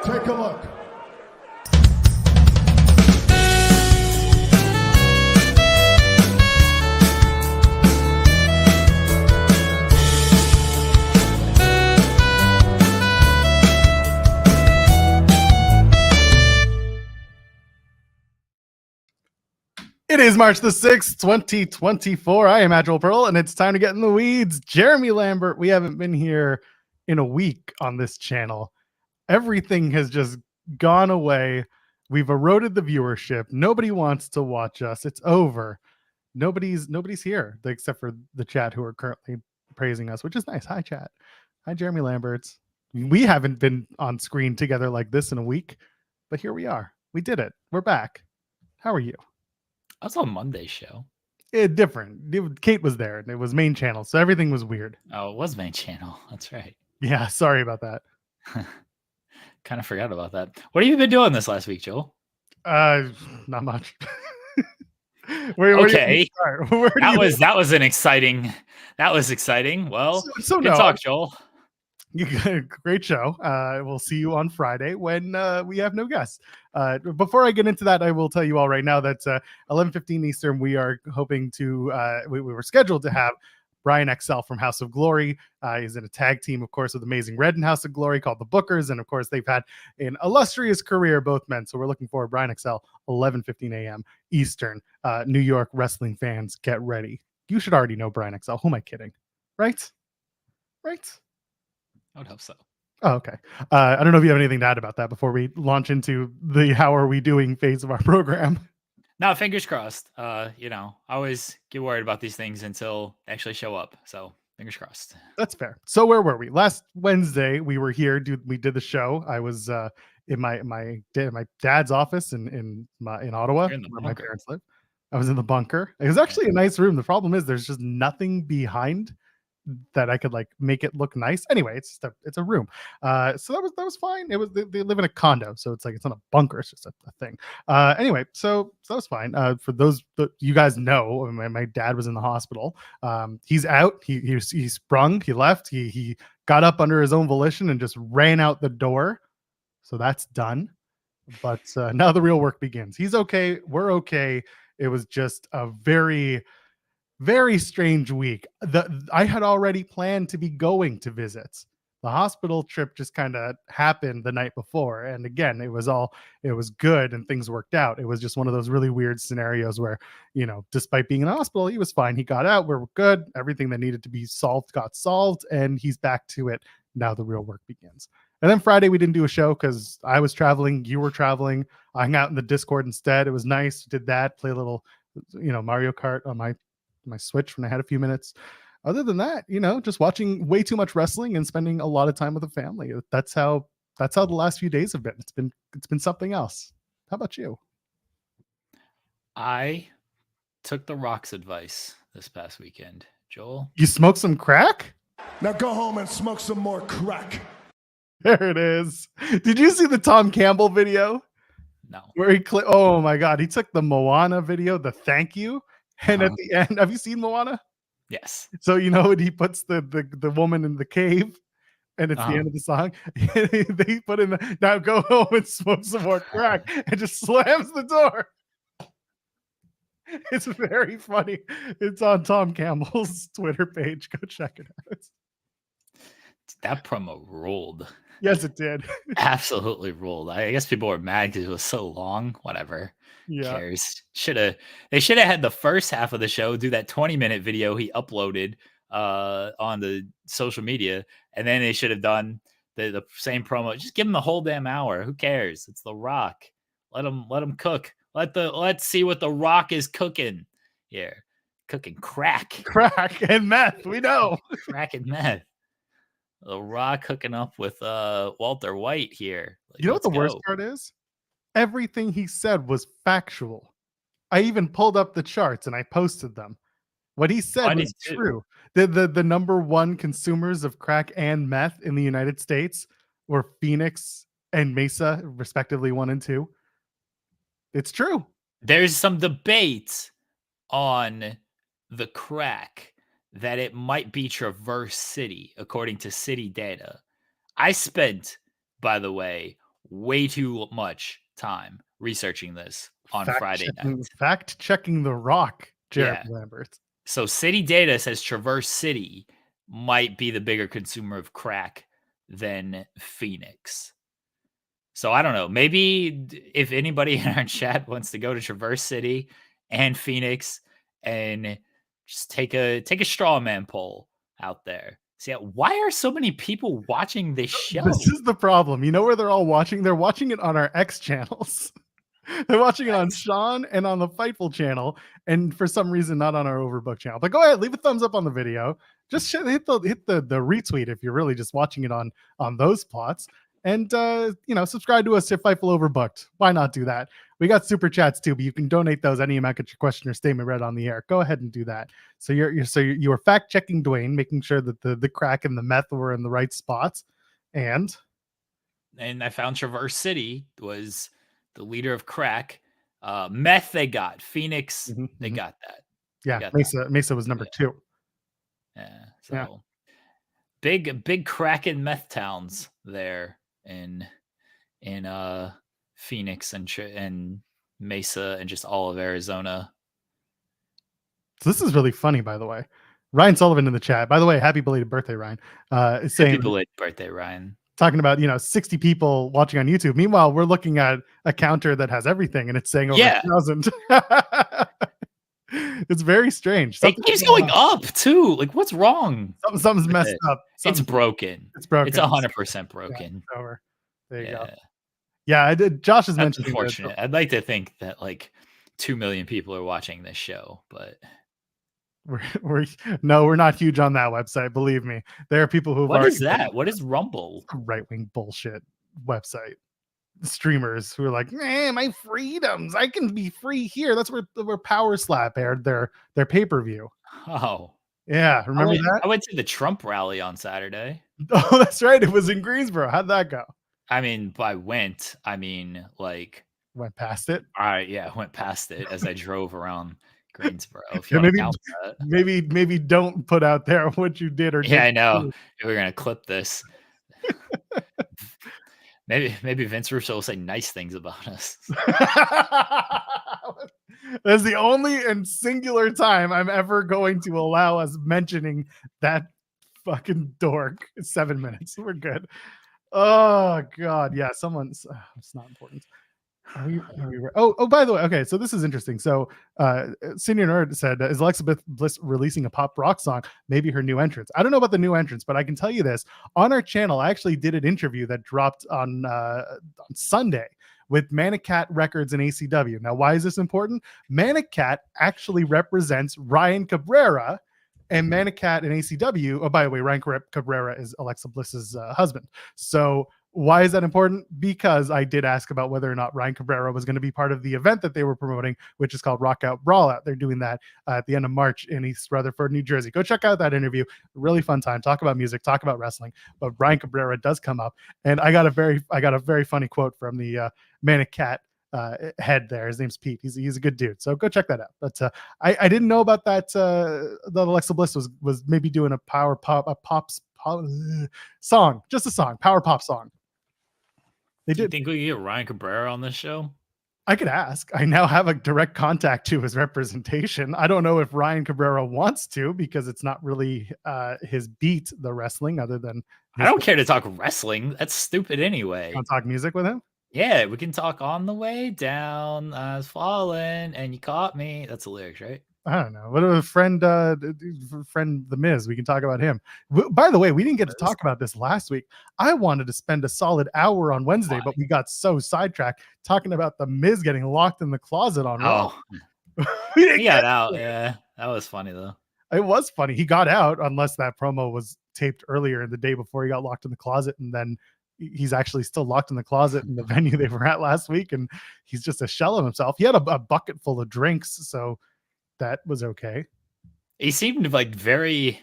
Take a look. It is March the 6th, 2024. I am Agile Pearl, and it's time to get in the weeds. Jeremy Lambert, we haven't been here in a week on this channel. Everything has just gone away. We've eroded the viewership. Nobody wants to watch us. It's over. Nobody's here except for the chat who are currently praising us, which is nice. Hi, chat. Hi, Jeremy Lambert. We haven't been on screen together like this in a week, but here we are. We did it. We're back. How are you? I was on Monday's show. Different. Kate was there, and it was main channel, so everything was weird. Oh, it was main channel. That's right. Yeah, sorry about that. Kind of forgot about that. What have you been doing this last week, Joel? Not much. Okay. That was exciting. Well, so good talk, Joel. Great show. We'll see you on Friday when we have no guests. Before I get into that, I will tell you all right now that 11:15 Eastern, we are hoping to. We were scheduled to have Brian XL from House of Glory. He's in a tag team, of course, with Amazing Red and House of Glory called the Bookers, and of course, they've had an illustrious career, both men. So we're looking forward. Brian XL, 11:15 a.m. Eastern. New York wrestling fans, get ready. You should already know Brian XL. Who am I kidding? Right? I would hope so. Oh, okay. I don't know if you have anything to add about that before we launch into the how are we doing phase of our program. No, fingers crossed. I always get worried about these things until they actually show up. So fingers crossed. That's fair. So where were we? Last Wednesday, we were here. We did the show. I was in my dad's office in Ottawa, where my parents live. I was in the bunker. It was actually a nice room. The problem is there's just nothing behind that I could like make it look nice. Anyway, it's a room. So that was fine. It was they live in a condo, so it's not a bunker. It's just a thing. Anyway, so that was fine. For those that you guys know, my dad was in the hospital. He's out. He sprung. He left. He got up under his own volition and just ran out the door. So that's done. But now the real work begins. He's okay. We're okay. It was just a very, very strange week. I had already planned to be going to visits. The hospital trip just kind of happened the night before. And again, it was good and things worked out. It was just one of those really weird scenarios where, despite being in the hospital, he was fine. He got out. We're good. Everything that needed to be solved got solved. And he's back to it. Now the real work begins. And then Friday, we didn't do a show because I was traveling. You were traveling. I hung out in the Discord instead. It was nice. Did that. Play a little, Mario Kart on my Switch when I had a few minutes. Other than that, just watching way too much wrestling and spending a lot of time with the family. That's how the last few days have been. It's been something else. How about you? I took the Rock's advice this past weekend. Joel, you smoked some crack? Now go home and smoke some more crack. There it is. Did you see the Tom Campbell video? No. Where oh my God, he took the Moana video, the thank you. And at the end, have you seen Moana? Yes. So when he puts the woman in the cave, and it's the end of the song, they put in now go home and smoke some more crack, and just slams the door. It's very funny. It's on Tom Campbell's Twitter page. Go check it out. That promo ruled. Yes, it did. Absolutely ruled. I guess people were mad because it was so long. Whatever. Yeah. Who cares? They should have had the first half of the show do that 20-minute video he uploaded on the social media, and then they should have done the same promo. Just give him the whole damn hour. Who cares? It's The Rock. Let him cook. Let's see what The Rock is cooking here. Cooking crack and meth. We know. Crack and meth. The Rock hooking up with Walter White here. You know what the worst part is? Everything he said was factual. I even pulled up the charts and I posted them. What he said was true. The number one consumers of crack and meth in the United States were Phoenix and Mesa, respectively 1 and 2. It's true. There's some debate on the crack that it might be Traverse City, according to city data. I spent, by the way, way too much time researching this on Friday night. Fact checking The Rock, Jared Lambert. So City Data says Traverse City might be the bigger consumer of crack than Phoenix. So I don't know. Maybe if anybody in our chat wants to go to Traverse City and Phoenix and just take a straw man poll out there. See, why are so many people watching this show? This is the problem. You know where they're all watching? They're watching it on our X channels. They're watching it on Sean and on the Fightful channel, and for some reason not on our Overbook channel. But go ahead, leave a thumbs up on the video. Just hit the retweet if you're really just watching it on those plots. And subscribe to us if Fightful Overbooked. Why not do that? We got super chats too, but you can donate those any amount, get your question or statement read on the air. Go ahead and do that. So you were fact checking Dwayne, making sure that the crack and the meth were in the right spots, and I found Traverse City was the leader of crack. Meth they got. Phoenix they got that. Yeah, Mesa was number 2. Yeah, so big crack and meth towns there in Phoenix and Mesa and just all of Arizona. So this is really funny, by the way. Ryan Sullivan in the chat. By the way, happy belated birthday, Ryan. Saying happy belated birthday, Ryan. Talking about 60 people watching on YouTube. Meanwhile, we're looking at a counter that has everything, and it's saying over 1,000. It's very strange. It keeps going up too. Like, what's wrong? Something's messed up. It's broken. It's broken. It's 100% broken. Yeah, it's over. There you go. Yeah, I did. Josh has mentioned. Unfortunate. I'd like to think that like 2 million people are watching this show, but we're not huge on that website. Believe me, there are people who. What is that? What is Rumble? Right-wing bullshit website. Streamers who are like, man, my freedoms, I can be free here. That's where Power Slap aired their pay-per-view. Oh yeah, remember that? I went to the Trump rally on Saturday. Oh, that's right, it was in Greensboro. How'd that go? I mean, went past it. All right, yeah, went past it as I drove around Greensboro. If you maybe don't put out there what you did or didn't. Yeah, I know. We're gonna clip this. Maybe Vince Russo will say nice things about us. That's the only and singular time I'm ever going to allow us mentioning that fucking dork. 7 minutes. We're good. Oh God, yeah. It's not important. By the way, okay, so this is interesting. So Senior Nerd said, is Alexa Bliss releasing a pop rock song? Maybe her new entrance. I don't know about the new entrance, but I can tell you this. On our channel, I actually did an interview that dropped on Sunday with Manicat Records and ACW. Now, why is this important? Manicat actually represents Ryan Cabrera, and Manicat and ACW. Oh, by the way, Ryan Cabrera is Alexa Bliss's husband. So why is that important? Because I did ask about whether or not Ryan Cabrera was going to be part of the event that they were promoting, which is called Rock Out Brawl Out. They're doing that at the end of March in East Rutherford, New Jersey. Go check out that interview. Really fun time. Talk about music, talk about wrestling. But Ryan Cabrera does come up, and I got a very funny quote from the Manic Cat head there. His name's Pete. He's a good dude. So go check that out. But I didn't know about that. That Alexa Bliss was maybe doing a power song, just a song, power pop song. Do you think we can get Ryan Cabrera on this show? I could ask. I now have a direct contact to his representation. I don't know if Ryan Cabrera wants to, because it's not really his beat, the wrestling, other than I don't care to talk wrestling. That's stupid anyway. Want to talk music with him? Yeah, we can talk On the Way Down. I was falling and you caught me. That's the lyrics, right? I don't know. What a friend, The Miz. We can talk about him. By the way, we didn't get to talk about this last week. I wanted to spend a solid hour on Wednesday, but we got so sidetracked talking about The Miz getting locked in the closet on Raw. He got out. Yeah, that was funny though. It was funny. He got out, unless that promo was taped earlier in the day before he got locked in the closet, and then he's actually still locked in the closet in the venue they were at last week, and he's just a shell of himself. He had a bucket full of drinks, so that was okay. He seemed like very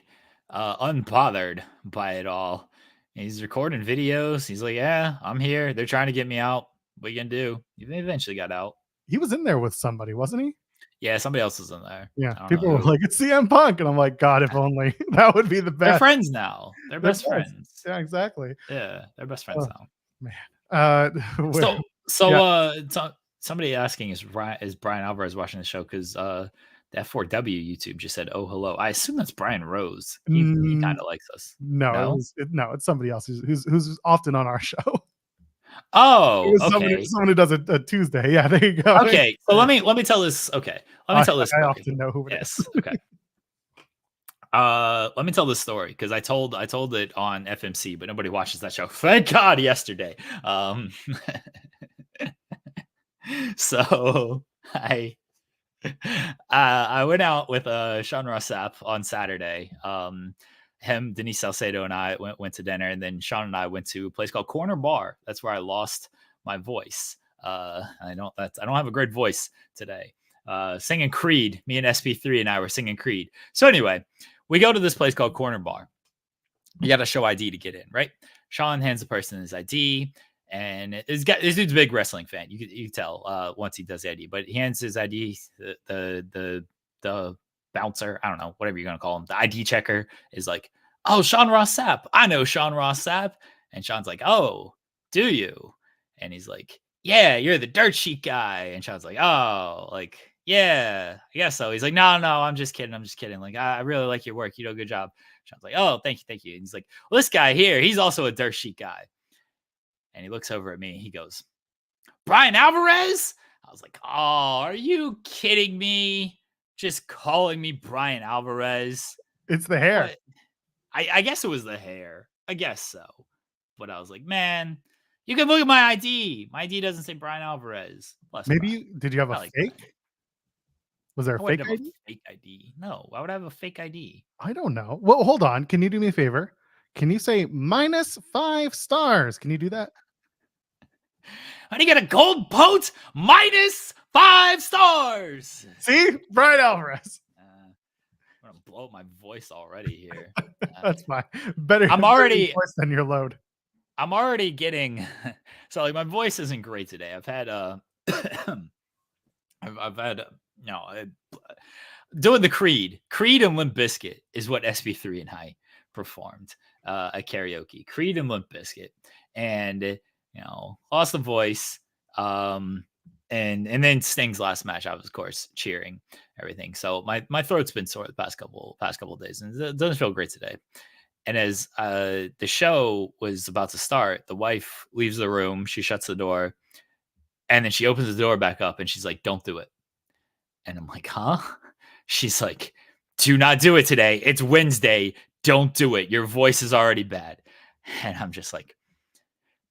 unbothered by it all. He's recording videos. He's like, yeah, I'm here. They're trying to get me out. What are you gonna do? He eventually got out. He was in there with somebody, wasn't he? Yeah, somebody else was in there. Yeah, people were like, it's CM Punk. And I'm like, God, if only. That would be the best. They're friends now. They're best friends. Yeah, exactly. Yeah, they're best friends now. Man. So somebody asking is Brian Alvarez watching the show? Because the F4W YouTube just said, "Oh, hello." I assume that's Brian Rose. He kind of likes us. No, it's somebody else who's often on our show. Oh, okay. Someone who does a Tuesday. Yeah, there you go. Okay, so let me tell this. Okay, let me tell this. I story. often know who it is. Okay. Let me tell this story because I told it on FMC, but nobody watches that show. Thank God yesterday. So I went out with Sean Ross Sapp on Saturday. Him, Denise Salcedo, and I went to dinner, and then Sean and I went to a place called Corner Bar. That's where I lost my voice. I don't have a great voice today. Singing Creed. Me and SP3 and I were singing Creed. So anyway, we go to this place called Corner Bar. You got to show ID to get in, right? Sean hands the person his ID, and this dude's a big wrestling fan. You can tell once he does the ID, but he hands his ID. The bouncer, I don't know, whatever you're gonna call him, the ID checker is like, "Oh, Sean Ross Sapp. I know Sean Ross Sapp." And Sean's like, "Oh, do you?" And he's like, "Yeah, you're the dirt sheet guy." And Sean's like, "Oh, like, yeah, I guess so." He's like, No, I'm just kidding. Like, I really like your work. You do a good job." Sean's like, "Oh, thank you. And he's like, "Well, this guy here, he's also a dirt sheet guy." And he looks over at me. He goes, "Brian Alvarez?" I was like, "Oh, are you kidding me? Just calling me Brian Alvarez?" It's the hair. But I guess it was the hair. I guess so. But I was like, man, you can look at my ID. My ID doesn't say Brian Alvarez. Maybe did you have a fake? Was there a fake ID? Fake ID? No. Why would I have a fake ID? I don't know. Well, hold on. Can you do me a favor? Can you say -5 stars? Can you do that? How do you get a gold boat? -5 stars. See? Brian Alvarez. I'm going to blow my voice already here. That's fine. Better. I'm already worse than your load. I'm already getting so like my voice isn't great today. I've had doing the Creed and Limp Bizkit is what SB3 and I performed at karaoke. Creed and Limp Bizkit, and lost the voice. And then Sting's last match, I was of course cheering everything. So my throat's been sore the past couple of days, and it doesn't feel great today. And as the show was about to start, the wife leaves the room, she shuts the door, and then she opens the door back up, and she's like, "Don't do it." And I'm like, "Huh?" She's like, "Do not do it today. It's Wednesday. Don't do it. Your voice is already bad." And I'm just like,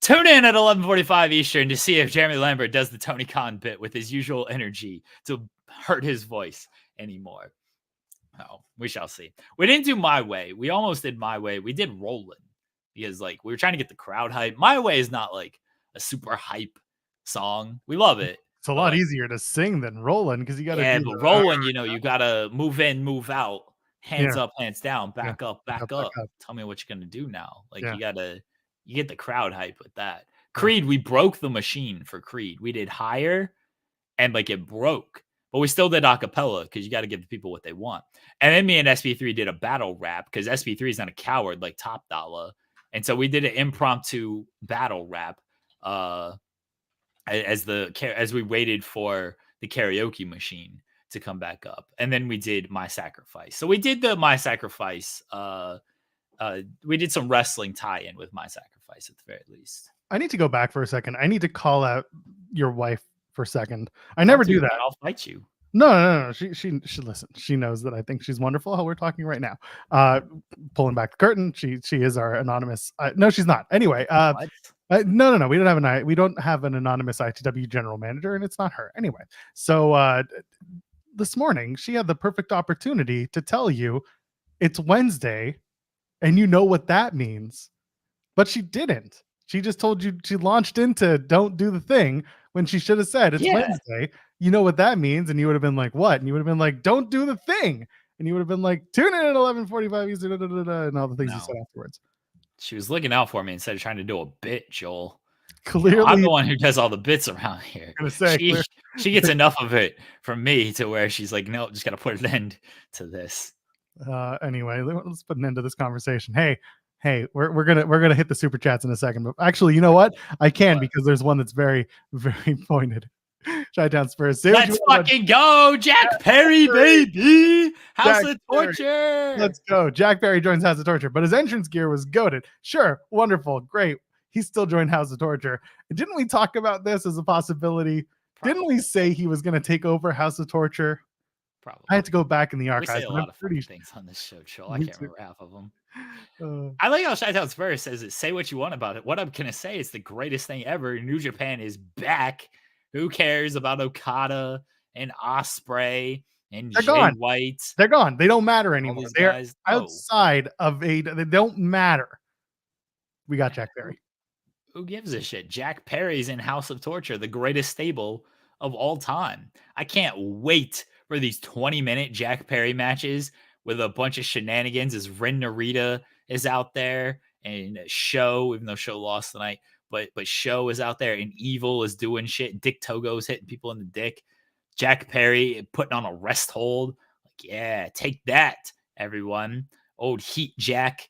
tune in at 11:45 Eastern to see if Jeremy Lambert does the Tony Khan bit with his usual energy to hurt his voice anymore. Oh, we shall see. We didn't do My Way. We almost did My Way. We did Rollin' because like we were trying to get the crowd hype. My Way is not like a super hype song. We love it. It's a lot easier to sing than Rollin' because you got to. Yeah, but Rollin', you got to move in, move out, hands up, hands down, back up, back up. Tell me what you're gonna do now. Like you get the crowd hype with that. Creed, we broke the machine for Creed. We did Higher, and like it broke. But we still did acapella because you got to give the people what they want. And then me and SB3 did a battle rap because SB3 is not a coward like Top Dollar. And so we did an impromptu battle rap as we waited for the karaoke machine to come back up. And then we did My Sacrifice. So we did the My Sacrifice. We did some wrestling tie-in with My Sacrifice at the very least. I need to go back for a second. I need to call out your wife for a second. I never do that. I'll fight you. No. She listen. She knows that I think she's wonderful. How we're talking right now. Pulling back the curtain. She is our anonymous. No, she's not. Anyway. No. We don't have an anonymous ITW general manager, and it's not her. Anyway. So this morning she had the perfect opportunity to tell you it's Wednesday, and you know what that means, but she didn't. She just told you. She launched into "Don't do the thing" when she should have said it's Wednesday. You know what that means, and you would have been like, "What?" And you would have been like, "Don't do the thing," and you would have been like, "Tune in at 11:45 Eastern," and all the things you said afterwards. She was looking out for me instead of trying to do a bit, Joel. Clearly, I'm the one who does all the bits around here. She gets enough of it from me to where she's like, "No, just got to put an end to this." Anyway, let's put an end to this conversation. Hey, Hey, we're gonna hit the super chats in a second, but actually, you know what? I can because there's one that's very, very pointed. Chi-Town Spurs. Let's fucking go, Jack Perry, baby. House of Torture. Let's go. Jack Perry joins House of Torture, but his entrance gear was goated. Sure, wonderful, great. He still joined House of Torture. Didn't we talk about this as a possibility? Probably. Didn't we say he was going to take over House of Torture? Probably. I had to go back in the archives. We say a lot of funny things on this show, Joel. I can't remember half of them. I like how Chi-Town Spurs says it. Say what you want about it. What I'm going to say is the greatest thing ever. New Japan is back. Who cares about Okada and Ospreay and Jay White? They're gone. They don't matter anymore. They're outside of they don't matter. We got Jack Perry. Who gives a shit? Jack Perry's in House of Torture, the greatest stable of all time. I can't wait for these 20-minute Jack Perry matches with a bunch of shenanigans as Ren Narita is out there and Show, even though Show lost tonight. But Show is out there and Evil is doing shit. Dick Togo is hitting people in the dick. Jack Perry putting on a rest hold. Like, yeah, take that, everyone. Old Heat Jack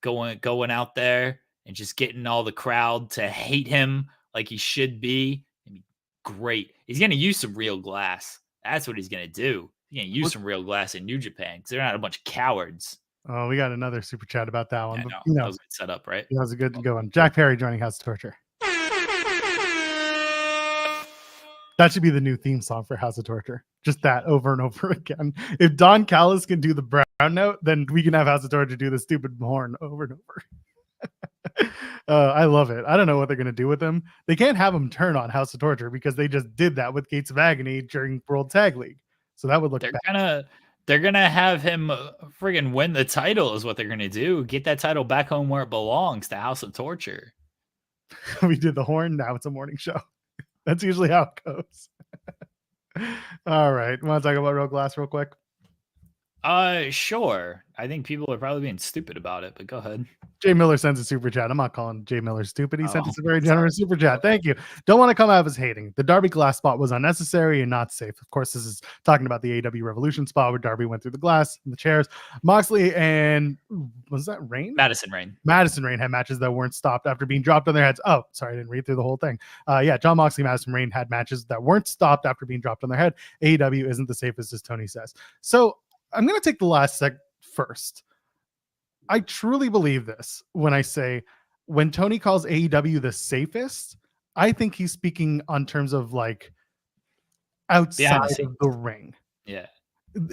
going out there and just getting all the crowd to hate him like he should be. I mean, great. He's going to use some real glass. That's what he's going to do. He's going to use some real glass in New Japan because they're not a bunch of cowards. Oh, we got another super chat about that one. Yeah, but, that was a good setup, right? That was a good one. Jack Perry joining House of Torture. That should be the new theme song for House of Torture. Just that over and over again. If Don Callis can do the brown note, then we can have House of Torture do the stupid horn over and over. I love it. I don't know what they're going to do with him. They can't have him turn on House of Torture because they just did that with Gates of Agony during World Tag League. So that would look bad. They're going to have him friggin' win the title is what they're going to do. Get that title back home where it belongs, to House of Torture. We did the horn. Now it's a morning show. That's usually how it goes. All right. Want to talk about Road Glass real quick? Sure. I think people are probably being stupid about it, but go ahead. Jay Miller sends a super chat. I'm not calling Jay Miller stupid. He sent us a very generous super chat. Thank you. Don't want to come out as hating. The Darby glass spot was unnecessary and not safe. Of course, this is talking about the AEW Revolution spot where Darby went through the glass and the chairs. Moxley and was that Rain? Madison Rain had matches that weren't stopped after being dropped on their heads. Oh, sorry, I didn't read through the whole thing. John Moxley, Madison Rain had matches that weren't stopped after being dropped on their head. AEW isn't the safest, as Tony says. So I'm going to take the last sec first. I truly believe this when I say when Tony calls AEW the safest, I think he's speaking on terms of like outside of the ring. Yeah.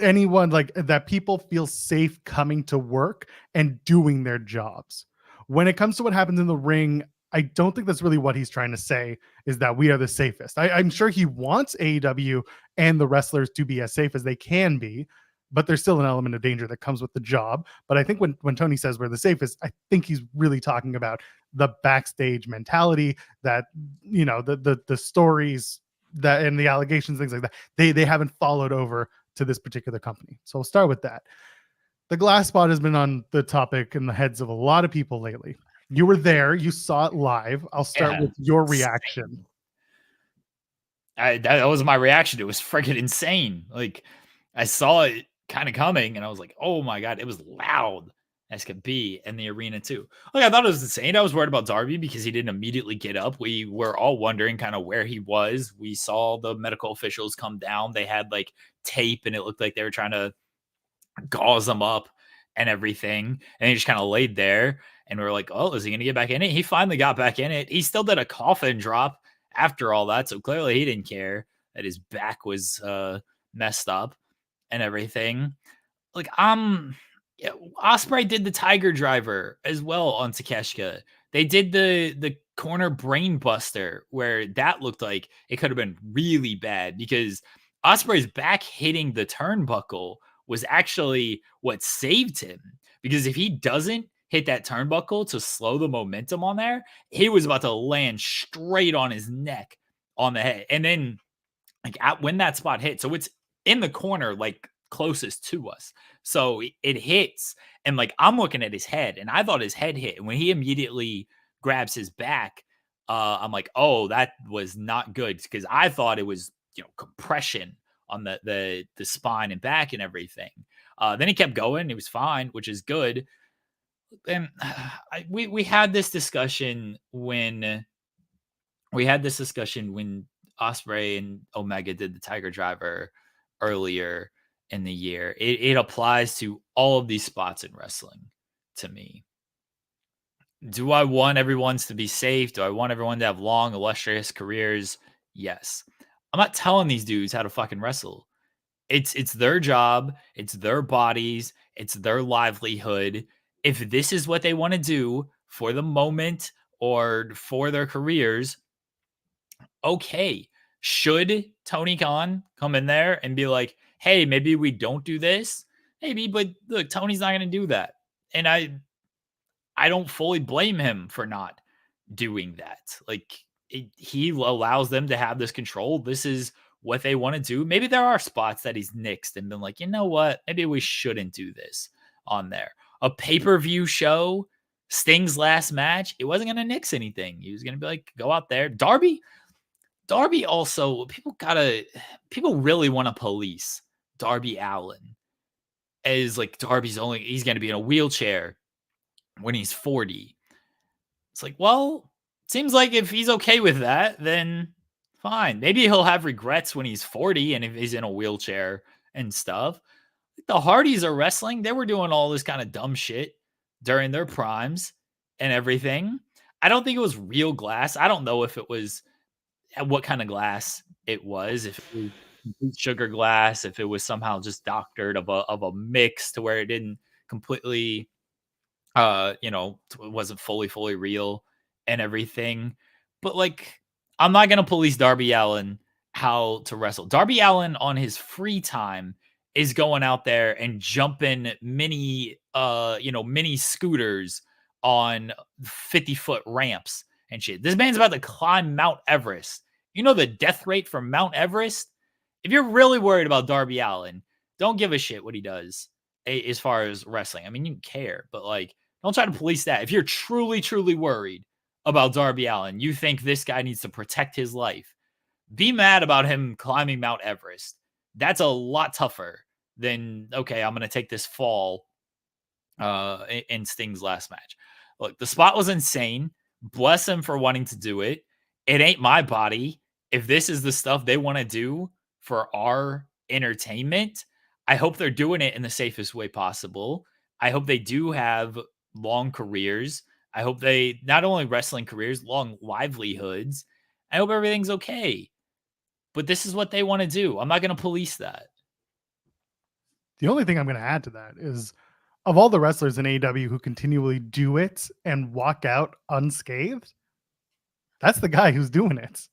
Anyone like that people feel safe coming to work and doing their jobs. When it comes to what happens in the ring, I don't think that's really what he's trying to say is that we are the safest. I'm sure he wants AEW and the wrestlers to be as safe as they can be, but there's still an element of danger that comes with the job. But I think when Tony says we're the safest, I think he's really talking about the backstage mentality that, you know, the stories that and the allegations, things like that, they haven't followed over to this particular company. So we'll start with that. The glass spot has been on the topic in the heads of a lot of people lately. You were there, you saw it live. I'll start with your reaction. That was my reaction. It was freaking insane. Like, I saw it kind of coming and I was like, oh my God, it was loud as could be in the arena too. Like, I thought it was insane. I was worried about Darby because he didn't immediately get up. We were all wondering kind of where he was. We saw the medical officials come down. They had like tape and it looked like they were trying to gauze him up and everything. And he just kind of laid there and we were like, oh, is he going to get back in it? He finally got back in it. He still did a coffin drop after all that. So clearly he didn't care that his back was messed up and everything. Like, Ospreay did the Tiger Driver as well on Takeshita. They did the corner brain buster where that looked like it could have been really bad because Ospreay's back hitting the turnbuckle was actually what saved him. Because if he doesn't hit that turnbuckle to slow the momentum on there, he was about to land straight on his neck on the head. And then like when that spot hit, so it's in the corner, like closest to us. So it hits and like, I'm looking at his head and I thought his head hit. And when he immediately grabs his back, I'm like, oh, that was not good. Cause I thought it was, you know, compression on the spine and back and everything. Then he kept going. It was fine, which is good. And we had this discussion when Osprey and Omega did the Tiger Driver earlier in the year. It applies to all of these spots in wrestling to me. Do I want everyone to be safe? Do I want everyone to have long, illustrious careers? Yes. I'm not telling these dudes how to fucking wrestle. It's their job, it's their bodies, it's their livelihood. If this is what they want to do for the moment or for their careers, okay. Should Tony Khan come in there and be like, hey, maybe we don't do this? Maybe, but look, Tony's not going to do that. And I don't fully blame him for not doing that. Like, he allows them to have this control. This is what they want to do. Maybe there are spots that he's nixed and been like, you know what? Maybe we shouldn't do this on there. A pay-per-view show, Sting's last match, it wasn't going to nix anything. He was going to be like, go out there. Darby also, people really want to police Darby Allin as like he's going to be in a wheelchair when he's 40. It's like, well, seems like if he's okay with that, then fine. Maybe he'll have regrets when he's 40 and if he's in a wheelchair and stuff. The Hardys are wrestling. They were doing all this kind of dumb shit during their primes and everything. I don't think it was real glass. I don't know if it was what kind of glass it was. If it was sugar glass, if it was somehow just doctored of a mix to where it didn't completely it wasn't fully real and everything. But like, I'm not going to police Darby Allin how to wrestle. Darby Allin on his free time is going out there and jumping mini scooters on 50-foot ramps and shit. This man's about to climb Mount Everest. You know the death rate for Mount Everest? If you're really worried about Darby Allin, don't give a shit what he does as far as wrestling. I mean, you care, but like, don't try to police that. If you're truly, truly worried about Darby Allin, you think this guy needs to protect his life, be mad about him climbing Mount Everest. That's a lot tougher than, okay, I'm going to take this fall in Sting's last match. Look, the spot was insane. Bless him for wanting to do it. It ain't my body. If this is the stuff they want to do for our entertainment, I hope they're doing it in the safest way possible. I hope they do have long careers. I hope they not only wrestling careers, long livelihoods. I hope everything's okay. But this is what they want to do. I'm not going to police that. The only thing I'm going to add to that is, of all the wrestlers in AEW who continually do it and walk out unscathed, that's the guy who's doing it.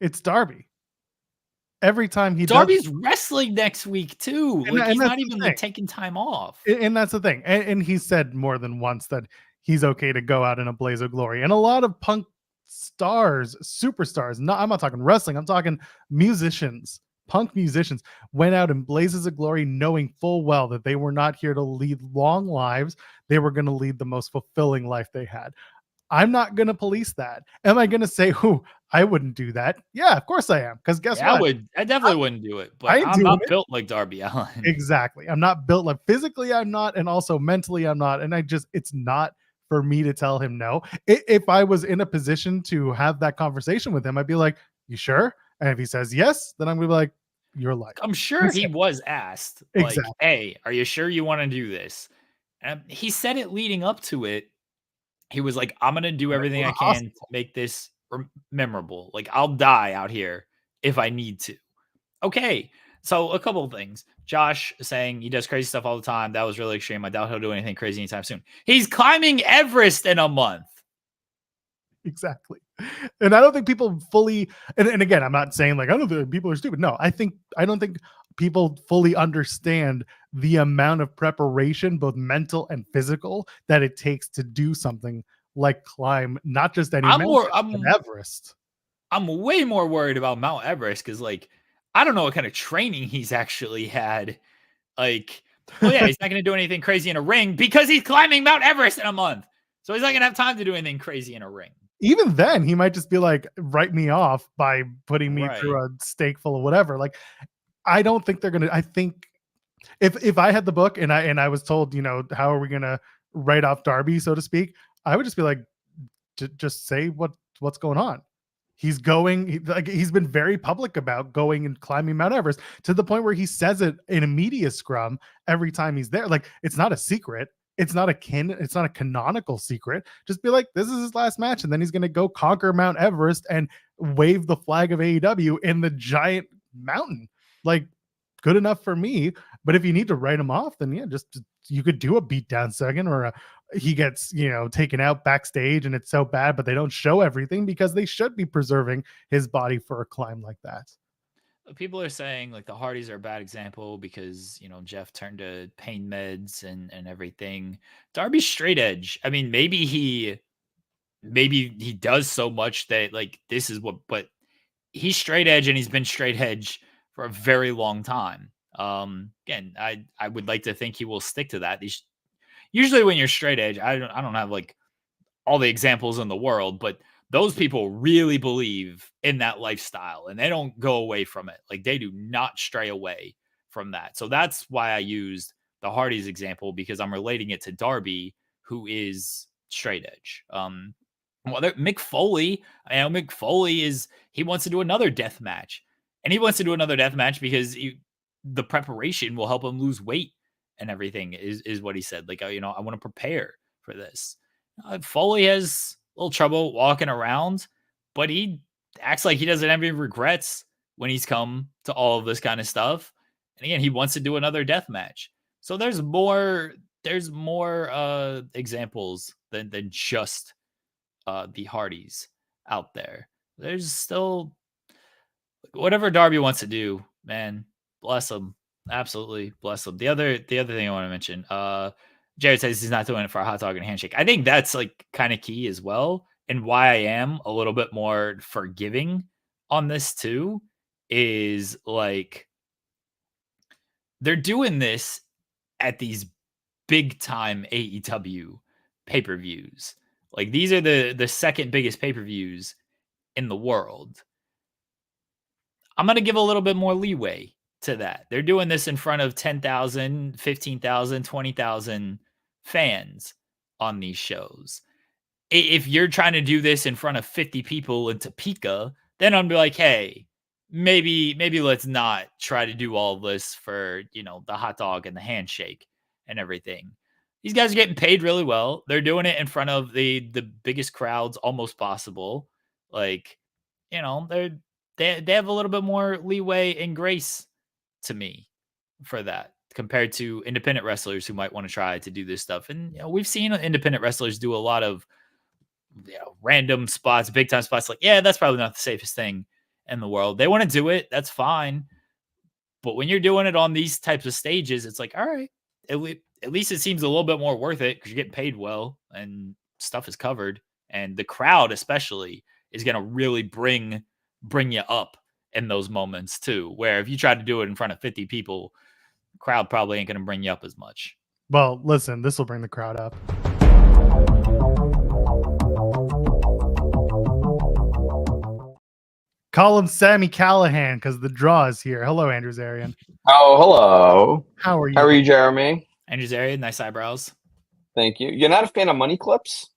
It's Darby. Every time Darby's wrestling next week too. Like, he's not even like taking time off. And that's the thing. And he said more than once that he's okay to go out in a blaze of glory. And a lot of Punk stars, superstars, I'm not talking wrestling, I'm talking musicians, Punk musicians, went out in blazes of glory knowing full well that they were not here to lead long lives. They were going to lead the most fulfilling life they had. I'm not going to police that. Am I going to say, I wouldn't do that? Yeah, of course I am. Because guess what? I definitely wouldn't do it. But I'm not built like Darby Allin. Exactly. I'm not built like physically, I'm not. And also mentally, I'm not. And it's not for me to tell him no. If I was in a position to have that conversation with him, I'd be like, you sure? And if he says yes, then I'm going to be like, you're like. I'm sure he was asked, exactly. Like, hey, are you sure you want to do this? And he said it leading up to it. He was like, I'm going to do everything I can to make this memorable. Like, I'll die out here if I need to. Okay. So a couple of things. Josh saying he does crazy stuff all the time. That was really extreme. I doubt he'll do anything crazy anytime soon. He's climbing Everest in a month. Exactly. And I don't think people fully, and again, I'm not saying like, I don't think people are stupid. No, I don't think people fully understand the amount of preparation, both mental and physical, that it takes to do something like climb, not just any mountain, Everest. I'm way more worried about Mount Everest because, like, I don't know what kind of training he's actually had. Like, well, yeah, he's not going to do anything crazy in a ring because he's climbing Mount Everest in a month. So he's not going to have time to do anything crazy in a ring. Even then, he might just be like, write me off by putting me through a steak full of whatever. Like, I don't think they're going to, I think if I had the book and I was told, how are we going to write off Darby, so to speak, I would just be like, just say what's going on. He's been very public about going and climbing Mount Everest, to the point where he says it in a media scrum every time he's there. Like, it's not a secret. It's not a canonical secret. Just be like, this is his last match, and then he's going to go conquer Mount Everest and wave the flag of AEW in the giant mountain. Like, good enough for me. But if you need to write him off, then yeah, just you could do a beatdown second, or he gets taken out backstage and it's so bad, but they don't show everything because they should be preserving his body for a climb like that. People are saying like the Hardys are a bad example because Jeff turned to pain meds and everything. Darby's straight edge. I mean, maybe he does so much that like this is what, but he's straight edge, and he's been straight edge for a very long time. Again, I would like to think he will stick to that. Usually when you're straight edge, I don't have like all the examples in the world, but those people really believe in that lifestyle and they don't go away from it. Like, they do not stray away from that. So that's why I used the Hardys example, because I'm relating it to Darby, who is straight edge. Mick Foley, Mick Foley he wants to do another death match, and he wants to do another death match because the preparation will help him lose weight and everything is what he said. Like, I want to prepare for this. Foley has a little trouble walking around, but he acts like he doesn't have any regrets when he's come to all of this kind of stuff. And again, he wants to do another death match. So there's more examples than just the Hardys out there. There's still whatever Darby wants to do, man. Bless him. Absolutely bless him. The other thing I want to mention, Jared says he's not doing it for a hot dog and handshake. I think that's like kind of key as well. And why I am a little bit more forgiving on this too is like they're doing this at these big time AEW pay-per-views. Like, these are the second biggest pay-per-views in the world. I'm going to give a little bit more leeway to that. They're doing this in front of 10,000, 15,000, 20,000 fans on these shows. If you're trying to do this in front of 50 people in Topeka, then I'm be like, hey, maybe let's not try to do all this for, the hot dog and the handshake and everything. These guys are getting paid really well. They're doing it in front of the biggest crowds almost possible. Like, they have a little bit more leeway and grace to me for that compared to independent wrestlers who might want to try to do this stuff. And we've seen independent wrestlers do a lot of random spots, big time spots. Like, yeah, that's probably not the safest thing in the world. They want to do it, that's fine. But when you're doing it on these types of stages, it's like, all right, at least it seems a little bit more worth it because you're getting paid well and stuff is covered. And the crowd especially is going to really bring you up in those moments too, where if you try to do it in front of 50 people, the crowd probably ain't going to bring you up as much. Well, listen, this will bring the crowd up. Call him Sammy Callahan because the draw is here. Hello, Andrew Zarian. Oh, hello. How are you? How are you, Jeremy? Andrew Zarian, nice eyebrows. Thank you. You're not a fan of money clips?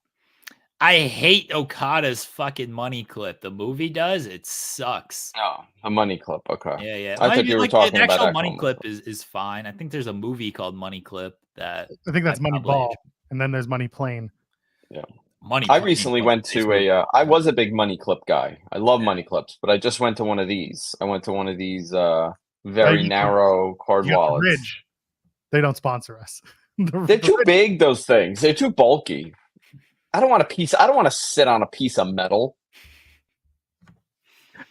I hate Okada's fucking money clip. The movie does. It sucks. Oh, a money clip. Okay. Yeah. I thought you were talking the about actual money clip is fine. I think there's a movie called Money Clip that I think that's Money Ball, and then there's Money Plane. Yeah. Money. I recently went to I was a big money clip guy. I love money clips, but I just went to one of these. I went to one of these very narrow card wallets. Ridge. They don't sponsor us. They're too big, those things. They're too bulky. I don't want to sit on a piece of metal.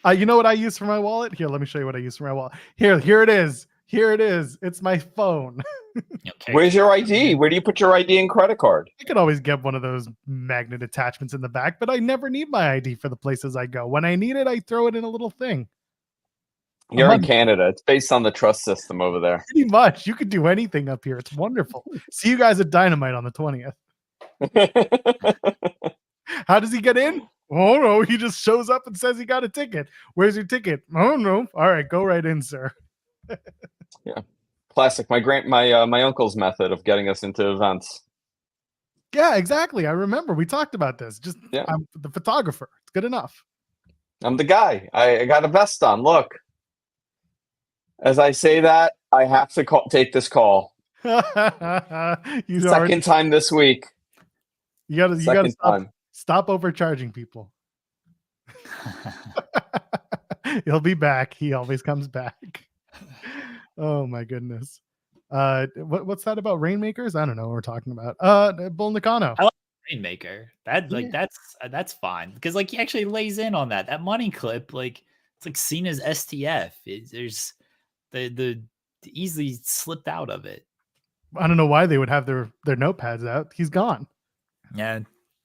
You know what I use for my wallet? Here, let me show you what I use for my wallet. Here it is. Here it is. It's my phone. Okay. Where's your ID? Where do you put your ID and credit card? I could always get one of those magnet attachments in the back, but I never need my ID for the places I go. When I need it, I throw it in a little thing. You're in Canada. It's based on the trust system over there. Pretty much. You could do anything up here. It's wonderful. See you guys at Dynamite on the 20th. How does he get in? Oh no, he just shows up and says he got a ticket. Where's your ticket? Oh no. All right, go right in, sir. Yeah. Classic. My uncle's method of getting us into events. Yeah, exactly. I remember we talked about this. Just Yeah. I'm the photographer. It's good enough. I'm the guy. I got a vest on. Look, as I say that, I have to take this call. Second time this week. You gotta stop overcharging people. He'll be back. He always comes back. Oh my goodness. What's that about Rainmakers? I don't know what we're talking about. Bull Nakano. I like Rainmaker. That's fine because like he actually lays in on that money clip. Like it's like seen as STF. There's the easily slipped out of it. I don't know why they would have their notepads out. He's gone. Yeah,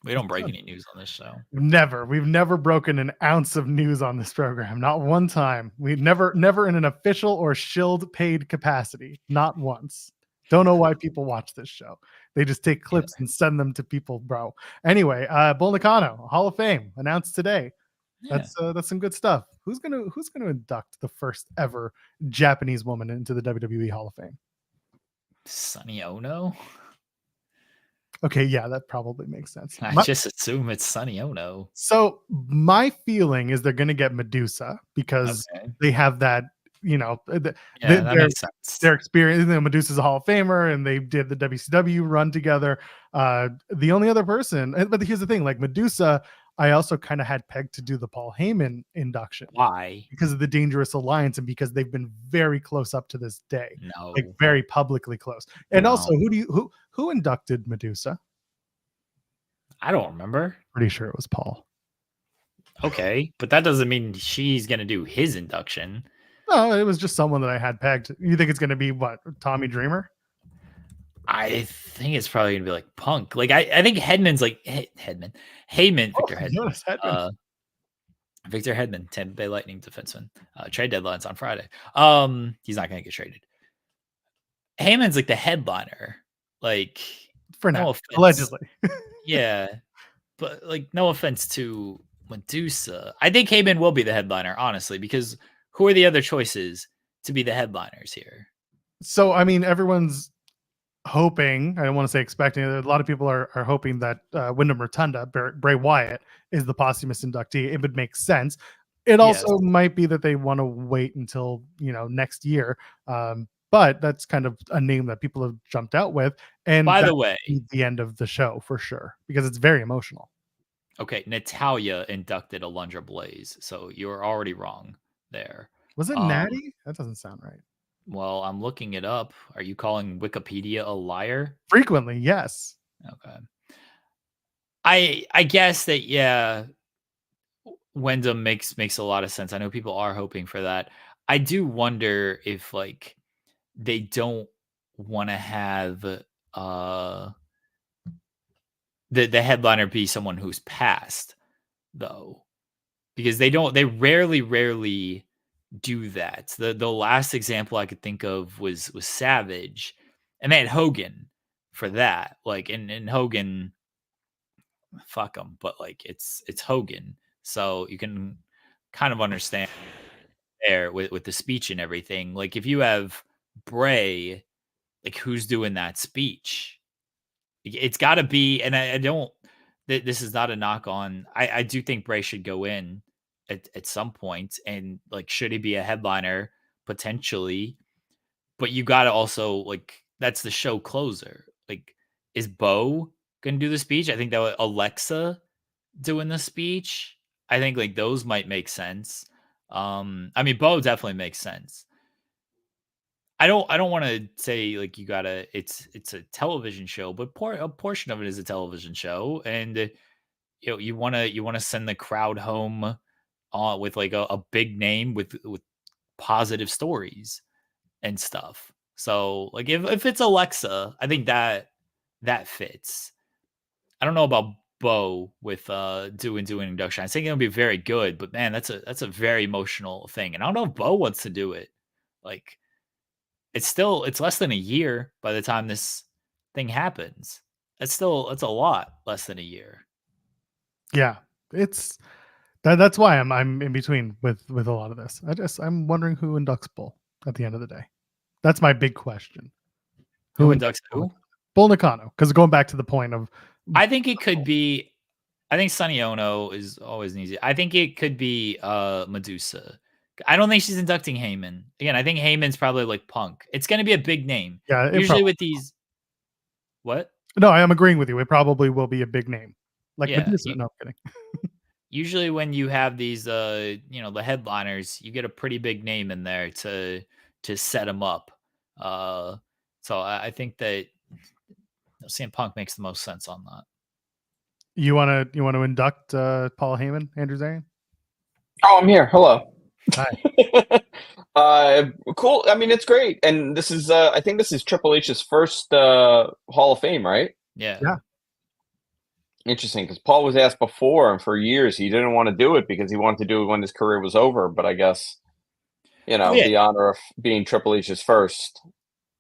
we don't break any news on this show. We've never broken an ounce of news on this program. Not one time. We've never in an official or shilled paid capacity. Not once. Don't know why people watch this show. They just take clips and send them to people, bro. Anyway, Bull Nakano, Hall of Fame announced today. Yeah. That's some good stuff. Who's gonna induct the first ever Japanese woman into the WWE Hall of Fame? Sonny Ono. Okay, yeah, that probably makes sense. I just assume it's Sonny Ono. So my feeling is they're going to get Medusa because they have that, that makes sense. Their experience. Medusa's a Hall of Famer, and they did the WCW run together. The only other person, but here's the thing: like Medusa, I also kind of had pegged to do the Paul Heyman induction. Why? Because of the Dangerous Alliance and because they've been very close up to this day. No. Like very publicly close. And also, who inducted Medusa? I don't remember. Pretty sure it was Paul. Okay, but that doesn't mean she's going to do his induction. No, it was just someone that I had pegged. You think it's going to be what? Tommy Dreamer? I think it's probably gonna be like Punk. Like I think Hedman's like Heyman, Victor Hedman. Victor Hedman, Tampa Bay Lightning defenseman. Trade deadline's on Friday. He's not gonna get traded. Heyman's like the headliner. Like for now, allegedly. Yeah, but like no offense to Medusa, I think Heyman will be the headliner, honestly, because who are the other choices to be the headliners here? So I mean, everyone's hoping, I don't want to say expecting, a lot of people are hoping that Wyndham Rotunda, Bray Wyatt, is the posthumous inductee. It would make sense. It also might be that they want to wait until next year, but that's kind of a name that people have jumped out with. And by the way, the end of the show for sure because it's very emotional. Okay, Natalia inducted Alundra Blaze, so you're already wrong there. Was it Natty? That doesn't sound right. Well, I'm looking it up. Are you calling Wikipedia a liar? Frequently, yes. Okay. I guess that Wyndham makes a lot of sense. I know people are hoping for that. I do wonder if like they don't want to have the headliner be someone who's passed though, because they rarely do that. The last example I could think of was Savage, and they had Hogan for that. Like, and Hogan, fuck him, but like it's Hogan, so you can kind of understand there with the speech and everything. Like, if you have Bray, like who's doing that speech? It's got to be, and I don't. This is not a knock on. I do think Bray should go in at some point, and like should he be a headliner potentially, but you got to also like that's the show closer. Like, is Bo gonna do the speech? I think that Alexa doing the speech, I think like those might make sense. I mean, Bo definitely makes sense. I don't want to say like you gotta it's a television show, but a portion of it is a television show, and you want to send the crowd home with like a big name with positive stories and stuff. So like if it's Alexa, I think that fits. I don't know about Bo with doing induction. I think it'll be very good, but man, that's a very emotional thing. And I don't know if Bo wants to do it. Like it's less than a year by the time this thing happens. It's a lot less than a year. Yeah, it's that's why I'm in between with a lot of this. I'm wondering who inducts Bull at the end of the day. That's my big question. Who inducts who? Bull Nakano. Because going back to the point of I think it could be. I think Sonny Ono is always an easy. I think it could be Medusa. I don't think she's inducting Heyman. Again, I think Heyman's probably like Punk. It's going to be a big name. Yeah, usually with these. What? No, I am agreeing with you. It probably will be a big name, like Medusa. No, I'm kidding. Usually, when you have these, the headliners, you get a pretty big name in there to set them up. So I think that CM Punk makes the most sense on that. You want to induct Paul Heyman, Andrew Zarian? Oh, I'm here. Hello. Hi. Cool. I mean, it's great. And this is, I think this is Triple H's first Hall of Fame, right? Yeah. Interesting, because Paul was asked before, and for years he didn't want to do it because he wanted to do it when his career was over. But I guess, the honor of being Triple H's first.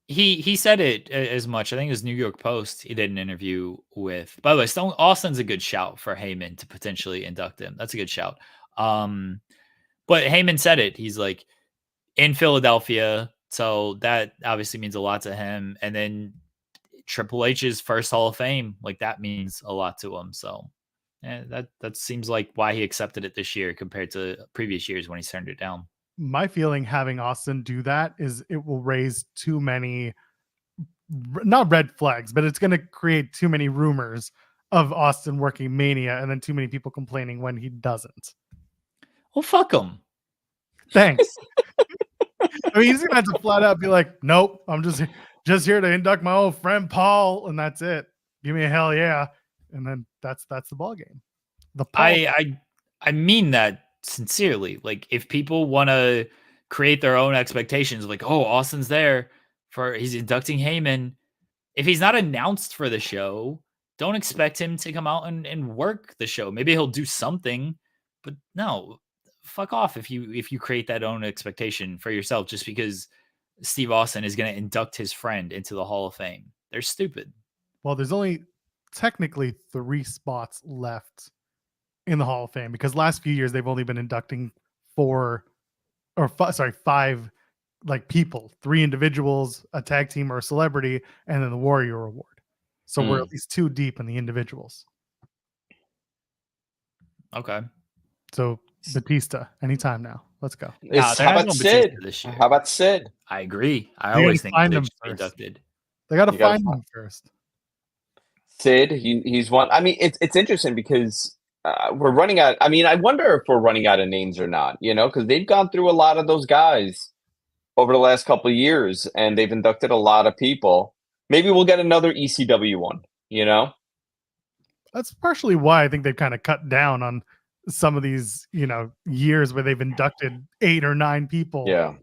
He said it as much. I think it was New York Post. He did an interview with. By the way, Stone Austin's a good shout for Heyman to potentially induct him. That's a good shout. But Heyman said it. He's like in Philadelphia, so that obviously means a lot to him. And then Triple H's first Hall of Fame, like that means a lot to him. So that seems like why he accepted it this year compared to previous years when he turned it down. My feeling having Austin do that is it will raise too many, not red flags, but it's going to create too many rumors of Austin working Mania and then too many people complaining when he doesn't. Well, fuck him. Thanks. I mean, he's going to have to flat out be like, nope, I'm just here to induct my old friend Paul, and that's it. Give me a hell yeah. And then that's the ball game. I mean that sincerely. Like, if people want to create their own expectations, like, oh, Austin's there he's inducting Heyman. If he's not announced for the show, don't expect him to come out and work the show. Maybe he'll do something, but no, fuck off if you create that own expectation for yourself just because Steve Austin is going to induct his friend into the Hall of Fame. They're stupid. Well, there's only technically 3 spots left in the Hall of Fame because last few years they've only been inducting 5 like people, 3 individuals, a tag team or a celebrity, and then the Warrior Award. So we're at least 2 deep in the individuals. Okay. So Batista, anytime now. Let's go. How about Sid? How about Sid? I agree. I always think they should be inducted. They got to find them first. Sid, he's one. I mean, it's interesting because we're running out. I mean, I wonder if we're running out of names or not, because they've gone through a lot of those guys over the last couple of years, and they've inducted a lot of people. Maybe we'll get another ECW one, That's partially why I think they've kind of cut down on some of these, years where they've inducted 8 or 9 people. Yeah.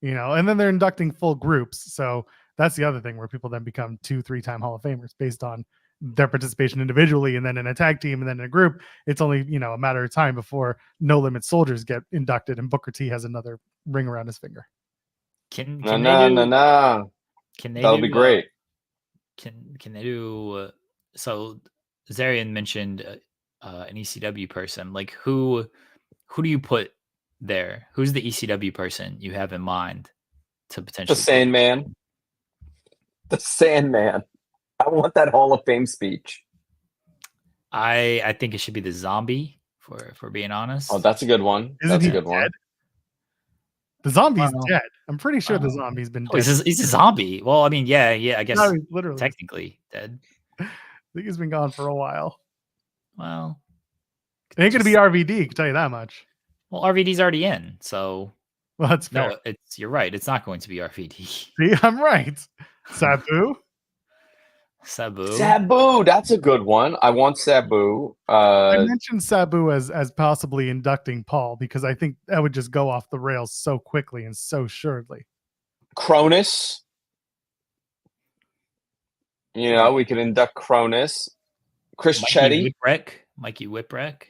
And then they're inducting full groups. So that's the other thing where people then become 2-3-time Hall of Famers based on their participation individually and then in a tag team and then in a group. It's only, a matter of time before No Limit Soldiers get inducted and Booker T has another ring around his finger. No. That'll be great. Can they do so Zarian mentioned an ECW person. Like who do you put there? Who's the ECW person you have in mind to potentially The Sandman. I want that Hall of Fame speech. I think it should be the Zombie for being honest. Oh, that's a good one. That's a good one. The Zombie's dead. I'm pretty sure the Zombie's been dead. He's a zombie. Well, I mean, yeah, I guess literally technically dead. I think he's been gone for a while. Well, it ain't gonna be RVD, I can tell you that much. Well, RVD's already in, so that's fair. No, you're right. It's not going to be RVD. See, I'm right. Sabu. That's a good one. I want Sabu. I mentioned Sabu as possibly inducting Paul because I think that would just go off the rails so quickly and so surely. Cronus. We could induct Cronus. Chris Chetty. Mikey Whipwreck.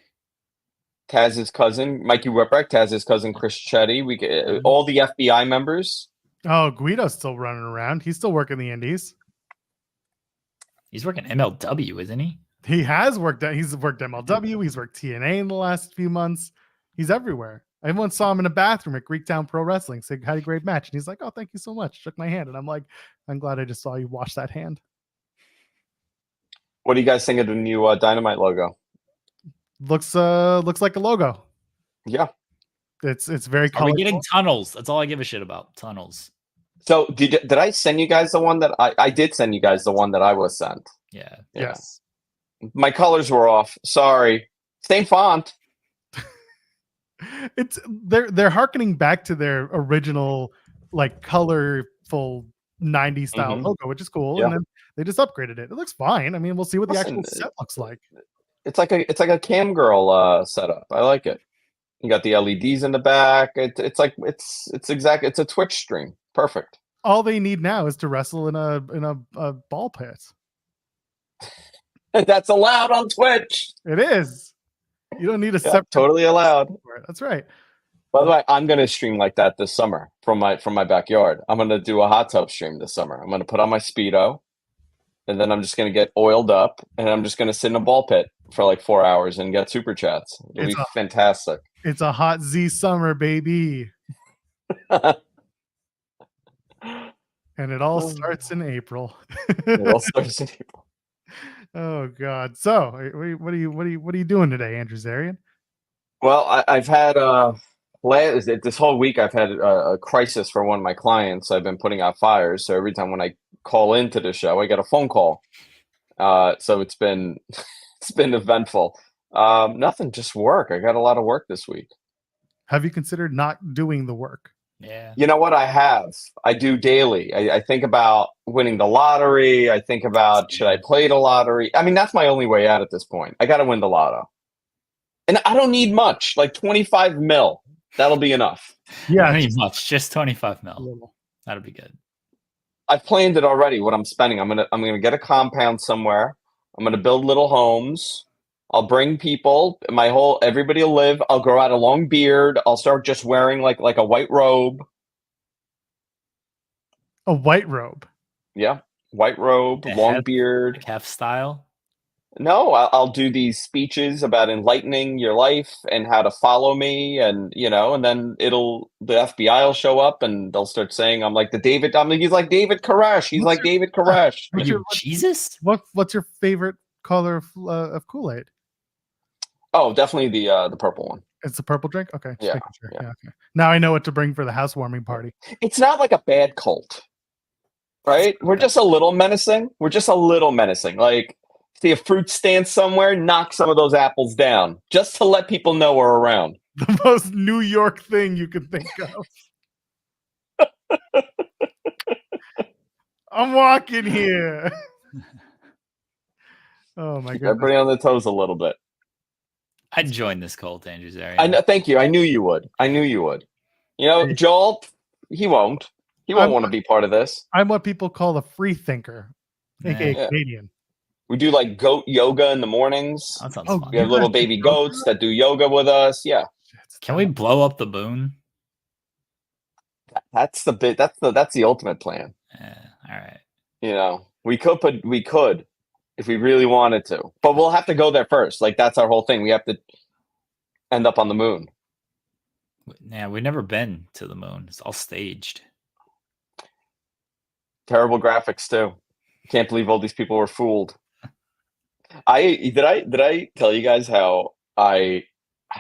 Taz's cousin, Mikey Whipwreck. Taz's cousin, Chris Chetty. We could, all the FBI members. Oh, Guido's still running around. He's still working the indies. He's working MLW, isn't he? He has worked. He's worked MLW. He's worked TNA in the last few months. He's everywhere. I once saw him in a bathroom at Greektown Pro Wrestling. Said, "Had a great match," and he's like, "Oh, thank you so much." Shook my hand, and I'm like, "I'm glad I just saw you wash that hand." What do you guys think of the new Dynamite logo? Looks like a logo. Yeah. It's very colorful. Are we getting tunnels? That's all I give a shit about. Tunnels. So did I send you guys the one that I did send you guys the one that I was sent? Yeah. Yes. My colors were off. Sorry. Same font. It's they're harkening back to their original like colorful 90s style logo, which is cool. Yeah. And then they just upgraded it. It looks fine. I mean, we'll see what the actual set looks like. It's like a cam girl setup. I like it. You got the LEDs in the back. It's a Twitch stream. Perfect. All they need now is to wrestle in a ball pit. That's allowed on Twitch. It is. You don't need a separate. Totally allowed. That's right. By the way, I'm gonna stream like that this summer from my backyard. I'm gonna do a hot tub stream this summer. I'm gonna put on my Speedo, and then I'm just gonna get oiled up, and I'm just gonna sit in a ball pit for like 4 hours and get super chats. It'll be fantastic. It's a hot Z summer, baby. And it all starts in April. It all starts in April. Oh God! So, what are you doing today, Andrew Zarian? Well, I've had this whole week. I've had a crisis for one of my clients. I've been putting out fires, so every time when I call into the show, I get a phone call. So it's been eventful. Nothing, just work. I got a lot of work this week. Have you considered not doing the work? Yeah. You know what? I do daily. I think about winning the lottery. I think about, should I play the lottery? I mean, that's my only way out at this point. I got to win the lotto. And I don't need much, like 25 mil. That'll be enough. Yeah. I don't need much, just 25 mil. That'll be good. I've planned it already, what I'm spending. I'm gonna get a compound somewhere. I'm gonna build little homes. I'll bring people. Everybody will live. I'll grow out a long beard. I'll start just wearing like a white robe. A white robe. Yeah, white robe, long beard. Like half style. No, I'll do these speeches about enlightening your life and how to follow me, and and then the FBI will show up and they'll start saying I'm like David Koresh. He's like David Koresh. Are you Jesus? What's your favorite color of Kool-Aid? Oh, definitely the purple one. It's the purple drink? Okay. Yeah, sure. Yeah. Okay. Now I know what to bring for the housewarming party. It's not like a bad cult, right? We're just a little menacing. Like, see a fruit stand somewhere, knock some of those apples down just to let people know we're around. The most New York thing you could think of. I'm walking here. Oh my goodness. Everybody on their toes a little bit. I'd join this cult, Andrew Zarian. I know. Thank you. I knew you would. Joel, he won't. He won't want to be part of this. I'm what people call a free thinker, aka Canadian. We do like goat yoga in the mornings. That sounds fun. We have little baby goats that do yoga with us. Yeah. Can we blow up the moon? That's the ultimate plan. Yeah. All right. We could if we really wanted to, but we'll have to go there first. Like, that's our whole thing. We have to end up on the moon. Yeah, we've never been to the moon. It's all staged. Terrible graphics too. Can't believe all these people were fooled. Did I tell you guys how I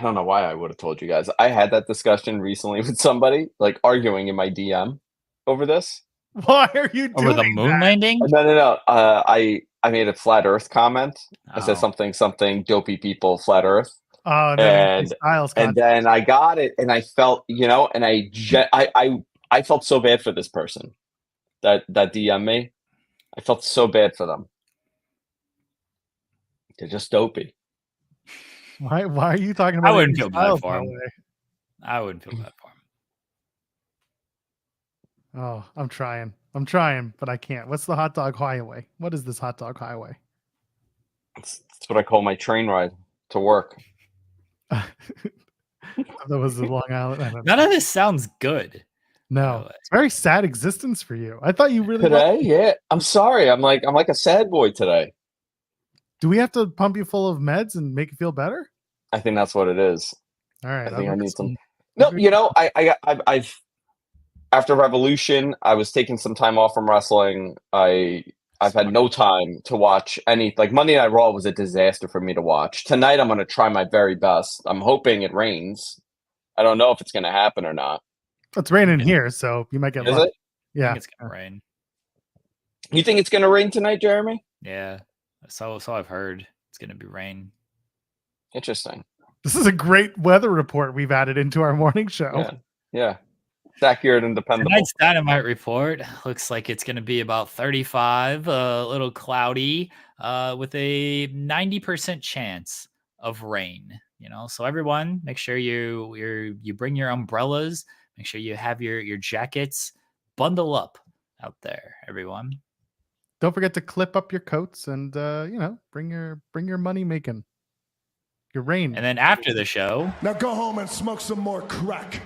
don't know why I would have told you guys. I had that discussion recently with somebody, like arguing in my DM over this. Why are you doing over the moon landing? No. I made a flat Earth comment. I said something dopey people flat Earth. Oh, and then I got it, and I felt and I felt so bad for this person that DM me. I felt so bad for them. They're just dopey. Why are you talking about? I wouldn't feel bad for him. I wouldn't feel bad for him. Oh, I'm trying, but I can't. What's the hot dog highway? What is this hot dog highway? That's what I call my train ride to work. That was the Long Island. None of this sounds good. No, it's a very sad existence for you. I thought you really today. Yeah, I'm sorry. I'm like a sad boy today. Do we have to pump you full of meds and make you feel better? I think that's what it is. All right. I think I need some. No, I've after Revolution, I was taking some time off from wrestling. I I've had no time to watch any. Like Monday Night Raw was a disaster for me to watch. Tonight, I'm going to try my very best. I'm hoping it rains. I don't know if it's going to happen or not. It's raining here, so you might get Is lucky. it? Yeah, I think it's going to rain. You think it's going to rain tonight, Jeremy? Yeah, so I've heard. It's going to be rain. Interesting. This is a great weather report we've added into our morning show. Yeah. It's accurate and dependable. Tonight's Dynamite report looks like it's going to be about 35, a little cloudy, with a 90% chance of rain. So everyone, make sure you bring your umbrellas. Make sure you have your jackets. Bundle up out there, everyone. Don't forget to clip up your coats and bring your money making. Your rain. And then after the show, now go home and smoke some more crack.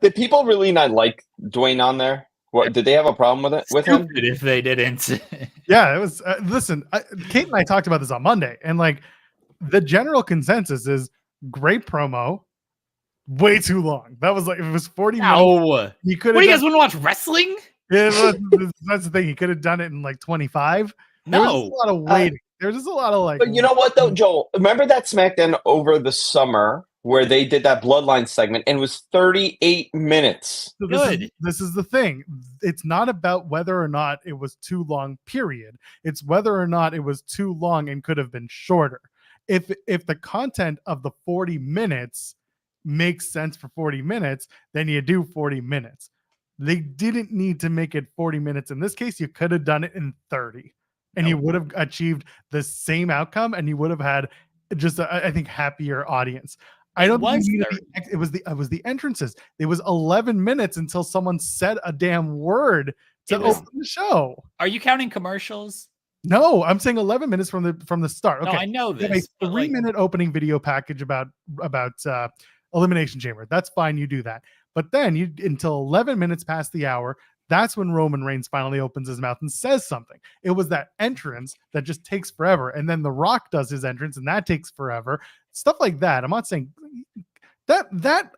Did people really not like Dwayne on there? What did they have a problem with it? With him? If they didn't. Yeah, it was. Listen, Kate and I talked about this on Monday, and like the general consensus is great promo, way too long. That was like it was 40 minutes. You could. What do you guys want to watch wrestling? That's the thing. He could have done it in like 25. There was a lot of waiting. There's just a lot of like. But you know what though, Joel? Remember that SmackDown over the summer where they did that Bloodline segment and it was 38 minutes. So this is the thing. It's not about whether or not it was too long, period. It's whether or not it was too long and could have been shorter. If the content of the 40 minutes makes sense for 40 minutes, then you do 40 minutes. They didn't need to make it 40 minutes. In this case, you could have done it in 30. And you would have achieved the same outcome, and you would have had just I think happier audience. I don't think it was the entrances. It was 11 minutes until someone said a damn word to open the show. Are you counting commercials? No, I'm saying 11 minutes from the start. Okay, no, I know this. You have a 3-minute opening video package about Elimination Chamber. That's fine. You do that, but then until 11 minutes past the hour. That's when Roman Reigns finally opens his mouth and says something. It was that entrance that just takes forever. And then The Rock does his entrance and that takes forever. Stuff like that. I'm not saying that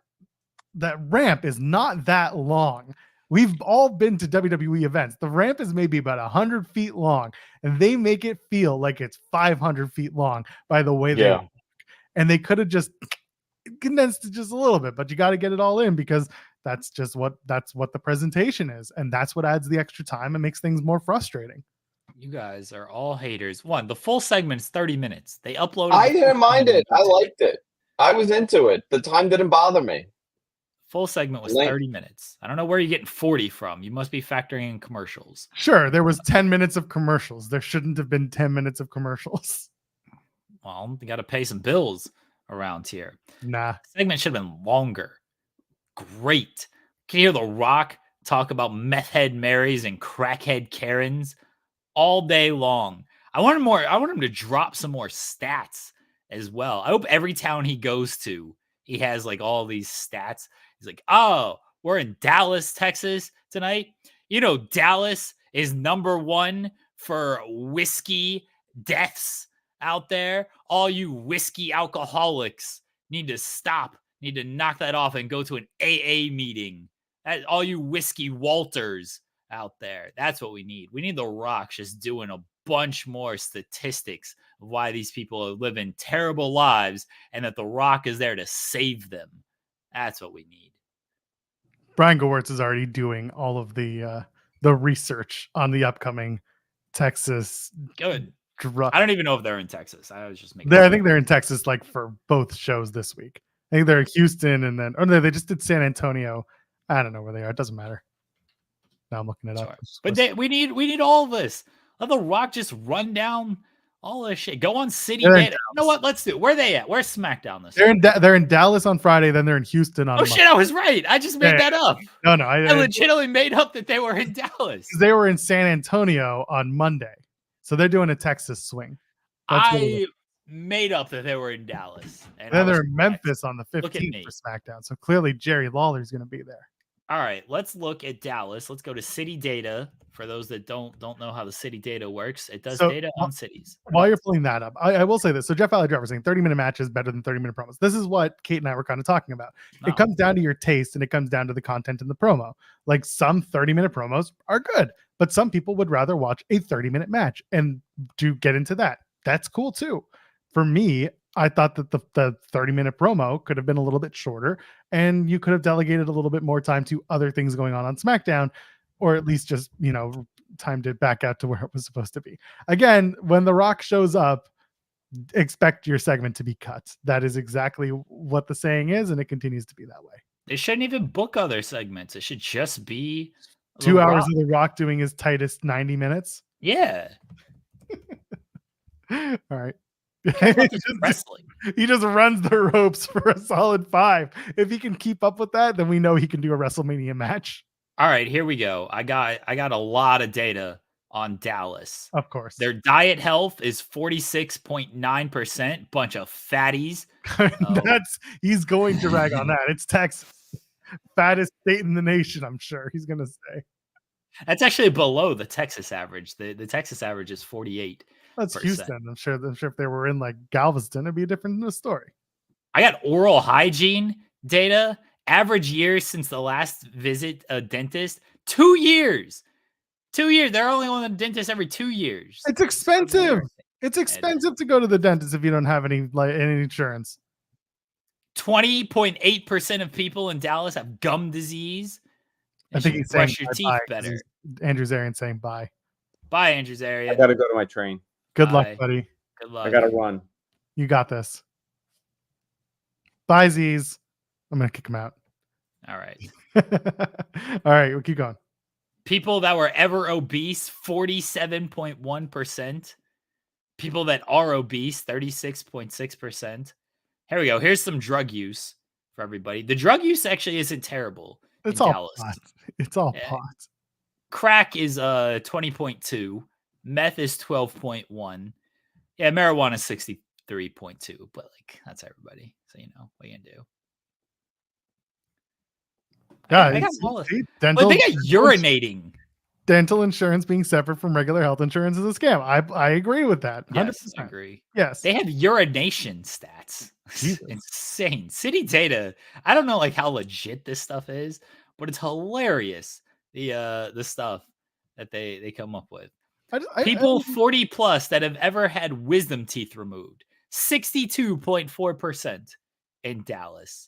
ramp is not that long. We've all been to WWE events. The ramp is maybe about 100 feet long and they make it feel like it's 500 feet long by the way they walk. And they could have just condensed it just a little bit, but you got to get it all in because that's what the presentation is, and that's what adds the extra time and makes things more frustrating. You guys are all haters. The full segment is 30 minutes. They uploaded. I didn't mind it. I liked it. I was into it. The time didn't bother me. Full segment was 30 minutes. I don't know where you're getting 40 from. You must be factoring in commercials. Sure, there was 10 minutes of commercials. There shouldn't have been 10 minutes of commercials. Well, you got to pay some bills around here. Nah. The segment should have been longer. Great. Can you hear The Rock talk about meth head Marys and crackhead Karens all day long? I want him to drop some more stats as well. I hope every town he goes to, he has like all these stats. He's like, oh, we're in Dallas, Texas tonight. Dallas is number 1 for whiskey deaths out there. All you whiskey alcoholics need to stop. Need to knock that off and go to an AA meeting. All you whiskey Walters out there. That's what we need. We need The Rock just doing a bunch more statistics of why these people are living terrible lives and that The Rock is there to save them. That's what we need. Brian Gewirtz is already doing all of the research on the upcoming Texas. Good. I don't even know if they're in Texas. I was just making. I think they're in Texas, like for both shows this week. I think they're in Houston, and then they just did San Antonio. I don't know where they are. It doesn't matter. Now I'm looking it up. But we need all of this. Let The Rock just run down all this shit. Go on City Beta. You know what? Let's do it. Where are they at? Where's SmackDown this week? They're in Dallas on Friday. Then they're in Houston on. Oh shit! I was right. I just made that up. No, I legitimately made up that they were in Dallas. They were in San Antonio on Monday, so they're doing a Texas swing. I made up that they were in Dallas. And then they're in Memphis on the 15th for SmackDown. So clearly Jerry Lawler's going to be there. All right, let's look at Dallas. Let's go to city data. For those that don't know how the city data works, it does data on cities. While you're pulling that up, I will say this. So Jeff Valley was saying 30-minute matches better than 30-minute promos. This is what Kate and I were kind of talking about. No. It comes down to your taste, and it comes down to the content in the promo. Like some 30-minute promos are good, but some people would rather watch a 30-minute match. And to get into that, that's cool too. For me, I thought that the 30-minute promo could have been a little bit shorter, and you could have delegated a little bit more time to other things going on SmackDown, or at least just, timed it back out to where it was supposed to be. Again, when The Rock shows up, expect your segment to be cut. That is exactly what the saying is, and it continues to be that way. They shouldn't even book other segments. It should just be 2 hours of The Rock doing his tightest 90 minutes. Yeah. All right. Wrestling. He just runs the ropes for a solid 5. If he can keep up with that, then we know he can do a WrestleMania match. All right, here we go. I got a lot of data on Dallas. Of course. Their diet health is 46.9%. Bunch of fatties. He's going to rag on that. It's Texas. Fattest state in the nation, I'm sure he's going to say. That's actually below the Texas average. The Texas average is 48. That's Houston. I'm sure if they were in like Galveston, it'd be a different story. I got oral hygiene data. Average years since the last visit a dentist, 2 years. 2 years. They're only on the dentist every 2 years. It's expensive. It's expensive to go to the dentist if you don't have any insurance. 20.8% of people in Dallas have gum disease. I think he's saying brush your teeth better. Andrew Zarian saying bye. Bye, Andrew Zarian. I got to go to my train. Good luck, buddy. Good luck. I got to run. You got this. Bye, Z's. I'm going to kick him out. All right. All right. We'll keep going. People that were ever obese, 47.1%. People that are obese, 36.6%. Here we go. Here's some drug use for everybody. The drug use actually isn't terrible. It's all Dallas. pot. It's all pot. Crack is 20.2. Meth is 12.1. Yeah, marijuana is 63.2. But like that's everybody. So what are you gonna do? Yeah, they got urinating. Dental insurance being separate from regular health insurance is a scam. I agree with that. 100%. Yes, I agree. Yes. They have urination stats. Insane. City data. I don't know how legit this stuff is, but it's hilarious. The stuff that they come up with. People 40 plus that have ever had wisdom teeth removed. 62.4% in Dallas.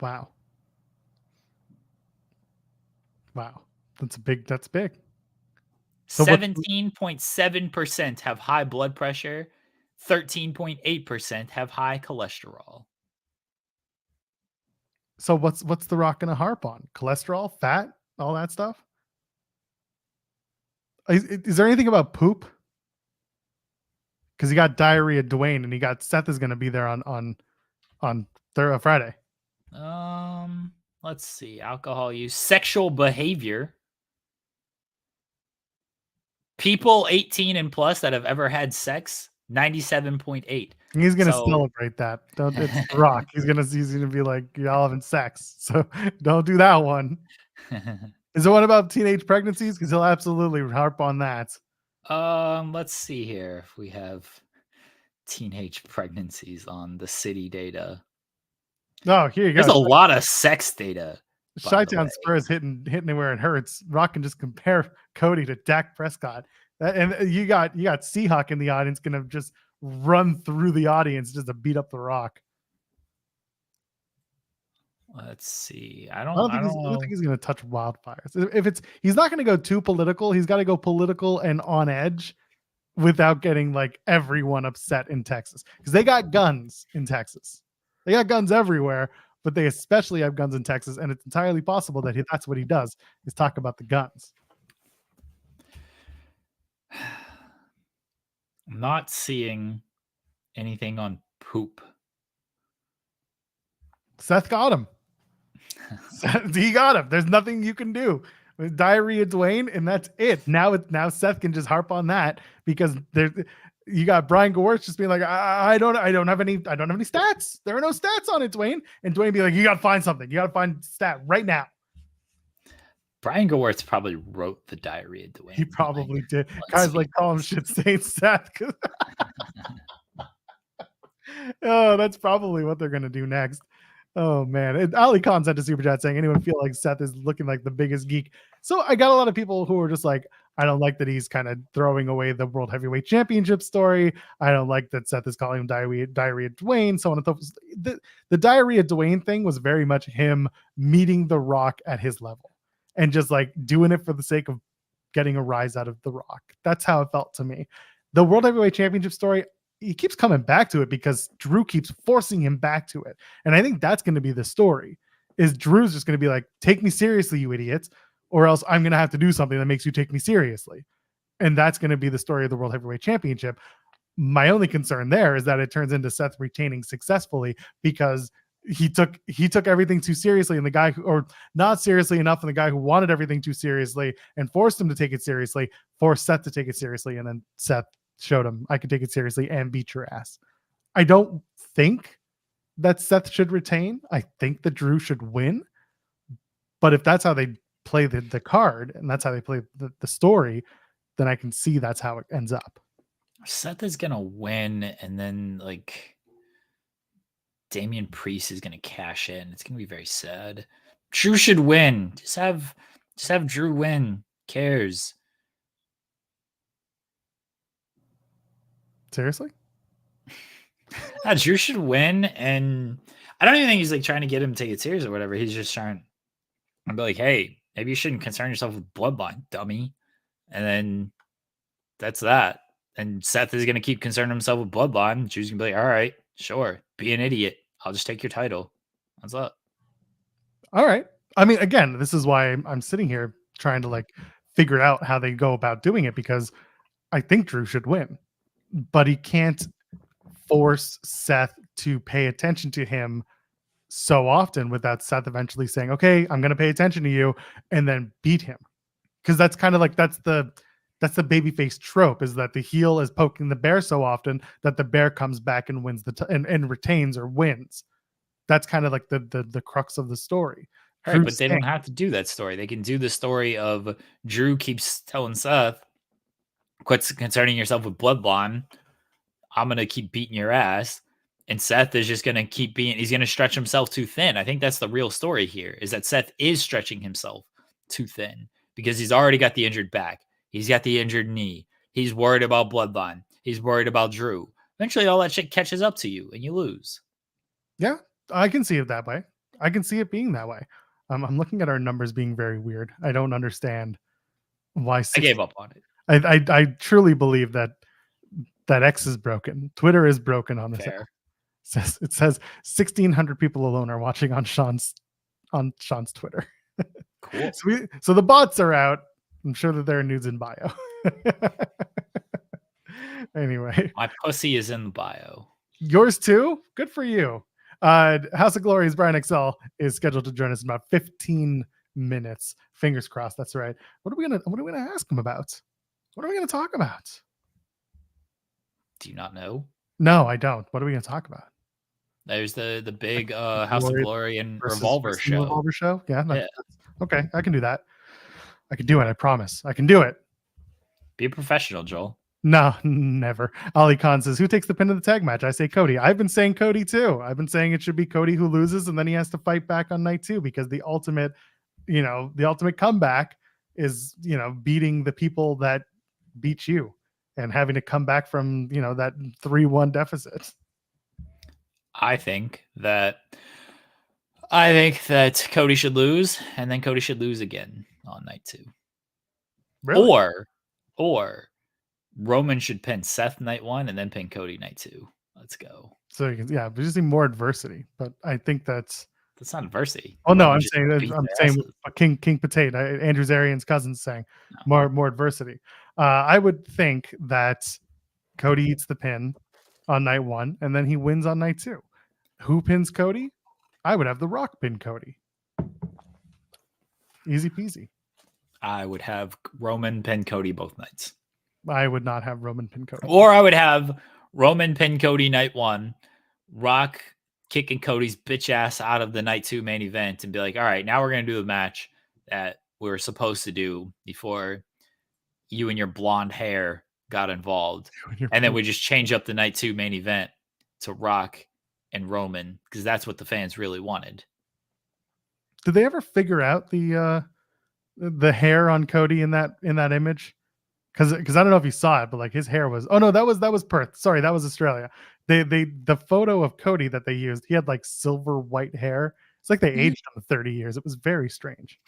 Wow. That's big. So 17.7% have high blood pressure. 13.8% have high cholesterol. So what's The Rock gonna harp on? Cholesterol, fat, all that stuff? Is there anything about poop? Because he got diarrhea, Dwayne, and he got Seth is gonna be there on Friday. Let's see. Alcohol use, sexual behavior. People 18 and plus that have ever had sex, 97.8. He's gonna celebrate that. It's The Rock. He's gonna be like, y'all having sex. So don't do that one. Is there one about teenage pregnancies? Because he'll absolutely harp on that. Let's see here if we have teenage pregnancies on the city data. Oh, here you go. There's a lot of sex data. Chi-Town Spurs hitting where it hurts. Rock can just compare Cody to Dak Prescott. And you got Seahawk in the audience gonna just run through the audience just to beat up The Rock. Let's see. I don't think he's gonna touch wildfires. He's not gonna go too political. He's got to go political and on edge without getting everyone upset in Texas, because they got guns in Texas. They got guns everywhere, but they especially have guns in Texas, and it's entirely possible that that's what he does, is talk about the guns. I'm not seeing anything on poop. Seth got him. He got him. There's nothing you can do. Diarrhea Dwayne, and that's it. Now Seth can just harp on that, because you got Brian Gewirtz just being like, I don't have any stats. There are no stats on it, Dwayne. And Dwayne be like, you got to find something. You got to find stat right now. Brian Gewirtz probably wrote the diary of Dwayne. He probably did. Guys like call him shit stain Seth. Oh, that's probably what they're gonna do next. Oh man, and Ali Khan sent a super chat saying, anyone feel like Seth is looking like the biggest geek? So I got a lot of people who are just like, I don't like that he's kind of throwing away the World Heavyweight Championship story. I don't like that Seth is calling him Diarrhea of Dwayne. So on and so forth. The Diarrhea of Dwayne thing was very much him meeting The Rock at his level and just like doing it for the sake of getting a rise out of The Rock. That's how it felt to me. The World Heavyweight Championship story, he keeps coming back to it because Drew keeps forcing him back to it. And I think that's going to be the story, is Drew's just going to be like, take me seriously, you idiots, or else I'm going to have to do something that makes you take me seriously. And that's going to be the story of the World Heavyweight Championship. My only concern there is that it turns into Seth retaining successfully because he took everything too seriously, and the guy who, or not seriously enough, and the guy who wanted everything too seriously and forced him to take it seriously, forced Seth to take it seriously, and then Seth showed him, I could take it seriously and beat your ass. I don't think that Seth should retain. I think that Drew should win. But if that's how they play the card and that's how they play the story, then I can see that's how it ends up. Seth is going to win, and then like Damian Priest is going to cash in. It's going to be very sad. Drew should win. Just have Drew win. Cares. Seriously? Drew should win, and I don't even think he's like trying to get him to take it serious or whatever. He's just trying to be like, hey, maybe you shouldn't concern yourself with bloodline, dummy. And then that's that. And Seth is going to keep concerning himself with bloodline. Drew's going to be like, all right, sure, be an idiot. I'll just take your title. What's up? All right. I mean, again, this is why I'm sitting here trying to like figure out how they go about doing it, because I think Drew should win, but he can't force Seth to pay attention to him so often without Seth eventually saying, okay, I'm going to pay attention to you, and then beat him. Because that's kind of like, that's the babyface trope, is that the heel is poking the bear so often that the bear comes back and wins and retains or wins. That's kind of like the crux of the story. Right, but they don't have to do that story. They can do the story of Drew keeps telling Seth, quit concerning yourself with bloodline. I'm going to keep beating your ass. And Seth is just going to keep he's going to stretch himself too thin. I think that's the real story here, is that Seth is stretching himself too thin because he's already got the injured back. He's got the injured knee. He's worried about bloodline. He's worried about Drew. Eventually all that shit catches up to you and you lose. Yeah, I can see it that way. I can see it being that way. I'm looking at our numbers being very weird. I don't understand why. I gave up on it. I truly believe that X is broken. Twitter is broken on this. It says 1,600 people alone are watching on Sean's Twitter. Cool. So the bots are out. I'm sure that there are nudes in bio. Anyway, my pussy is in the bio. Yours too? Good for you. House of Glory's Brian XL is scheduled to join us in about 15 minutes. Fingers crossed. That's right. What are we gonna ask him about? What are we gonna talk about? Do you not know? No, I don't. What are we gonna talk about? There's the big House of Glory and Revolver show. Revolver show? Yeah. Okay, I can do that. I can do it. I promise. I can do it. Be a professional, Joel. No, never. Ali Khan says, who takes the pin in the tag match? I say Cody. I've been saying Cody too. I've been saying it should be Cody who loses, and then he has to fight back on night 2, because the ultimate comeback is, beating the people that beat you and having to come back from, that 3-1 deficit. I think that Cody should lose, and then Cody should lose again on night 2. Really? Or Roman should pin Seth night 1 and then pin Cody night 2. Let's go. So we just need more adversity, but I think that's not adversity. Oh no, I'm saying King Potato, Andrew Zarian's cousin's saying more adversity. I would think that Cody eats the pin on night 1 and then he wins on night 2. Who pins Cody? I would have The Rock pin Cody. Easy peasy. I would have Roman pin Cody both nights. I would not have Roman pin Cody. Or I would have Roman pin Cody night 1, Rock kicking Cody's bitch ass out of the night 2 main event and be like, all right, now we're going to do the match that we were supposed to do before you and your blonde hair got involved. And then we just change up the night 2 main event to Rock and Roman because that's what the fans really wanted. Did they ever figure out the hair on Cody in that image? Because I don't know if you saw it, but like his hair was. Oh no, that was Perth. Sorry, that was Australia. The photo of Cody that they used, he had like silver white hair. It's like they aged him 30 years. It was very strange.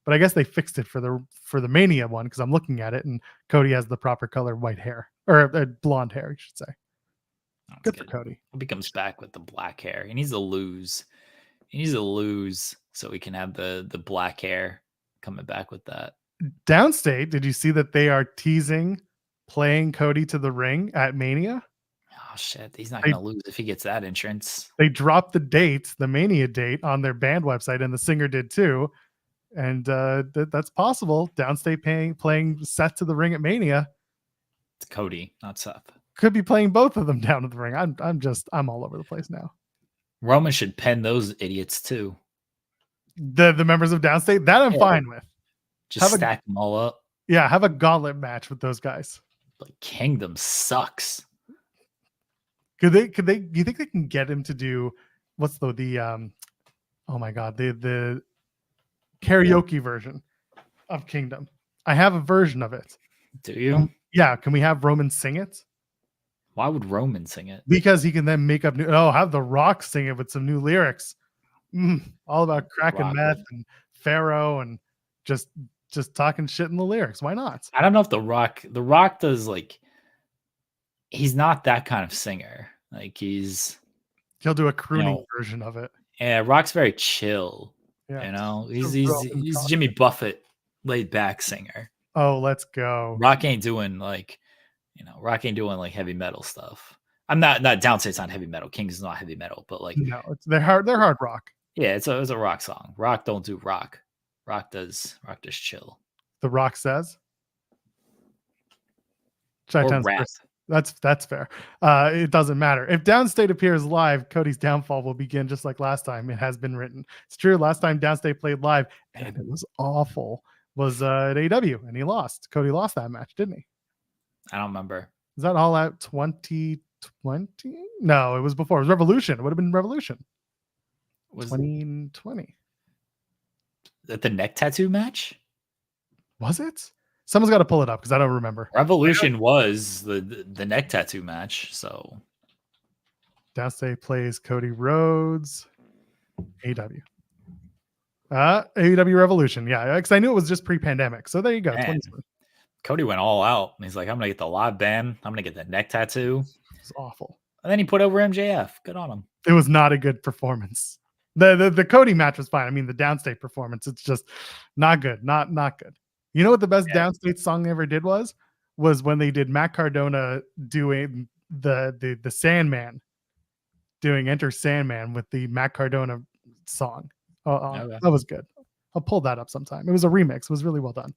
But I guess they fixed it for the Mania one because I'm looking at it and Cody has the proper color white hair or blonde hair, I should say. That's good for Cody. Hope he comes back with the black hair. He needs to lose. He needs to lose so we can have the black hair coming back with that. Downstate, did you see that they are teasing playing Cody to the ring at Mania? Oh shit, he's not going to lose if he gets that entrance. They dropped the date, the Mania date, on their band website, and the singer did too. And that's possible. Downstate playing Seth to the ring at Mania. It's Cody, not Seth. Could be playing both of them down to the ring. I'm all over the place now. Roman should pen those idiots too. The members of Downstate, that I'm fine with. Just stack them all up. Yeah, have a gauntlet match with those guys. But Kingdom sucks. Do you think they can get him to do what's the oh my god, the karaoke version of Kingdom? I have a version of it. Do you? Yeah, can we have Roman sing it? Why would Roman sing it? Because he can then make up have The Rock sing it with some new lyrics. All about crack and meth and Pharaoh and just talking shit in the lyrics. Why not? I don't know if The Rock does like, he's not that kind of singer. Like he'll do a crooning version of it. Yeah, Rock's very chill. Yeah, he's Jimmy Buffett, laid back singer. Oh, let's go. Rock ain't doing like heavy metal stuff. I'm not Downstate's not heavy metal. King's is not heavy metal, but like no, they're hard rock. Yeah, it's a rock song. Rock don't do rock. Rock does chill. The Rock says. Or rap. That's fair. It doesn't matter. If Downstate appears live, Cody's downfall will begin just like last time. It has been written. It's true. Last time Downstate played live, and it was awful, was at AEW, and he lost. Cody lost that match, didn't he? I don't remember. Is that All Out 2020? No, it was before. It was Revolution. It would have been Revolution. Was 2020. That the neck tattoo match? Was it? Someone's got to pull it up because I don't remember. Revolution was the neck tattoo match. So Downstate plays Cody Rhodes. AEW. AEW Revolution. Yeah, because I knew it was just pre-pandemic. So there you go. Cody went all out. And he's like, I'm going to get the live band. I'm going to get the neck tattoo. It's awful. And then he put over MJF. Good on him. It was not a good performance. The Cody match was fine. I mean, the Downstate performance, it's just not good. Not good. You know what the best Downstate song they ever did was when they did Matt Cardona doing the Sandman, doing Enter Sandman with the Matt Cardona song. That was good. I'll pull that up sometime. It was a remix. It was really well done.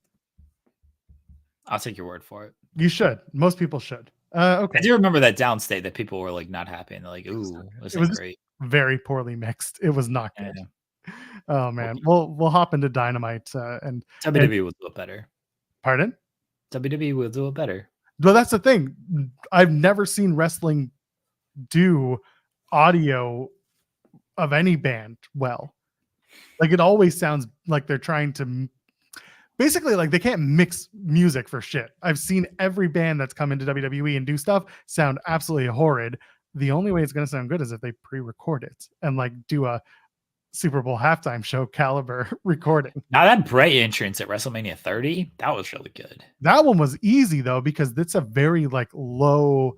I'll take your word for it. You should. Most people should. Okay. I do remember that Downstate that people were like not happy and they're like, "Ooh, this is great." Very poorly mixed. It was not good. Yeah. Oh man, we'll hop into Dynamite and WWE will do it better. Pardon? WWE will do it better. Well, that's the thing. I've never seen wrestling do audio of any band well. Like it always sounds like they're trying to. Basically, like they can't mix music for shit. I've seen every band that's come into WWE and do stuff sound absolutely horrid. The only way it's going to sound good is if they pre-record it and like do a Super Bowl halftime show caliber recording. Now that Bray entrance at WrestleMania 30, that was really good. That one was easy though, because it's a very like low,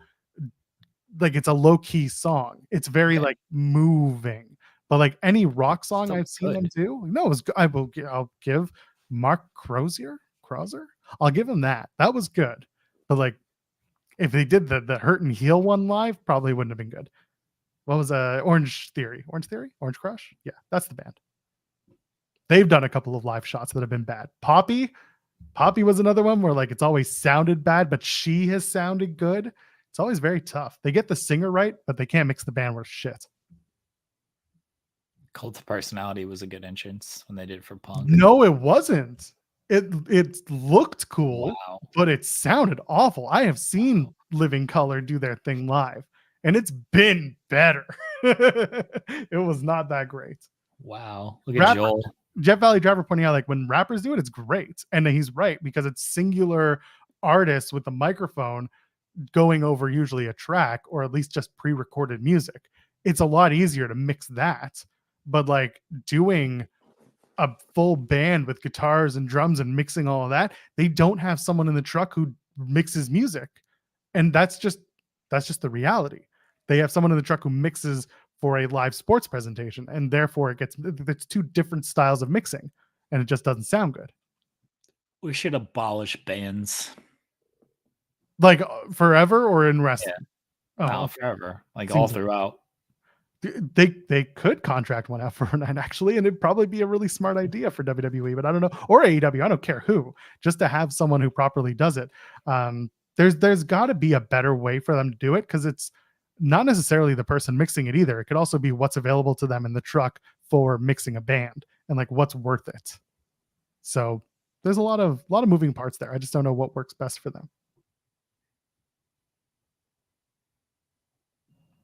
like it's a low key song. It's very like moving, but like any rock song Still I've seen them do, no, it was good. I'll give Mark Crozier, I'll give him that. That was good. But like, if they did the Hurt and Heal one live, probably wouldn't have been good. What was Orange Crush? Yeah, that's the band. They've done a couple of live shots that have been bad. Poppy, Poppy was another one where like it's always sounded bad, but she has sounded good. It's always very tough. They get the singer right, but they can't mix the band with shit. Cult of Personality was a good entrance when they did it for Punk. No, it wasn't. It looked cool, but it sounded awful. I have seen Living Color do their thing live, and it's been better. It was not that great. Wow. Look at Joel. Jeff Valley Driver pointing out, like, when rappers do it, it's great. And he's right, because it's singular artists with a microphone going over usually a track, or at least just pre-recorded music. It's a lot easier to mix that. But like doing a full band with guitars and drums and mixing all of that, they don't have someone in the truck who mixes music. And that's just the reality. They have someone in the truck who mixes for a live sports presentation, and therefore it's two different styles of mixing, and it just doesn't sound good. We should abolish bands. Like forever, or in wrestling? Yeah. Forever. Like all throughout. They could contract one out for a night, actually, and it'd probably be a really smart idea for WWE, but I don't know, or AEW, I don't care who, just to have someone who properly does it. There's got to be a better way for them to do it, because it's not necessarily the person mixing it either. It could also be what's available to them in the truck for mixing a band, and like what's worth it. So there's a lot of moving parts there. I just don't know what works best for them.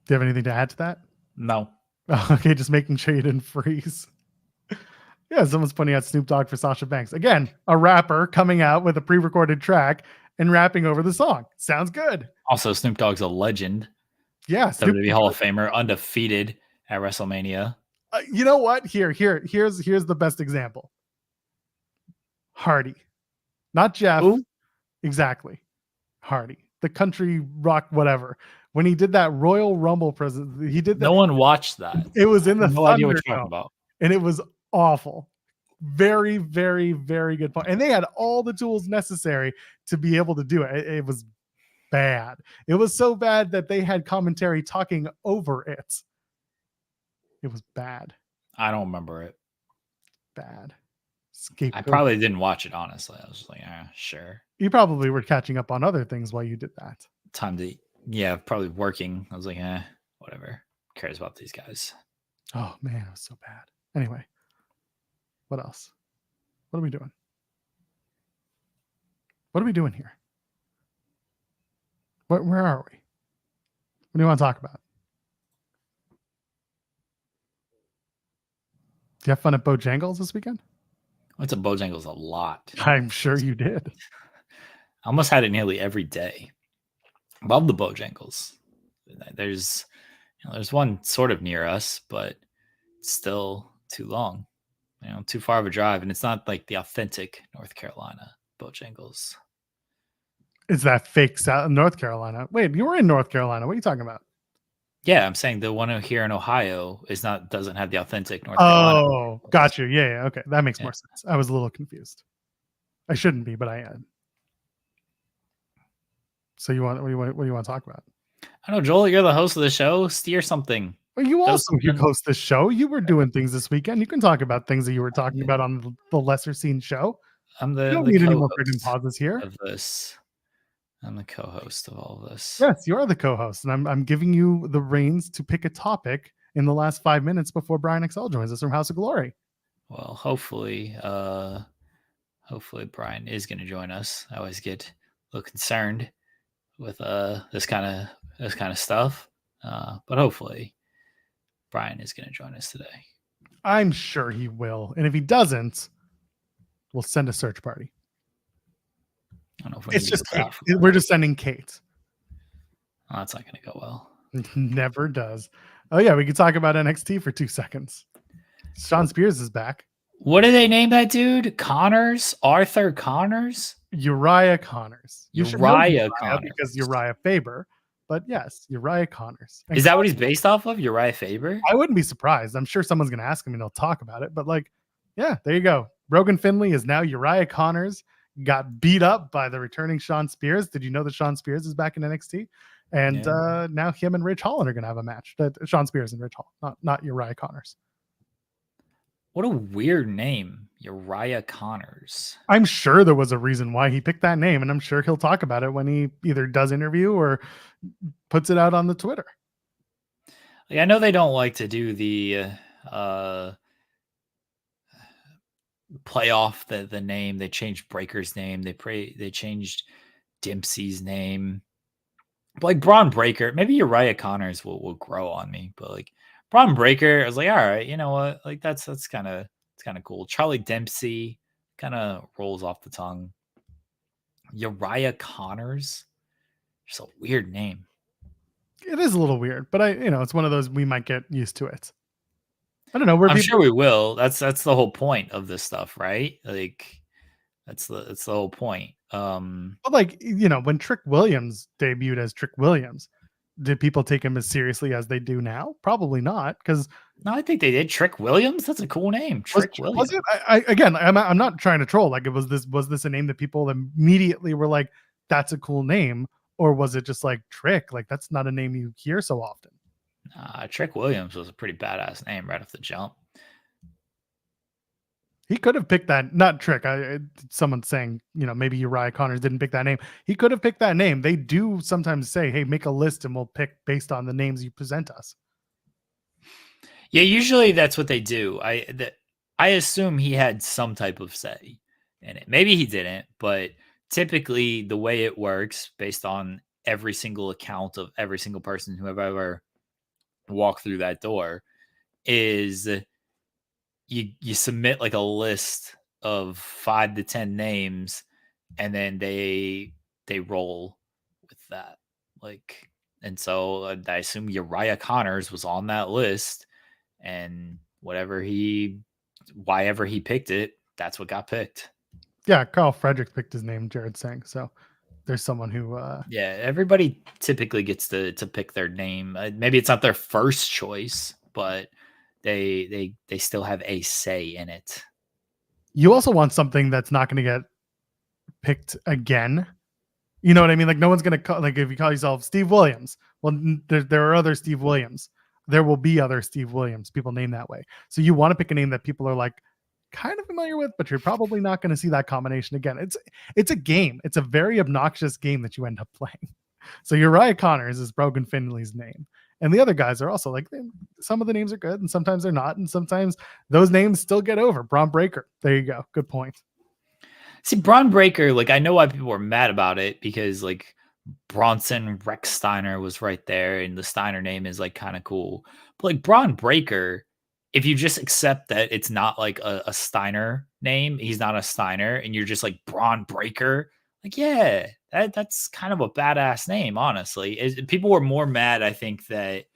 Do you have anything to add to that? No. Okay, just making sure you didn't freeze. Yeah, someone's pointing out Snoop Dogg for Sasha Banks. Again, a rapper coming out with a pre-recorded track and rapping over the song. Sounds good. Also, Snoop Dogg's a legend. Yeah, WWE Hall of Famer, undefeated at WrestleMania. You know what? Here's the best example. Hardy, not Jeff. Ooh. Exactly, Hardy, the country rock whatever. When he did that Royal Rumble present, he did that. No one watched that. It was in the no idea what you're talking about, and it was awful. Very, very, very good point. And they had all the tools necessary to be able to do it. It was bad. It was so bad that they had commentary talking over it. It was bad. I don't remember it. Bad. I probably didn't watch it, honestly. I was just like, sure. You probably were catching up on other things while you did that. Time to, probably working. I was like, whatever. Who cares about these guys? Oh, man, it was so bad. Anyway, what else? What are we doing? What are we doing here? Where are we? What do you want to talk about? Do you have fun at Bojangles this weekend? I went to Bojangles a lot. I'm sure you did. I almost had it nearly every day. Love the Bojangles. There's one sort of near us, but it's still too long. Too far of a drive, and it's not like the authentic North Carolina Bojangles. It's that fake South North Carolina. Wait, you were in North Carolina. What are you talking about? Yeah, I'm saying the one here in Ohio doesn't have the authentic North Carolina. Oh, got you. Yeah. Okay, that makes more sense. I was a little confused. I shouldn't be, but I am. So what do you want to talk about? I know, Joel, you're the host of the show. Steer something. Well, you also host the show. You were doing things this weekend. You can talk about things that you were talking about on the lesser seen show. You don't need any more freaking pauses here. Of this. I'm the co-host of all of this. Yes, you are the co-host, and I'm giving you the reins to pick a topic in the last 5 minutes before Brian XL joins us from House of Glory. Well, hopefully Brian is going to join us. I always get a little concerned with this kind of stuff, but hopefully Brian is going to join us today. I'm sure he will, and if he doesn't, we'll send a search party. I don't know if it's just we're just sending Kate. Oh, that's not going to go well. Never does. Oh yeah, we could talk about NXT for 2 seconds. Sean Spears is back. What did they name that dude? Arthur Connors? Uriah Connors. Uriah Connors. Because Uriah Faber. But yes, Uriah Connors. Is that what he's based off of? Uriah Faber? I wouldn't be surprised. I'm sure someone's going to ask him and he'll talk about it. But yeah, there you go. Brogan Finley is now Uriah Connors. Got beat up by the returning Sean Spears. Did you know that Sean Spears is back in NXT? And now him and Rich Holland are going to have a match. Sean Spears and Rich Holland, not Uriah Connors. What a weird name, Uriah Connors. I'm sure there was a reason why he picked that name, and I'm sure he'll talk about it when he either does interview or puts it out on the Twitter. I know they don't like to do the play off the name. They changed Breaker's name. They changed Dempsey's name. But like Braun Breaker, maybe Uriah Connors will grow on me. But like Braun Breaker, I was like, all right, you know what? Like that's kind of cool. Charlie Dempsey kind of rolls off the tongue. Uriah Connors, just a weird name. It is a little weird, but it's one of those we might get used to it. I don't know. I'm sure we will. That's the whole point of this stuff, right? Like that's the whole point. But like, when Trick Williams debuted as Trick Williams, did people take him as seriously as they do now? Probably not, because no, I think they did. Trick Williams, that's a cool name. Trick Williams. Was it? I'm not trying to troll. Like, was this a name that people immediately were like, that's a cool name, or was it just like Trick? Like, that's not a name you hear so often. Trick Williams was a pretty badass name right off the jump. He could have picked that, not Trick. Someone's saying, maybe Uriah Connors didn't pick that name. He could have picked that name. They do sometimes say, hey, make a list and we'll pick based on the names you present us. Yeah, usually that's what they do. I assume he had some type of say in it. Maybe he didn't, but typically the way it works based on every single account of every single person who have ever walked through that door is you submit like a list of 5 to 10 names and then they roll with that. Like, and so I assume Uriah Connors was on that list, and whatever why ever he picked it, that's what got picked. Yeah, Carl Frederick picked his name, Jared's saying. So there's someone who yeah, everybody typically gets to pick their name. Maybe it's not their first choice, but they still have a say in it. You also want something that's not going to get picked again. You know what I mean? Like, no one's going to call, like, if you call yourself Steve Williams, well, there are other Steve Williams. There will be other Steve Williams. People name that way. So you want to pick a name that people are like kind of familiar with, but you're probably not going to see that combination again. It's a game. It's a very obnoxious game that you end up playing. So Uriah Connors is Brogan Finley's name. And the other guys are also like, some of the names are good and sometimes they're not. And sometimes those names still get over. Braun Breaker. There you go. Good point. See, Braun Breaker, like, I know why people were mad about it, because like Bronson Rex Steiner was right there and the Steiner name is like kind of cool. But like Braun Breaker, if you just accept that it's not like a Steiner name, he's not a Steiner, and you're just like Braun Breaker, like, yeah, that's kind of a badass name, honestly. People were more mad, I think, that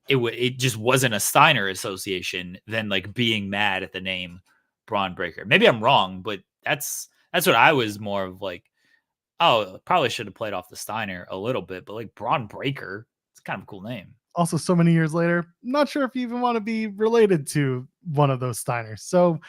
it just wasn't a Steiner association than like being mad at the name Braun Breaker. Maybe I'm wrong, but that's what I was more of like, oh, probably should have played off the Steiner a little bit, but like Braun Breaker, it's kind of a cool name. Also, so many years later, not sure if you even want to be related to one of those Steiners. So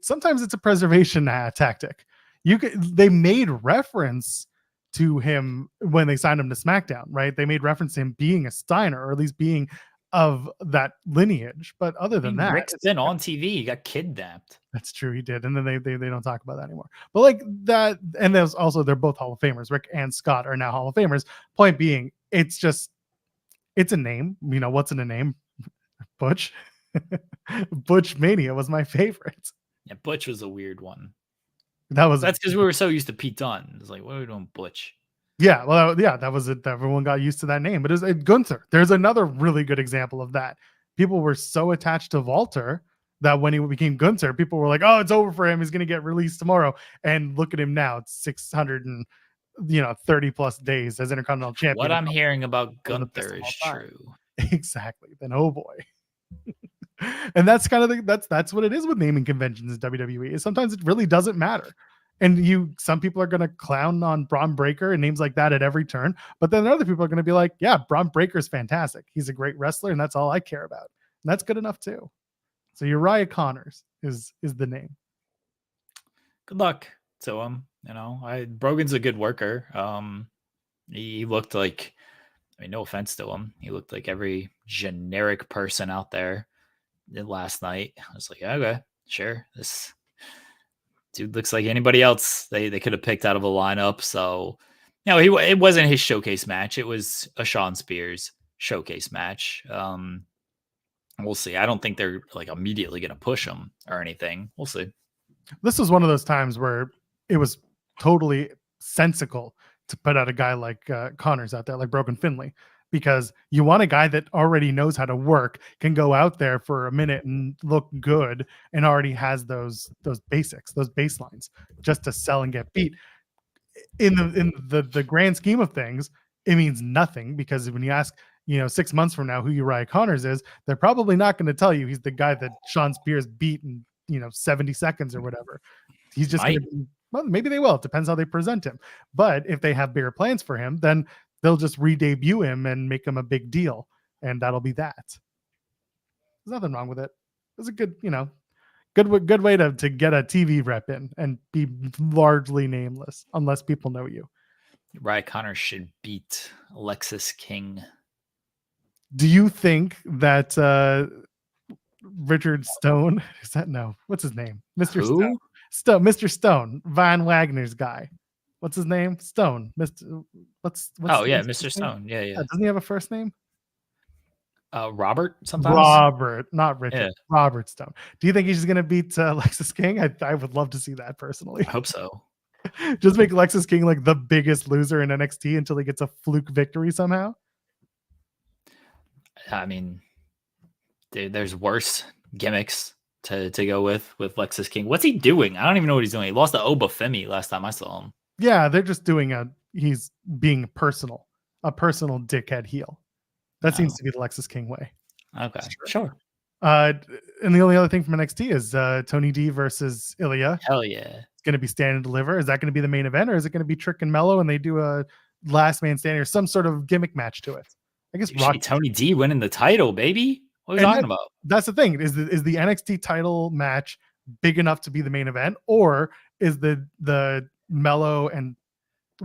sometimes it's a preservation tactic. They made reference to him when they signed him to SmackDown, right? They made reference to him being a Steiner, or at least being of that lineage. But other than that, Rick's been on TV. He got kidnapped. That's true. He did. And then they don't talk about that anymore. But like that, and there's also, they're both Hall of Famers. Rick and Scott are now Hall of Famers. Point being, it's a name. What's in a name? Butch. Butch Mania was my favorite. Yeah, Butch was a weird one. That's because we were so used to Pete Dunne. It's like, what are we doing, Butch? Yeah, well, that was it. Everyone got used to that name. But it was Gunther. There's another really good example of that. People were so attached to Walter that when he became Gunther, people were like, "Oh, it's over for him. He's going to get released tomorrow." And look at him now. It's 630 plus days as Intercontinental Champion. What I'm hearing about Gunther is true. Exactly. Then, oh boy. And that's kind of that's what it is with naming conventions in WWE. Sometimes it really doesn't matter. And some people are going to clown on Braun Breaker and names like that at every turn, but then other people are going to be like, yeah, Braun Breaker is fantastic. He's a great wrestler, and that's all I care about. And that's good enough too. So Uriah Connors is the name. Good luck to him. Brogan's a good worker. He looked like, no offense to him, he looked like every generic person out there. last night. I was like, okay, sure. This dude looks like anybody else they could have picked out of a lineup. So, it wasn't his showcase match. It was a Sean Spears showcase match. We'll see. I don't think they're like immediately going to push him or anything. We'll see. This was one of those times where it was totally sensical to put out a guy like Connors out there, like Broken Finley, because you want a guy that already knows how to work, can go out there for a minute and look good, and already has those basics, those baselines, just to sell and get beat. In the grand scheme of things, it means nothing, because when you ask 6 months from now who Uriah Connors is, they're probably not going to tell you he's the guy that Sean Spears beat in 70 seconds or whatever. He's just going to be, well, maybe they will. It depends how they present him. But if they have bigger plans for him, then they'll just re-debut him and make him a big deal, and that'll be that. There's nothing wrong with it. It's a good, good way to get a TV rep in and be largely nameless unless people know you. Uriah Connors should beat Alexis King. Do you think that Richard Stone, is that, no, what's his name? Mr. Who? Stone, Mr. Stone, Von Wagner's guy. What's his name? Stone. What's Mr. Stone. Yeah. Doesn't he have a first name? Robert sometimes? Robert, not Richard. Yeah. Robert Stone. Do you think he's going to beat Alexis King? I would love to see that personally. I hope so. Just make Alexis King like the biggest loser in NXT until he gets a fluke victory somehow. I mean, there's worse gimmicks to go with Alexis King. What's he doing? I don't even know what he's doing. He lost to Obafemi last time I saw him. Yeah, they're just doing he's being personal, a personal dickhead heel. That seems to be the Alexis King way. Okay, sure. And the only other thing from NXT is Tony D versus Ilya. Hell yeah. It's going to be Stand and Deliver. Is that going to be the main event, or is it going to be Trick and Mello and they do a last man standing or some sort of gimmick match to it? I guess Tony D winning the title, baby. What are you talking about? That's the thing. Is the NXT title match big enough to be the main event, or is the Mello and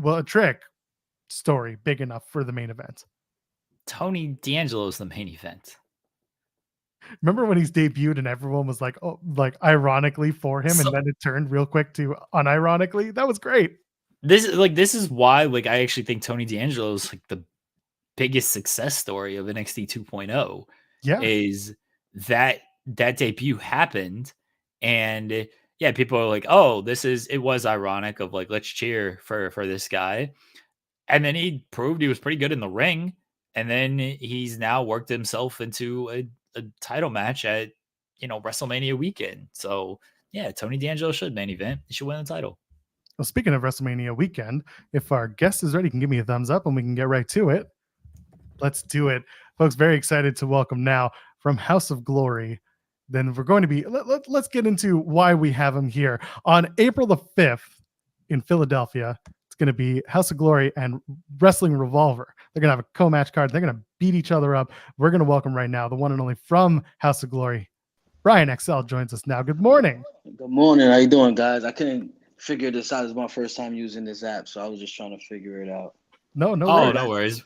a Trick story big enough for the main event? Tony D'Angelo's the main event. Remember when he's debuted and everyone was like, oh, like ironically for him, and then it turned real quick to unironically? That was great. This is why I actually think Tony D'Angelo is like the biggest success story of NXT 2.0. Yeah, is that debut happened, and people are like, oh, it was ironic of like, let's cheer for this guy, and then he proved he was pretty good in the ring, and then he's now worked himself into a title match at WrestleMania weekend. So Tony D'Angelo should main event. He should win the title. Well, speaking of WrestleMania weekend, if our guest is ready, you can give me a thumbs up and we can get right to it. Let's do it, folks. Very excited to welcome now from House of Glory. Then we're going to be let's get into why we have him here on April the 5th in Philadelphia. It's going to be House of Glory and Wrestling Revolver. They're going to have a co-match card. They're going to beat each other up. We're going to welcome right now the one and only from House of Glory, Brian XL joins us now. Good morning. Good morning. How you doing, guys? I couldn't figure this out. It's my first time using this app, so I was just trying to figure it out. No worries. No worries.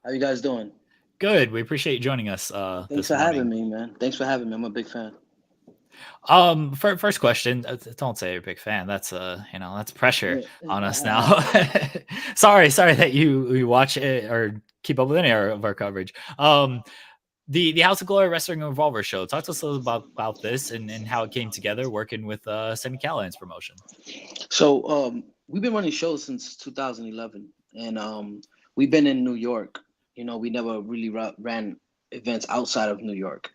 How you guys doing? Good. We appreciate you joining us. Thanks for having me, man. Thanks for having me. I'm a big fan. First question. Don't say you're a big fan. That's that's pressure on us now. sorry that you watch it or keep up with any of our coverage. The House of Glory Wrestling Revolver show. Talk to us a little about this and how it came together working with Sami Callihan's promotion. So we've been running shows since 2011, and we've been in New York. We never really ran events outside of New York.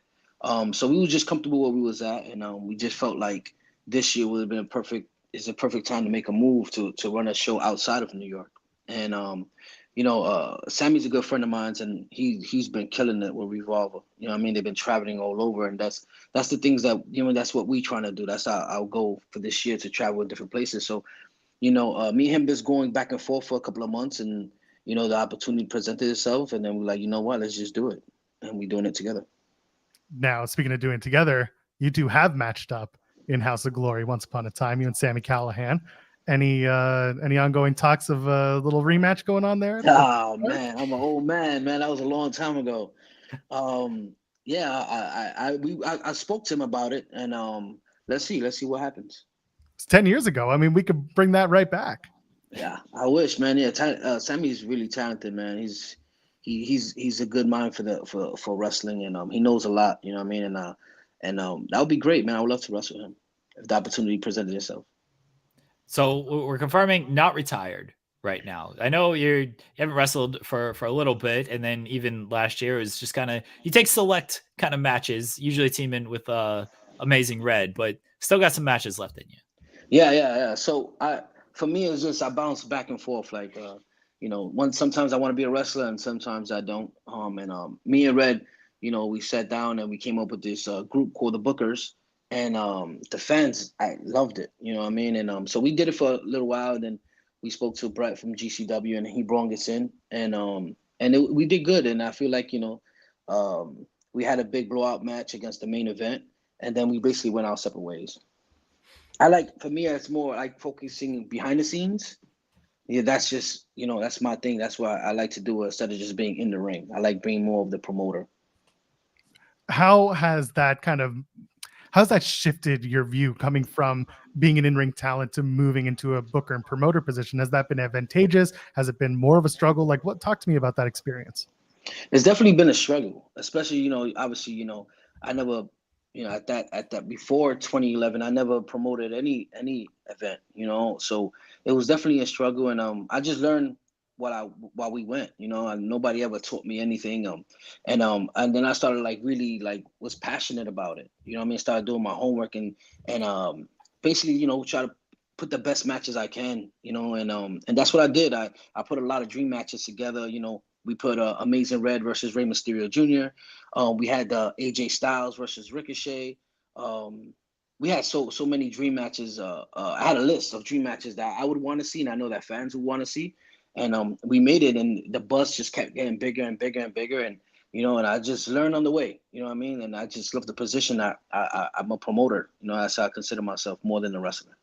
So we were just comfortable where we was at, and we just felt like this year would have been a perfect time to make a move to run a show outside of New York. And Sammy's a good friend of mine, and he's been killing it with Revolver. They've been traveling all over, and that's the things that that's what we trying to do. That's our goal for this year, to travel in different places. So me and him just going back and forth for a couple of months, and the opportunity presented itself, and then we're like, you know what, let's just do it, and we're doing it together. Now, speaking of doing it together, you two have matched up in House of Glory once upon a time, you and Sami Callihan. Any ongoing talks of a little rematch going on there? Oh man, I'm an old man. That was a long time ago. Yeah, I spoke to him about it, and let's see what happens. It's 10 years ago. I mean, we could bring that right back. Yeah, I wish, man. Yeah, Sammy's really talented, man. He's a good mind for wrestling, and he knows a lot. You know what I mean? And that would be great, man. I would love to wrestle him if the opportunity presented itself. So we're confirming not retired right now. I know you haven't wrestled for a little bit, and then even last year was just kind of you take select kind of matches, usually teaming with Amazing Red, but still got some matches left in you. Yeah. So for me, it's just I bounce back and forth. Like, sometimes I want to be a wrestler, and sometimes I don't. Me and Red, we sat down and we came up with this group called the Bookers, and the fans, I loved it. You know what I mean? And so we did it for a little while. Then we spoke to Brett from GCW, and he brought us in, and we did good. And I feel like we had a big blowout match against the main event, and then we basically went our separate ways. For me, it's more like focusing behind the scenes. Yeah, that's just, that's my thing. That's why I like to do it instead of just being in the ring. I like being more of the promoter. How's that shifted your view coming from being an in-ring talent to moving into a booker and promoter position? Has that been advantageous? Has it been more of a struggle? Talk to me about that experience. It's definitely been a struggle, especially, obviously, I never, at that before 2011, I never promoted any event, so it was definitely a struggle. And I just learned while we went, and nobody ever taught me anything. And then I started really was passionate about it. Started doing my homework and basically, try to put the best matches I can, and that's what I did. I put a lot of dream matches together. We put Amazing Red versus Rey Mysterio Jr. We had AJ Styles versus Ricochet. We had so many dream matches. I had a list of dream matches that I would want to see, and I know that fans would want to see. And we made it, and the buzz just kept getting bigger and bigger and bigger. And and I just learned on the way. You know what I mean? And I just love the position that I'm a promoter. That's how I consider myself more than a wrestler.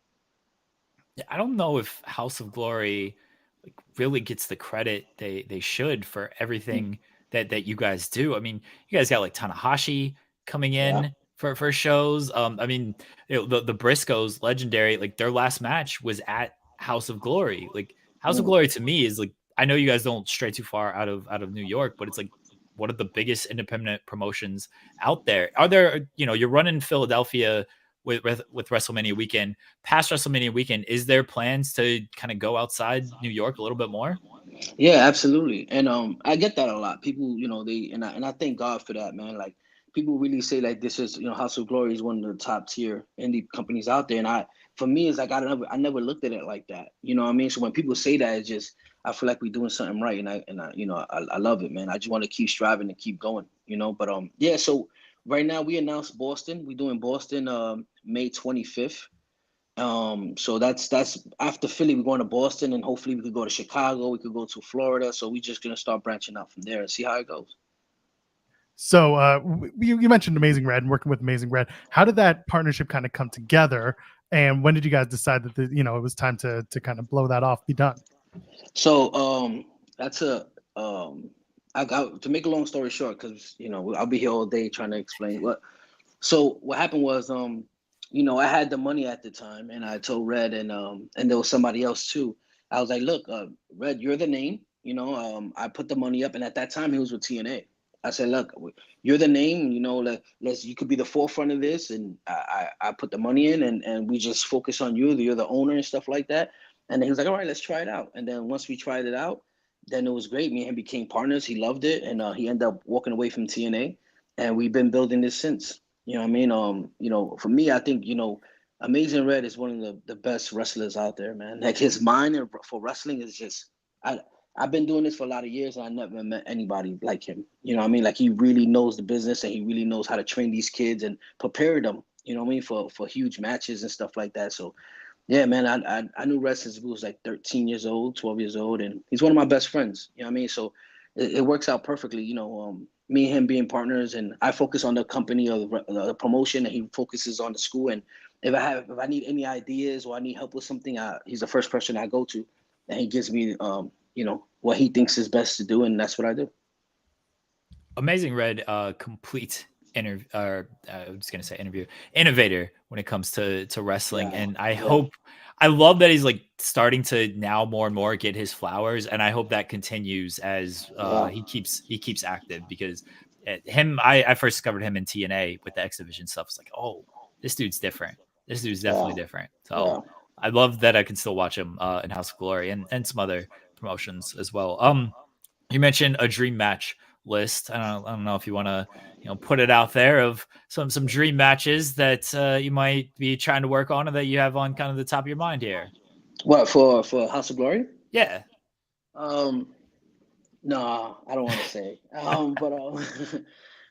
I don't know if House of Glory really gets the credit they should for everything that you guys do. I mean, you guys got Tanahashi coming in for shows. I mean, the Briscoes, legendary. Their last match was at House of Glory. House of Glory to me is I know you guys don't stray too far out of New York, but it's one of the biggest independent promotions out there. Are there, you're running Philadelphia with WrestleMania weekend, past WrestleMania weekend, is there plans to kind of go outside New York a little bit more? Yeah, absolutely. And I get that a lot. People, I thank God for that, man. People really say this is, House of Glory is one of the top tier indie companies out there. And for me, it's I never looked at it like that. You know what I mean? So when people say that, it's just, I feel like we're doing something right. And I love it, man. I just want to keep striving and keep going, but yeah. So right now we announced Boston. We're doing Boston May 25th. So that's after Philly, we're going to Boston, and hopefully we could go to Chicago. We could go to Florida. So we're just gonna start branching out from there and see how it goes. So you mentioned Amazing Red and working with Amazing Red. How did that partnership kind of come together? And when did you guys decide that it was time to kind of blow that off, be done? So that's I got to make a long story short, because I'll be here all day trying to explain what. So what happened was I had the money at the time, and I told Red and there was somebody else too. I was like, look, Red, you're the name. I put the money up, and at that time he was with TNA. I said, look, you're the name. You could be the forefront of this, and I put the money in, and we just focus on you. You're the owner and stuff like that. And then he was like, all right, let's try it out. And then once we tried it out, then it was great. Me and him became partners. He loved it, and he ended up walking away from TNA, and we've been building this since. You know what I mean? For me, I think, Amazing Red is one of the best wrestlers out there, man. His mind for wrestling is just, I've been doing this for a lot of years, and I never met anybody like him. You know what I mean? He really knows the business, and he really knows how to train these kids and prepare them, you know what I mean, for huge matches and stuff like that. So, yeah, man, I knew Red since he was 13 years old, 12 years old, and he's one of my best friends. You know what I mean? So it works out perfectly, me and him being partners, and I focus on the company or the promotion, and he focuses on the school. And if I need any ideas or I need help with something, he's the first person I go to, and he gives me what he thinks is best to do, and that's what I do. Amazing Red, complete innovator when it comes to wrestling. And I love that he's like starting to now more and more get his flowers, and I hope that continues as he keeps active, because I first discovered him in TNA with the X Division stuff. It's like, oh, this dude's different. This dude's definitely different. So I love that I can still watch him in House of Glory and some other promotions as well. You mentioned a dream match list. I don't know if you want to put it out there of some dream matches that you might be trying to work on, or that you have on kind of the top of your mind here. What, for House of Glory? Yeah. No, I don't want to say.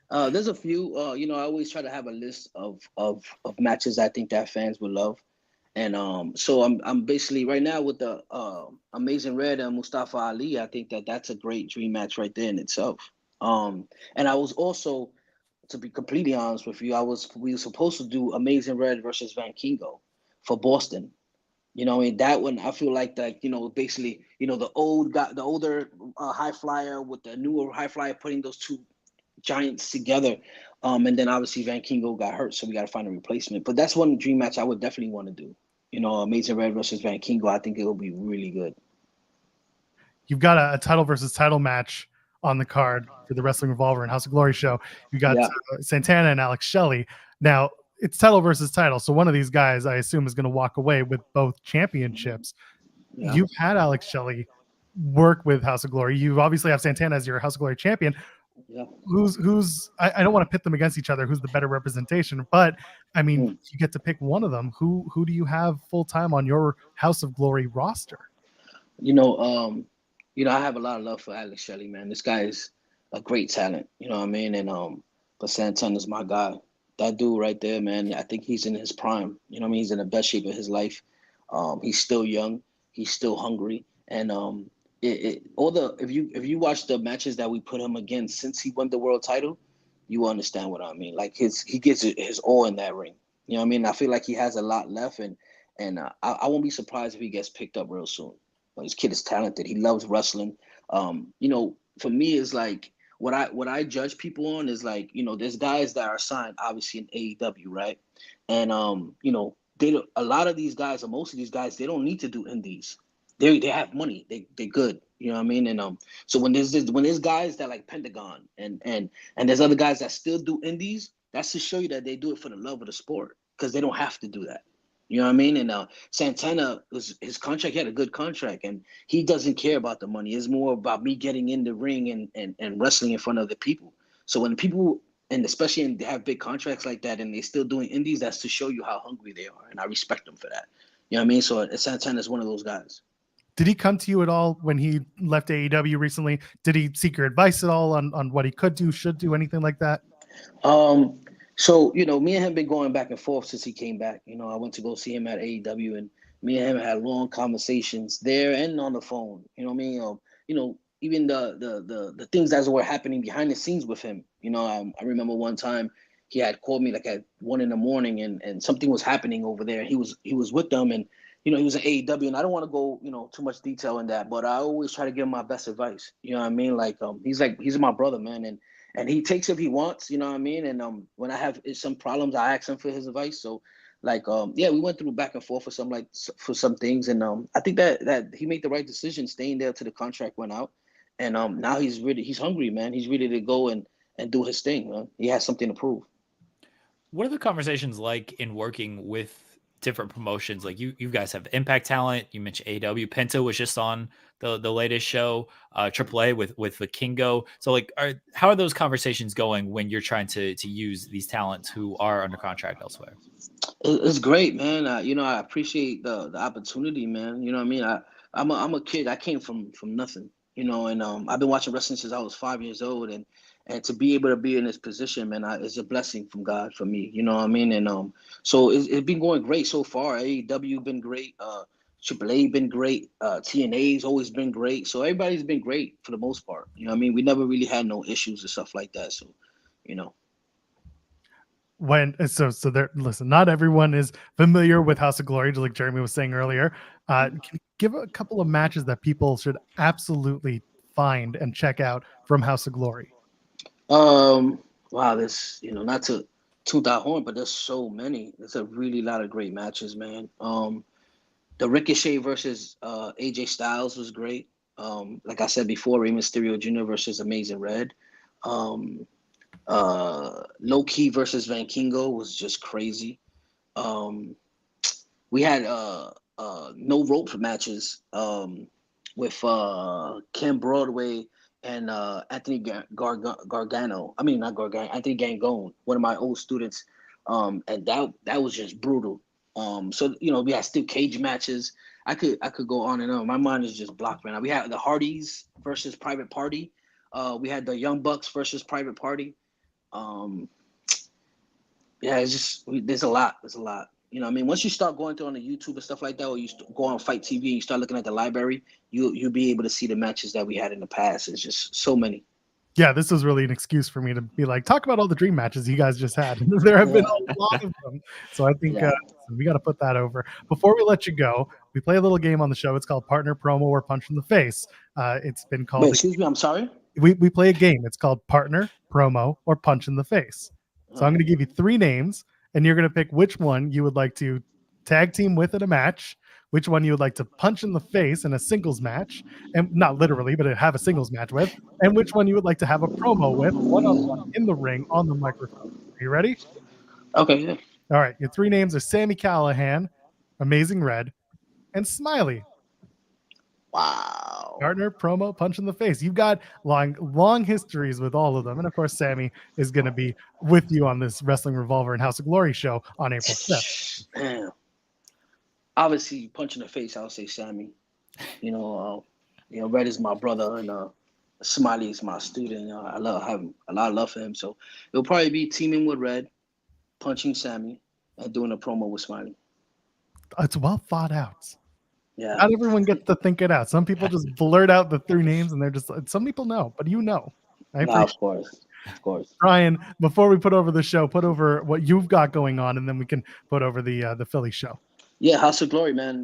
But there's a few. I always try to have a list of matches I think that fans would love. And so I'm basically right now with the Amazing Red and Mustafa Ali. I think that's a great dream match right there in itself. And I was also, to be completely honest with you, we were supposed to do Amazing Red versus Van Kingo for Boston. That one, I feel like that, basically, the older high flyer with the newer high flyer, putting those two giants together. And then obviously Van Kingo got hurt, so we got to find a replacement. But that's one dream match I would definitely want to do. Amazing Red versus Van Kingo. I think it will be really good. You've got a title versus title match on the card for the Wrestling Revolver and House of Glory show. You got Santana and Alex Shelley. Now, it's title versus title, so one of these guys, I assume, is going to walk away with both championships. Yeah. You've had Alex Shelley work with House of Glory. You obviously have Santana as your House of Glory champion. Yeah. Who's I don't want to pit them against each other, who's the better representation, but I mean, you get to pick one of them. Who do you have full time on your House of Glory roster? I have a lot of love for Alex Shelley, man. This guy is a great talent, you know what I mean? And but Santana's my guy. That dude right there, man, I think he's in his prime. You know what I mean? He's in the best shape of his life. He's still young, he's still hungry, and if you watch the matches that we put him against since he won the world title, you understand what I mean. Like he gets his all in that ring. You know what I mean? I feel like he has a lot left, and I won't be surprised if he gets picked up real soon. This kid is talented. He loves wrestling. For me, it's like what I judge people on is like, there's guys that are signed obviously in AEW, right? And a lot of these guys, or most of these guys, they don't need to do indies. They have money. They're good. You know what I mean? And so when there's guys that like Pentagon and there's other guys that still do indies, that's to show you that they do it for the love of the sport, because they don't have to do that. You know what I mean? And Santana, his contract, he had a good contract, and he doesn't care about the money. It's more about me getting in the ring and wrestling in front of the people. So when people, and especially when they have big contracts like that and they're still doing indies, that's to show you how hungry they are. And I respect them for that. You know what I mean? So Santana is one of those guys. Did he come to you at all when he left AEW recently? Did he seek your advice at all on what he could do, should do, anything like that? So, me and him been going back and forth since he came back. I went to go see him at AEW, and me and him had long conversations there and on the phone. You know what I mean? Even the things that were happening behind the scenes with him. I remember one time he had called me like at 1 a.m. and something was happening over there. He was with them, and he was in AEW, and I don't want to go, too much detail in that, but I always try to give him my best advice. You know what I mean? He's my brother, man, and he takes if he wants, you know what I mean? And when I have some problems, I ask him for his advice. So we went through back and forth for some things, and I think that he made the right decision staying there till the contract went out. And now he's hungry, man. He's ready to go and do his thing, man. He has something to prove. What are the conversations like in working with different promotions? Like you guys have Impact talent. You mentioned AEW. Penta was just on the latest show. AAA with Vikingo. So how are those conversations going when you're trying to use these talents who are under contract elsewhere? It's great, man. I appreciate the opportunity, man. You know what I mean? I'm a kid. I came from nothing. And I've been watching wrestling since I was 5 years old, and to be able to be in this position, man, it's a blessing from God for me. You know what I mean? And so it's been going great so far. AEW been great. AAA been great. TNA's always been great. So everybody's been great for the most part. You know what I mean? We never really had no issues and stuff like that. So, Listen, not everyone is familiar with House of Glory, like Jeremy was saying earlier. Can you give a couple of matches that people should absolutely find and check out from House of Glory? Wow, this, not to toot that horn, but there's so many. There's a really lot of great matches, man. The Ricochet versus AJ Styles was great. Like I said before, Rey Mysterio Jr. versus Amazing Red. Um, Low Key versus Van Kingo was just crazy. We had no ropes matches with Ken Broadway and Anthony Gargano. I mean, not Gargano, Anthony Gangone, one of my old students. And that was just brutal. So we had steel cage matches. I could go on and on. My mind is just blocked right now. We had the Hardys versus Private Party. We had the Young Bucks versus Private Party. Yeah, it's just there's a lot. There's a lot. I mean, once you start going through on the YouTube and stuff like that, or you go on Fight TV and you start looking at the library, you'll be able to see the matches that we had in the past. It's just so many. Yeah, this was really an excuse for me to be like, talk about all the dream matches you guys just had. There have been a lot of them. So I think we got to put that over. Before we let you go, we play a little game on the show. It's called Partner, Promo, or Punch in the Face. It's been called... Wait, excuse me, I'm sorry? We play a game. It's called Partner, Promo, or Punch in the Face. So I'm going to give you 3 names, and you're going to pick which one you would like to tag team with in a match, which one you would like to punch in the face in a singles match, and not literally, but have a singles match with, and which one you would like to have a promo with, one-on-one in the ring on the microphone. Are you ready? Okay, yeah. All right, your 3 names are Sami Callihan, Amazing Red, and Smiley. Wow. Partner, promo, punch in the face. You've got long histories with all of them. And of course, Sami is going to be with you on this Wrestling Revolver and House of Glory show on April 5th. Man. Obviously, punch in the face, I would say Sami. Red is my brother, and Smiley is my student. I have a lot of love for him. So it'll probably be teaming with Red, punching Sami, and doing a promo with Smiley. It's well thought out. Yeah. Not everyone gets to think it out. Some people just blurt out the 3 names, and they're just... Some people know, but Of course. Brian, before we put over the show, put over what you've got going on, and then we can put over the Philly show. Yeah, House of Glory, man.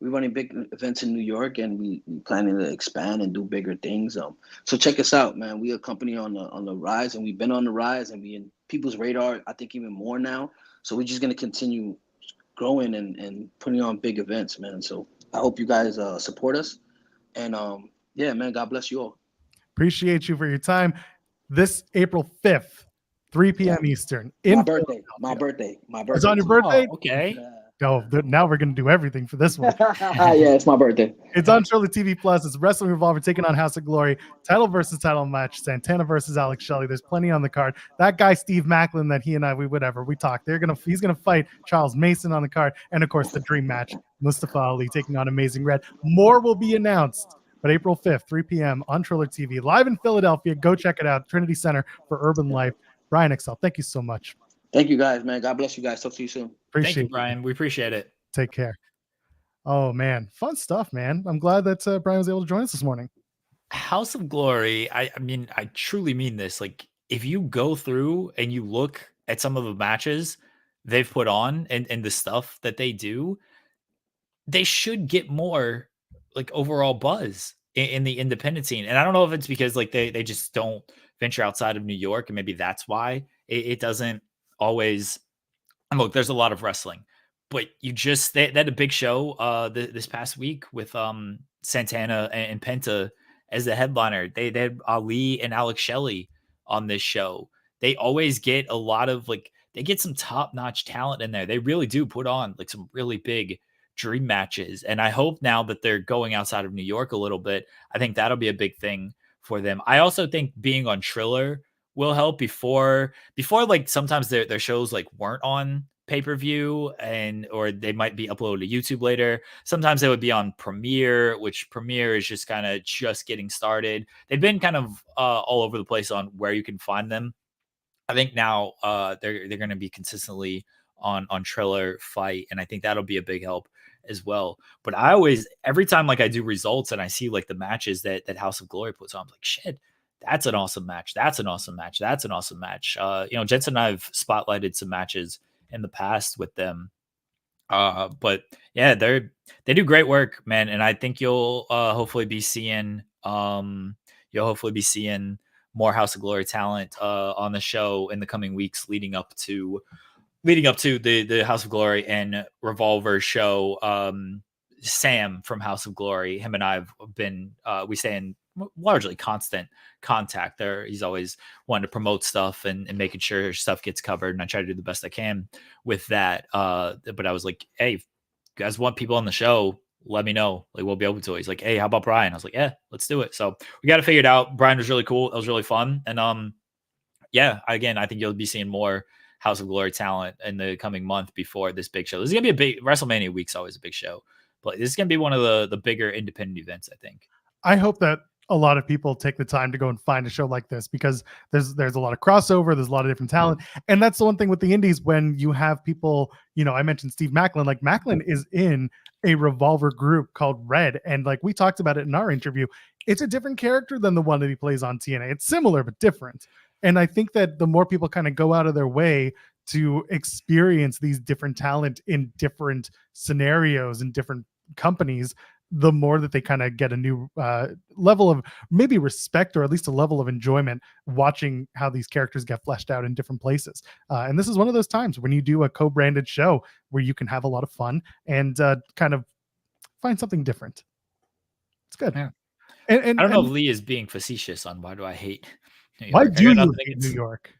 We're running big events in New York, and we planning to expand and do bigger things. So check us out, man. We are a company on the rise, and we've been on the rise, and we in people's radar, I think, even more now. So we're just gonna continue growing and putting on big events, man. So I hope you guys support us, and yeah, man. God bless you all. Appreciate you for your time. This April 5th, 3 p.m. Eastern. My birthday. It's on your birthday? Oh, okay. Oh, now we're going to do everything for this one. Yeah, it's my birthday. It's on Triller TV Plus. It's Wrestling Revolver taking on House of Glory. Title versus title match. Santana versus Alex Shelley. There's plenty on the card. That guy, Steve Macklin, that he and I, we talked. He's going to fight Charles Mason on the card. And, of course, the dream match, Mustafa Ali taking on Amazing Red. More will be announced. But April 5th, 3 p.m. on Triller TV. Live in Philadelphia. Go check it out. Trinity Center for Urban Life. Brian Excel, thank you so much. Thank you, guys, man. God bless you guys. Talk to you soon. Thank you, Brian. We appreciate it. Take care. Oh, man. Fun stuff, man. I'm glad that Brian was able to join us this morning. House of Glory, I mean, I truly mean this. Like, if you go through and you look at some of the matches they've put on and the stuff that they do, they should get more like overall buzz in the independent scene. And I don't know if it's because like they just don't venture outside of New York, and maybe that's why it doesn't always... And look, there's a lot of wrestling, but they had a big show this past week with Santana and Penta as the headliner. They had Ali and Alex Shelley on this show. They always get a lot of they get some top-notch talent in there. They really do put on like some really big dream matches. And I hope now that they're going outside of New York a little bit, I think that'll be a big thing for them. I also think being on Triller will help. Before like sometimes their shows like weren't on pay-per-view or they might be uploaded to YouTube later. Sometimes they would be on Premiere, which Premiere is just kind of just getting started. They've been kind of all over the place on where you can find them. I think now they're going to be consistently on Triller Fight, and I think that'll be a big help as well. But every time like I do results and I see like the matches that House of Glory puts on, I'm like, shit, that's an awesome match. That's an awesome match. That's an awesome match. Jensen and I have spotlighted some matches in the past with them. But yeah, they do great work, man. And I think you'll hopefully be seeing more House of Glory talent on the show in the coming weeks leading up to the House of Glory and Revolver show. Sam from House of Glory, him and I have been we stay in largely constant contact there. He's always wanting to promote stuff and making sure stuff gets covered, and I try to do the best I can with that. But I was like, hey, if you guys want people on the show, let me know. Like, we'll be able to. He's like, hey, how about Brian? I was like, yeah, let's do it. So we got to figure it out. Brian was really cool. It was really fun. And yeah, again, I think you'll be seeing more House of Glory talent in the coming month before this big show. This is gonna be a big WrestleMania week's always a big show, but this is gonna be one of the bigger independent events, I think. I hope that a lot of people take the time to go and find a show like this, because there's a lot of crossover, there's a lot of different talent. And that's the one thing with the indies, when you have people, I mentioned Steve Macklin, like Macklin is in a Revolver group called Red. And like we talked about it in our interview, it's a different character than the one that he plays on TNA. It's similar, but different. And I think that the more people kind of go out of their way to experience these different talent in different scenarios and different companies, the more that they kind of get a new level of maybe respect, or at least a level of enjoyment watching how these characters get fleshed out in different places. And this is one of those times when you do a co-branded show where you can have a lot of fun and kind of find something different. It's good. Yeah. And I don't know if Lee is being facetious on why do I hate New York. Why do you hate New York?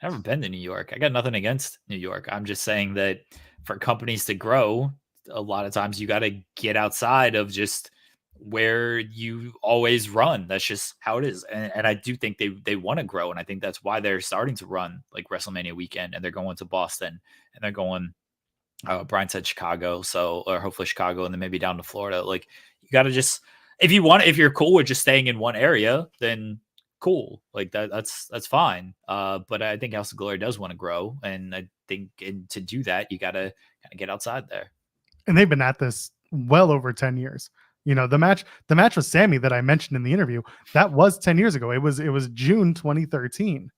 I've never been to New York. I got nothing against New York. I'm just saying that for companies to grow, a lot of times you got to get outside of just where you always run. That's just how it is. And I do think they want to grow. And I think that's why they're starting to run like WrestleMania weekend, and they're going to Boston, and they're going, Brian said Chicago. So, or hopefully Chicago, and then maybe down to Florida. Like, you got to just, if you're cool with just staying in one area, then cool. Like that's fine. But I think House of Glory does want to grow. And I think to do that, you got to kind of get outside there. And they've been at this well over 10 years. The match with Sammy that I mentioned in the interview, that was 10 years ago. It was June 2013.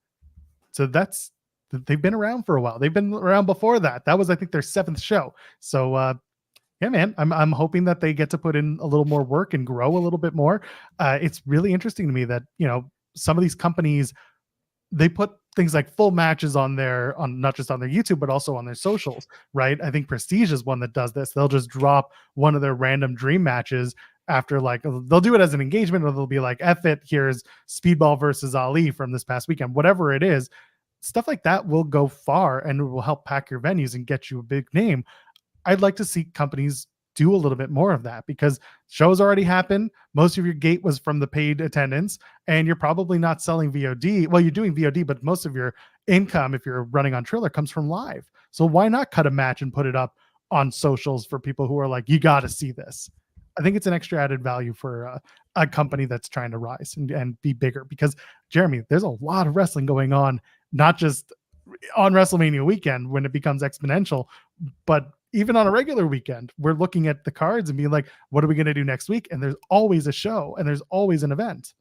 So they've been around for a while. They've been around before that. That was, I think, their 7th show. So yeah, man, I'm hoping that they get to put in a little more work and grow a little bit more. It's really interesting to me that, some of these companies, they put things like full matches on not just on their YouTube, but also on their socials, right? I think Prestige is one that does this. They'll just drop one of their random dream matches after, like, they'll do it as an engagement, or they'll be like, F it, here's Speedball versus Ali from this past weekend, whatever it is. Stuff like that will go far and it will help pack your venues and get you a big name. I'd like to see companies do a little bit more of that, because shows already happen. Most of your gate was from the paid attendance, and you're probably not selling VOD. Well, you're doing VOD, but most of your income, if you're running on Triller, comes from live. So why not cut a match and put it up on socials for people who are like, you got to see this? I think it's an extra added value for a company that's trying to rise and be bigger, because Jeremy, there's a lot of wrestling going on, not just on WrestleMania weekend when it becomes exponential, but even on a regular weekend, we're looking at the cards and being like, what are we going to do next week? And there's always a show and there's always an event.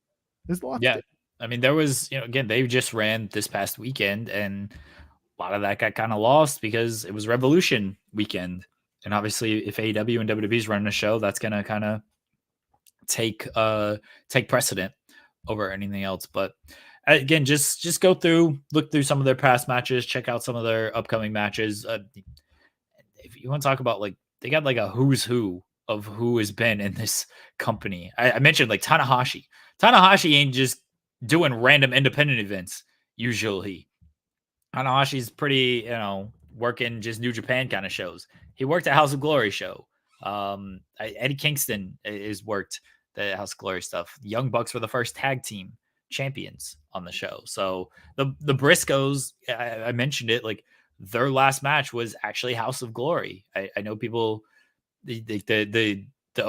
There's a lot. Yeah. I mean, there was, again, they just ran this past weekend, and a lot of that got kind of lost because it was Revolution weekend. And obviously, if AEW and WWE is running a show, that's going to kind of take precedent over anything else. But again, just look through some of their past matches, check out some of their upcoming matches. If you want to talk about, like, they got like a who's who of who has been in this company. I mentioned like Tanahashi. Tanahashi ain't just doing random independent events usually. Tanahashi's pretty, working just New Japan kind of shows. He worked at House of Glory show. Eddie Kingston is worked the House of Glory stuff. Young Bucks were the first tag team champions on the show. So the Briscoes, I mentioned it, like, their last match was actually House of Glory. I know people, the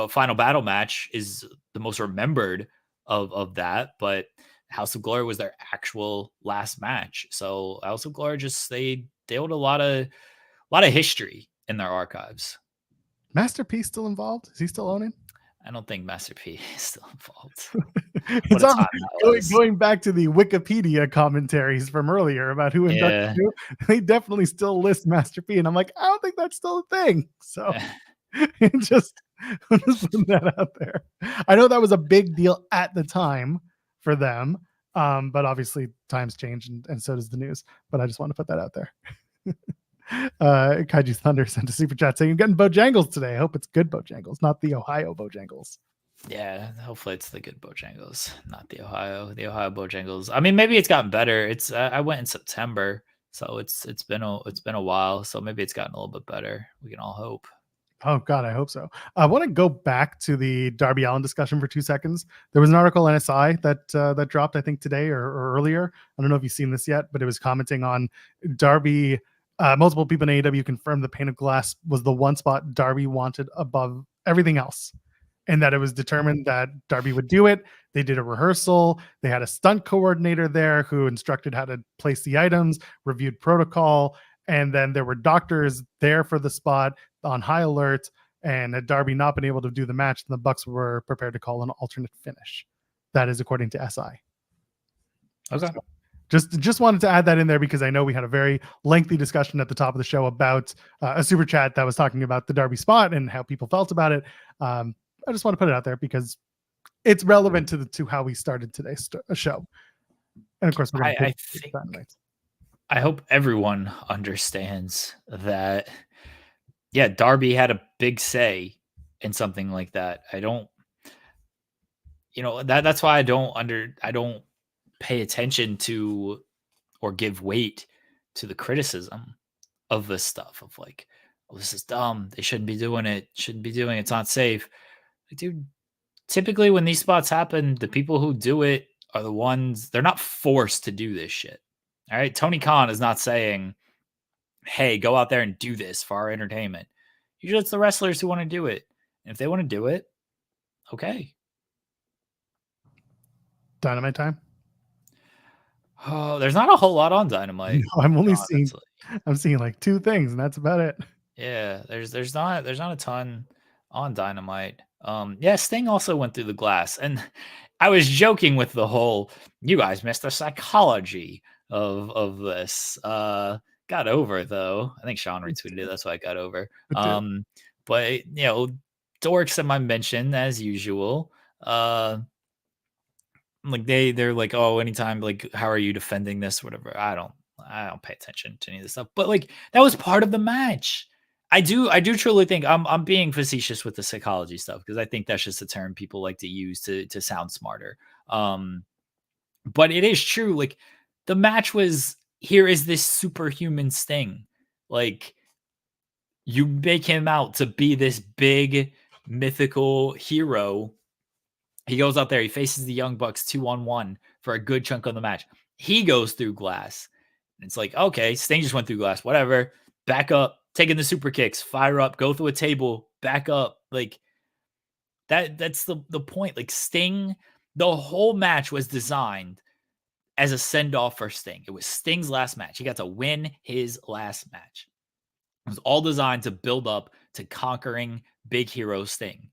final battle match is the most remembered of that, but House of Glory was their actual last match. So House of Glory they hold a lot of history in their archives. Master P still involved? Is he still owning? I don't think Master P is still involved. It's going back to the Wikipedia commentaries from earlier about who inducted who. They definitely still list Master P, and I'm like, I don't think that's still a thing. So just putting that out there. I know that was a big deal at the time for them, But obviously times change and so does the news. But I just want to put that out there. Kaiju Thunder sent a super chat saying, "I'm getting Bojangles today. I hope it's good Bojangles, not the Ohio Bojangles." Yeah, hopefully it's the good Bojangles, not the Ohio Bojangles. I mean, maybe it's gotten better. It's I went in September, so it's been a while. So maybe it's gotten a little bit better. We can all hope. Oh God, I hope so. I want to go back to the Darby Allin discussion for 2 seconds. There was an article in SI that dropped, I think today or earlier. I don't know if you've seen this yet, but it was commenting on Darby. Multiple people in AEW confirmed the pane of glass was the one spot Darby wanted above everything else, and that it was determined that Darby would do it. They did a rehearsal. They had a stunt coordinator there who instructed how to place the items, reviewed protocol, and then there were doctors there for the spot on high alert, and had Darby not been able to do the match, then the Bucks were prepared to call an alternate finish. That is according to SI. Okay. So just wanted to add that in there because I know we had a very lengthy discussion at the top of the show about a super chat that was talking about the Darby spot and how people felt about it. I just want to put it out there because it's relevant to how we started today's show. And of course, we're going to I hope everyone understands that. Yeah, Darby had a big say in something like that. I don't, that's why I don't pay attention to or give weight to the criticism of this stuff of like, oh, this is dumb. They shouldn't be doing it. It's not safe. Like, dude, typically when these spots happen, the people who do it are the ones, they're not forced to do this shit. All right. Tony Khan is not saying, hey, go out there and do this for our entertainment. Usually it's the wrestlers who want to do it. And if they want to do it, okay. Dynamite time? Oh, there's not a whole lot on Dynamite. No, I'm seeing like 2 things, and that's about it. Yeah, there's not a ton on Dynamite. Yeah, Sting also went through the glass, and I was joking with the whole you guys missed the psychology of this. Got over though. I think Sean retweeted it. That's why I got over. But dorks in my mention as usual. Like they're like, oh, anytime, like, how are you defending this? Whatever. I don't pay attention to any of this stuff. But like that was part of the match. I do truly think I'm being facetious with the psychology stuff because I think that's just a term people like to use to sound smarter. But it is true. Like the match was, here is this superhuman Sting. Like you make him out to be this big mythical hero. He goes out there, he faces the Young Bucks 2-on-1 for a good chunk of the match. He goes through glass. And it's like, okay, Sting just went through glass, whatever. Back up, taking the super kicks, fire up, go through a table, back up. Like that's the point. Like Sting, the whole match was designed as a send-off for Sting. It was Sting's last match. He got to win his last match. It was all designed to build up to conquering big hero Sting.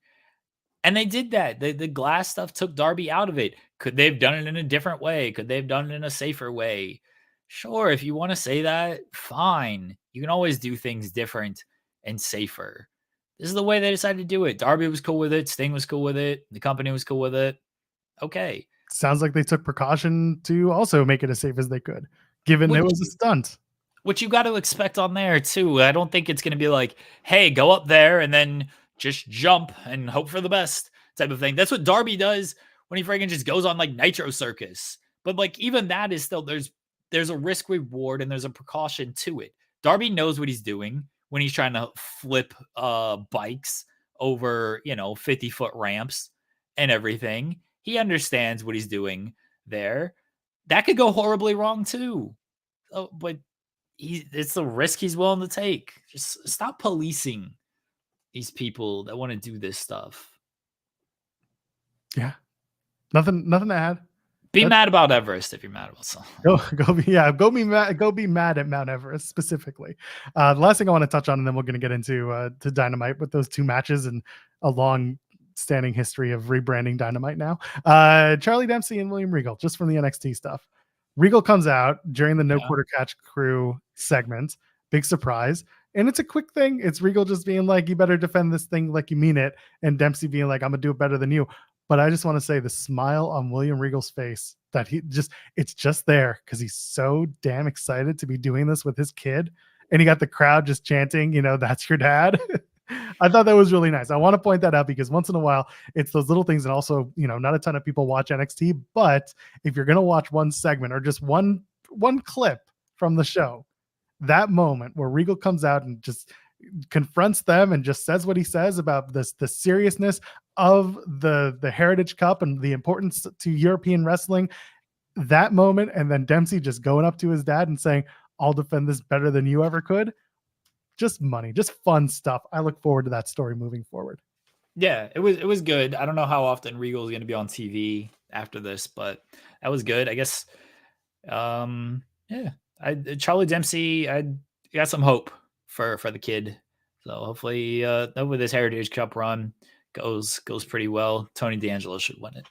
And they did that. The glass stuff took Darby out of it. Could they have done it in a different way? Could they have done it in a safer way? Sure, if you want to say that, fine. You can always do things different and safer. This is the way they decided to do it. Darby was cool with it. Sting was cool with it. The company was cool with it. Okay. Sounds like they took precaution to also make it as safe as they could, given it was a stunt. Which you got to expect on there, too. I don't think it's going to be like, hey, go up there and then just jump and hope for the best type of thing. That's what Darby does when he freaking just goes on like Nitro Circus. But like even that is still, there's a risk reward and there's a precaution to it. Darby knows what he's doing when he's trying to flip bikes over, 50-foot ramps and everything. He understands what he's doing there. That could go horribly wrong too. But it's the risk he's willing to take. Just stop policing these people that want to do this stuff. Yeah. Nothing to add. Be mad about Everest if you're mad about something. Go be mad at Mount Everest specifically. The last thing I want to touch on, and then we're going to get into to Dynamite with those 2 matches and a long standing history of rebranding Dynamite now. Charlie Dempsey and William Regal, just from the NXT stuff. Regal comes out during the No Quarter Catch Crew segment. Big surprise. And it's a quick thing. It's Regal just being like, you better defend this thing like you mean it. And Dempsey being like, I'm going to do it better than you. But I just want to say the smile on William Regal's face that it's just there because he's so damn excited to be doing this with his kid. And he got the crowd just chanting, that's your dad. I thought that was really nice. I want to point that out because once in a while, it's those little things. And also, not a ton of people watch NXT, but if you're going to watch one segment or just one clip from the show, that moment where Regal comes out and just confronts them and just says what he says about the seriousness of the Heritage Cup and the importance to European wrestling, that moment, and then Dempsey just going up to his dad and saying, I'll defend this better than you ever could. Just money, just fun stuff. I look forward to that story moving forward. Yeah, it was good. I don't know how often Regal is going to be on TV after this, but that was good. I guess, Charlie Dempsey, I got some hope for the kid. So hopefully this Heritage Cup run goes pretty well. Tony D'Angelo should win it.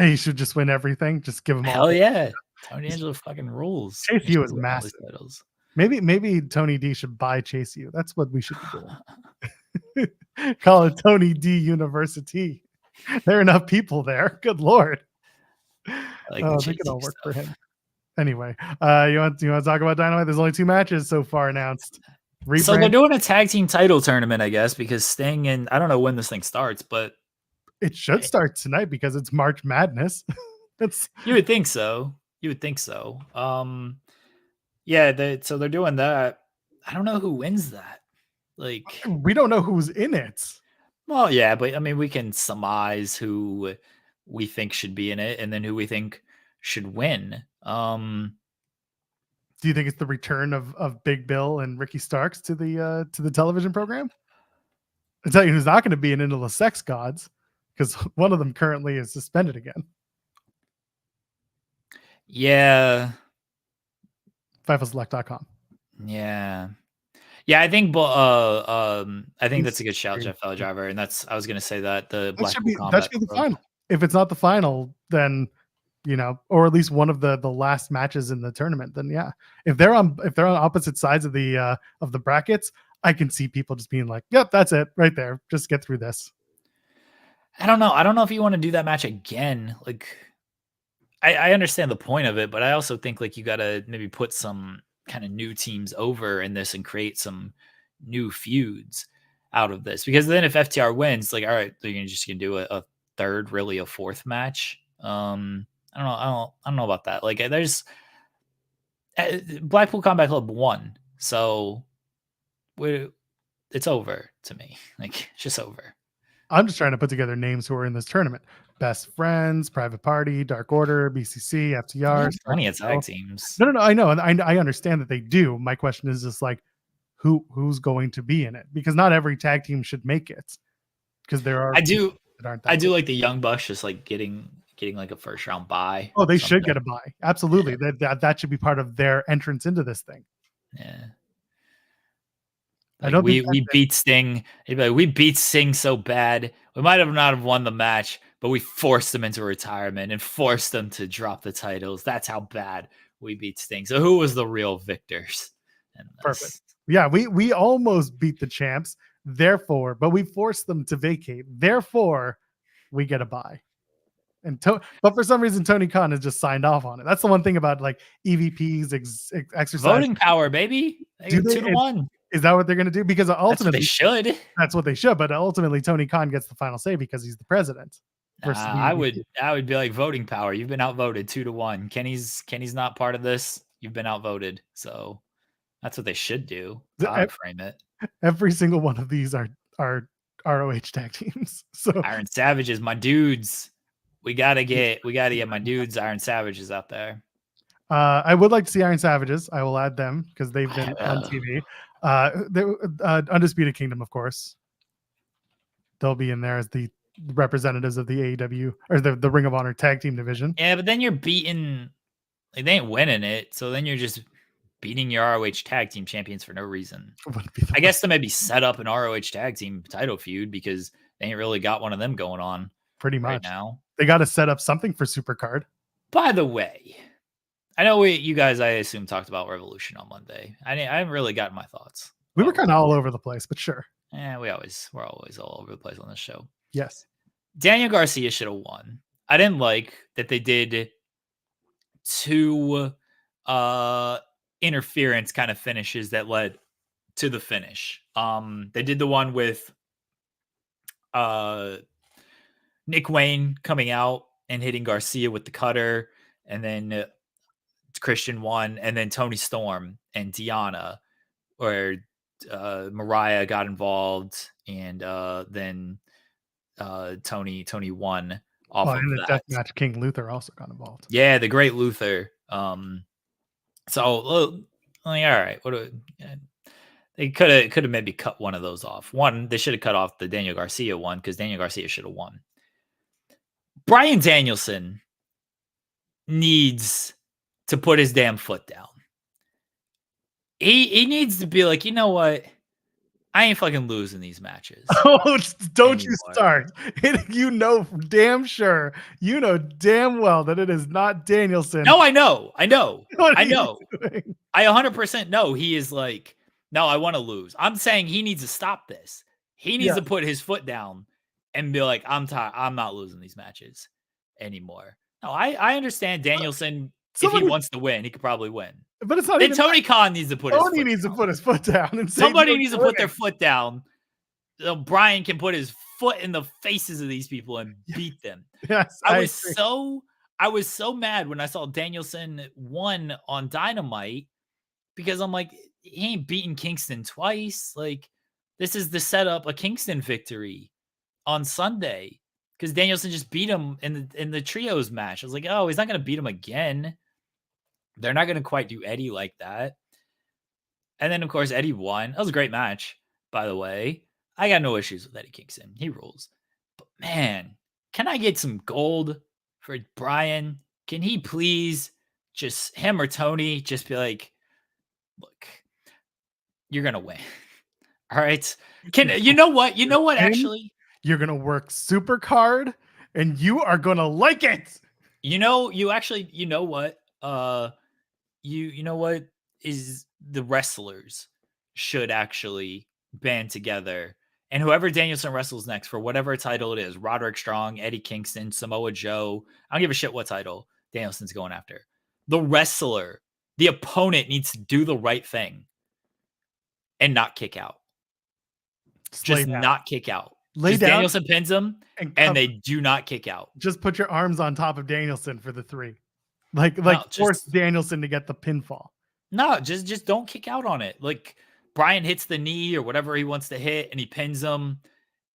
He should just win everything. Just give him all. Hell yeah. Tony D'Angelo fucking rules. Chase U is massive. Maybe Tony D should buy Chase U. That's what we should be doing. Call it Tony D University. There are enough people there. Good Lord. They can all work for him. Anyway, you want to talk about Dynamite? There's only 2 matches so far announced. So they're doing a tag team title tournament, I guess, because Sting and I don't know when this thing starts, but it should start tonight because it's March Madness. You would think so. Yeah, so they're doing that. I don't know who wins that. Like, we don't know who's in it. Well, yeah, but I mean, we can surmise who we think should be in it and then who we think should win. Do you think it's the return of Big Bill and Ricky Starks to the television program? I'll tell you who's not going to be in Into the Sex Gods, because one of them currently is suspended again. Yeah. FightfulSelect.com. Yeah. I think that's a good shout, Jeff Driver, and I was going to say that the Blackpool Combat. That should be the final. If it's not the final, then or at least one of the last matches in the tournament, then yeah. If they're on opposite sides of the brackets, I can see people just being like, "Yep, that's it, right there. Just get through this." I don't know if you want to do that match again. Like, I understand the point of it, but I also think like you got to maybe put some kind of new teams over in this and create some new feuds out of this. Because then if FTR wins, like, all right, you're just gonna do a third, really a fourth match. I don't know about that. Like, there's Blackpool Combat Club won, so it's over to me. Like, it's just over. I'm just trying to put together names who are in this tournament: Best Friends, Private Party, Dark Order, BCC, FTR. Plenty of tag teams. No, I know, and I understand that they do. My question is just like, who's going to be in it? Because not every tag team should make it. Because there are. I do like the Young Bucks just like getting like a first round bye. Oh, they should get a bye. Absolutely. Yeah. That should be part of their entrance into this thing. Yeah. Like, we beat Sting. We beat Sting so bad. We might have not have won the match, but we forced them into retirement and forced them to drop the titles. That's how bad we beat Sting. So who was the real victors? Perfect. Yeah, we almost beat the champs. Therefore, but we forced them to vacate. Therefore, we get a bye. But for some reason, Tony Khan has just signed off on it. That's the one thing about like EVPs exercise. Voting power, baby. 2-1. Is that what they're going to do? Because ultimately, that's what they should. But ultimately, Tony Khan gets the final say because he's the president. I would be like voting power. You've been outvoted 2-1. Kenny's not part of this. You've been outvoted. So that's what they should do. Frame it. Every single one of these are ROH tag teams. So Iron Savages, my dudes. We gotta get my dudes, Iron Savages, out there. I would like to see Iron Savages. I will add them because they've been on TV. Undisputed Kingdom, of course. They'll be in there as the representatives of the AEW or the Ring of Honor tag team division. Yeah, but then you're beating, like, they ain't winning it, so then you're just beating your ROH tag team champions for no reason. I guess they maybe set up an ROH tag team title feud because they ain't really got one of them going on. Pretty much right now. They got to set up something for Supercard. By the way, I know you guys, I assume, talked about Revolution on Monday. I haven't really gotten my thoughts. We were kind of all over the place, but sure. Yeah, we're always all over the place on this show. Yes. Daniel Garcia should have won. I didn't like that they did 2 interference kind of finishes that led to the finish. They did the one with Nick Wayne coming out and hitting Garcia with the cutter, and then Christian won, and then Tony Storm and Deanna, where Mariah got involved, and then Tony won off of in the that. death match, King Luther also got involved. Yeah, the great Luther. So like, all right, they could have maybe cut one of those off. One, they should have cut off the Daniel Garcia one because Daniel Garcia should have won. Bryan Danielson needs to put his damn foot down. He needs to be like, you know what? I ain't fucking losing these matches. Oh, don't you start. You know damn sure. You know damn well that it is not Danielson. No, I know. I 100% know he is like, no, I want to lose. I'm saying he needs to stop this. He needs to put his foot down and be like, I'm tired. I'm not losing these matches anymore. No, I understand Danielson. If he wants to win, he could probably win. But it's not then Tony Khan needs to put his foot down. Tony needs to put his foot down. And somebody needs to put their foot down. So Bryan can put his foot in the faces of these people and beat them. Yes, I was so mad when I saw Danielson won on Dynamite because I'm like, he ain't beaten Kingston twice. Like, this is the setup, a Kingston victory on Sunday because Danielson just beat him in the trios match. I was like, oh, he's not going to beat him again. They're not going to quite do Eddie like that. And then, of course, Eddie won. That was a great match, by the way. I got no issues with Eddie Kingston. He rules. But, man, can I get some gold for Bryan? Can he please just, him or Tony, just be like, look, you're going to win. All right? You know what? You know what, actually? You're going to work super hard, and you are going to like it. You know what? You know what is the wrestlers should actually band together, and whoever Danielson wrestles next for whatever title it is, Roderick Strong, Eddie Kingston, Samoa Joe, I don't give a shit what title Danielson's going after. The wrestler, the opponent needs to do the right thing and not kick out. Just not kick out. Danielson pins him and they do not kick out. Just put your arms on top of Danielson for the 3. Force Danielson to get the pinfall. No, just don't kick out on it. Like, Bryan hits the knee or whatever he wants to hit and he pins him,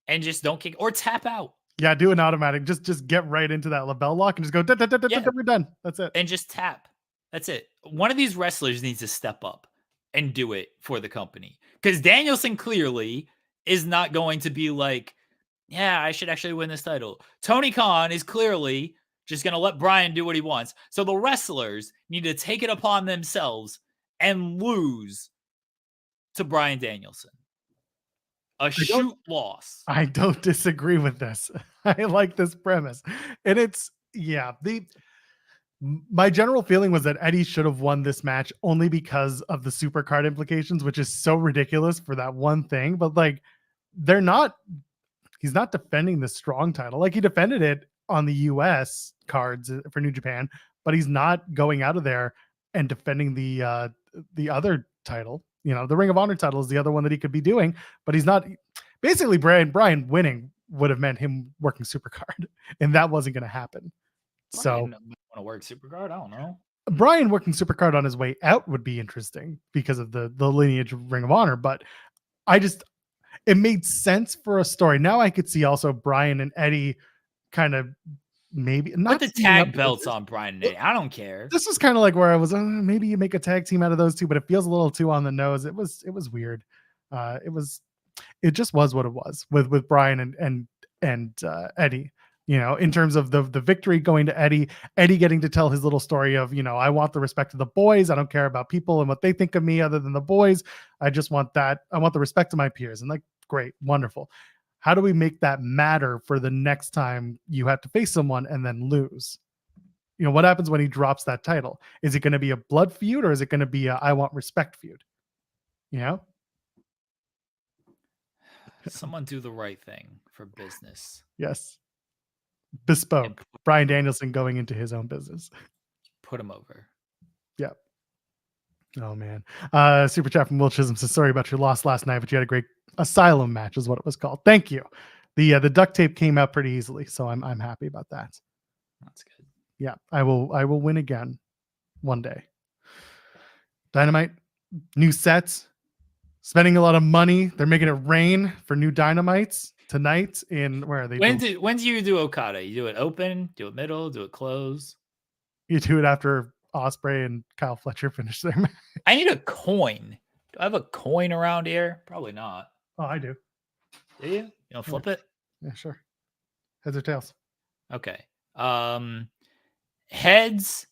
and just don't kick or tap out. Yeah, do an automatic. Just get right into that label lock and just go, we're done. That's it. And just tap. That's it. One of these wrestlers needs to step up and do it for the company. Because Danielson clearly is not going to be like, yeah, I should actually win this title. Tony Khan is clearly just going to let Bryan do what he wants. So the wrestlers need to take it upon themselves and lose to Bryan Danielson. A shoot loss. I don't disagree with this. I like this premise. And it's, my general feeling was that Eddie should have won this match only because of the supercard implications, which is so ridiculous for that one thing. But like, he's not defending the strong title. Like, he defended it on the US cards for New Japan, but he's not going out of there and defending the other title. You know, the Ring of Honor title is the other one that he could be doing, but he's not. Basically, Bryan winning would have meant him working Supercard, and that wasn't going to happen. Bryan want to work Supercard? I don't know. Bryan working Supercard on his way out would be interesting because of the lineage of Ring of Honor, but it made sense for a story. Now I could see also Bryan and Eddie kind of maybe not put the tag belts on Bryan and Eddie. I don't care. This was kind of like where I was, maybe you make a tag team out of those two, but it feels a little too on the nose. It was weird. It just was what it was with Bryan and Eddie, you know, in terms of the victory going to Eddie getting to tell his little story of, you know, I want the respect of the boys. I don't care about people and what they think of me other than the boys. I just want that. I want the respect of my peers. And like, great, wonderful. How do we make that matter for the next time you have to face someone and then lose? You know, what happens when he drops that title? Is it going to be a blood feud or is it going to be a I want respect feud? You know? Someone do the right thing for business. Yes. Bespoke. Bryan Danielson going into his own business. Put him over. Yeah. Oh man. Super chat from Will Chisholm says, sorry about your loss last night, but you had a great asylum match is what it was called. Thank you. The duct tape came out pretty easily, so I'm happy about that. That's good. Yeah, I will win again one day. Dynamite, new sets, spending a lot of money. They're making it rain for new Dynamites tonight in where are they? When do you do Okada? You do it open, do it middle, do it close? You do it after Ospreay and Kyle Fletcher finish their match. I need a coin. Do I have a coin around here? Probably not. Oh, I do. Do you? You flip it? Yeah, sure. Heads or tails? Okay. Heads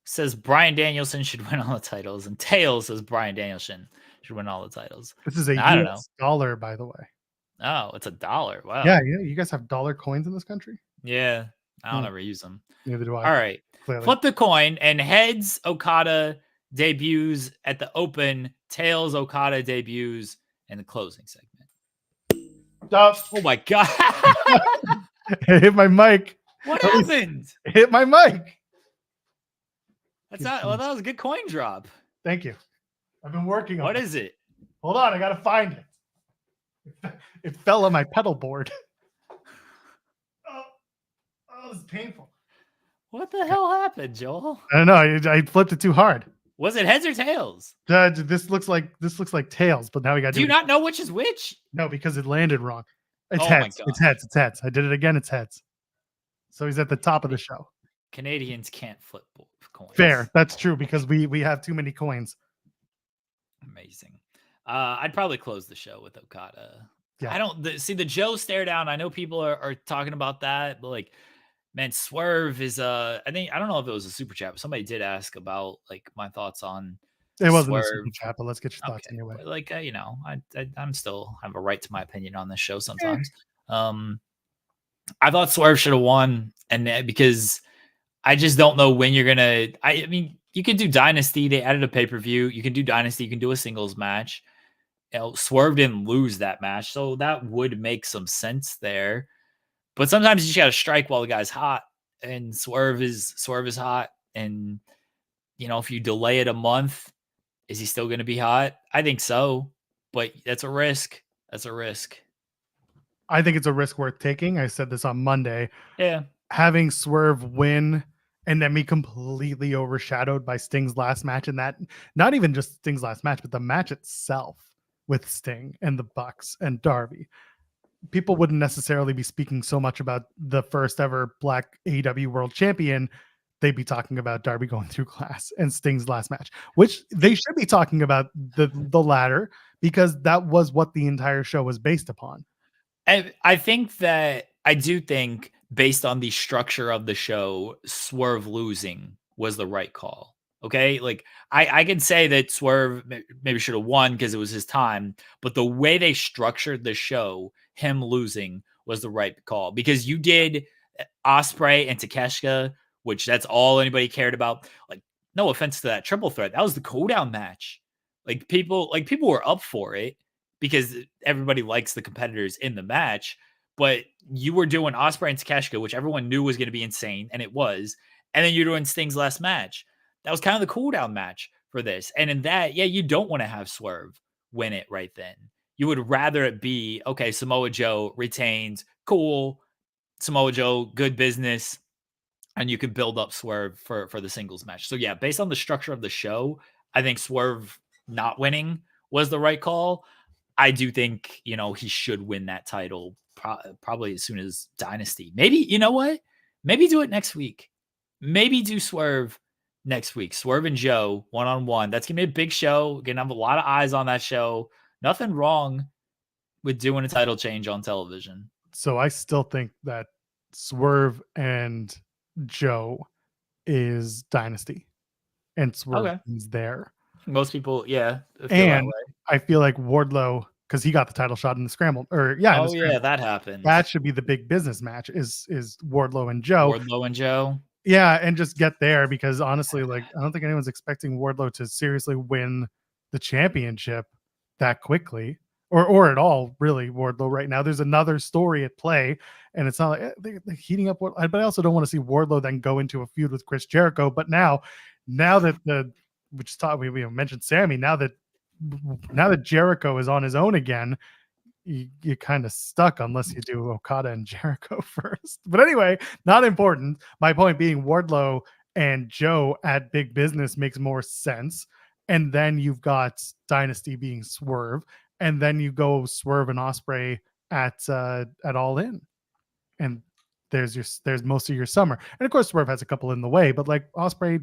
says Bryan Danielson should win all the titles, and tails says Bryan Danielson should win all the titles. This is a US dollar, by the way. Oh, it's $1. Wow. Yeah, you guys have dollar coins in this country? Yeah. I don't ever use them. Neither do I. All right. Clearly. Flip the coin, and heads Okada debuts at the open, tails Okada debuts in the closing segment. Stop. Oh my god. It hit my mic. What happened? It hit my mic. That's not well, that was a good coin drop. Thank you. I've been working on it. What is it? Hold on, I gotta find it. It fell on my pedal board. Oh, this is painful. What the hell happened, Joel? I don't know. I flipped it too hard. Was it heads or tails? This looks like tails, but now we got. Do you not know which is which? No, because it landed wrong. It's Oh heads. my God. It's heads. It's heads. I did it again. It's heads. So he's at the top of the show. Canadians can't flip coins. Fair. That's true because we have too many coins. Amazing. I'd probably close the show with Okada. Yeah. I don't see the Joe stare down. I know people are talking about that, but like, man, Swerve is I don't know if it was a super chat, but somebody did ask about like my thoughts on it wasn't Swerve. a super chat, but let's get your thoughts anyway. But like I'm still have a right to my opinion on this show sometimes. I thought Swerve should have won, and because I just don't know when you're gonna. I mean, you can do Dynasty. They added a pay-per-view. You can do Dynasty. You can do a singles match. Swerve didn't lose that match, so that would make some sense there. But sometimes you just gotta strike while the guy's hot, and Swerve is hot. And if you delay it a month, is he still gonna be hot? I think so, but that's a risk. I think it's a risk worth taking. I said this on Monday. Yeah. Having Swerve win and then be completely overshadowed by Sting's last match, and that not even just Sting's last match, but the match itself with Sting and the Bucks and Darby. People wouldn't necessarily be speaking so much about the first ever Black AEW World Champion. They'd be talking about Darby going through glass and Sting's last match, which they should be talking about the latter because that was what the entire show was based upon. And I do think based on the structure of the show, Swerve losing was the right call. Okay. Like I can say that Swerve maybe should have won because it was his time, but the way they structured the show, him losing was the right call because you did Ospreay and Takeshita, which that's all anybody cared about. Like, no offense to that triple threat. That was the cooldown match. Like people were up for it because everybody likes the competitors in the match, but you were doing Ospreay and Takeshita, which everyone knew was going to be insane, and it was. And then you're doing Sting's last match. That was kind of the cooldown match for this. And in that, yeah, you don't want to have Swerve win it right then. You would rather it be, okay, Samoa Joe retains, cool. Samoa Joe, good business. And you could build up Swerve for the singles match. So yeah, based on the structure of the show, I think Swerve not winning was the right call. I do think, he should win that title probably as soon as Dynasty. Maybe, you know what? Maybe do it next week. Maybe do Swerve next week. Swerve and Joe one-on-one. That's going to be a big show. Going to have a lot of eyes on that show. Nothing wrong with doing a title change on television. So I still think that Swerve and Joe is Dynasty and Swerve is there. Most people, yeah. And I feel like Wardlow, because he got the title shot in the scramble, that happened. That should be the big business match is Wardlow and Joe. Wardlow and Joe. Yeah, and just get there because honestly, like I don't think anyone's expecting Wardlow to seriously win the championship that quickly. or at all, really, Wardlow right now. There's another story at play, and it's not like they're heating up. But I also don't want to see Wardlow then go into a feud with Chris Jericho. But now that we mentioned Sammy, now that Jericho is on his own again, you're kind of stuck unless you do Okada and Jericho first. But anyway, not important. My point being, Wardlow and Joe at Big Business makes more sense. And then you've got Dynasty being Swerve, and then you go Swerve and Ospreay at All In, and there's most of your summer. And of course, Swerve has a couple in the way, but like Ospreay,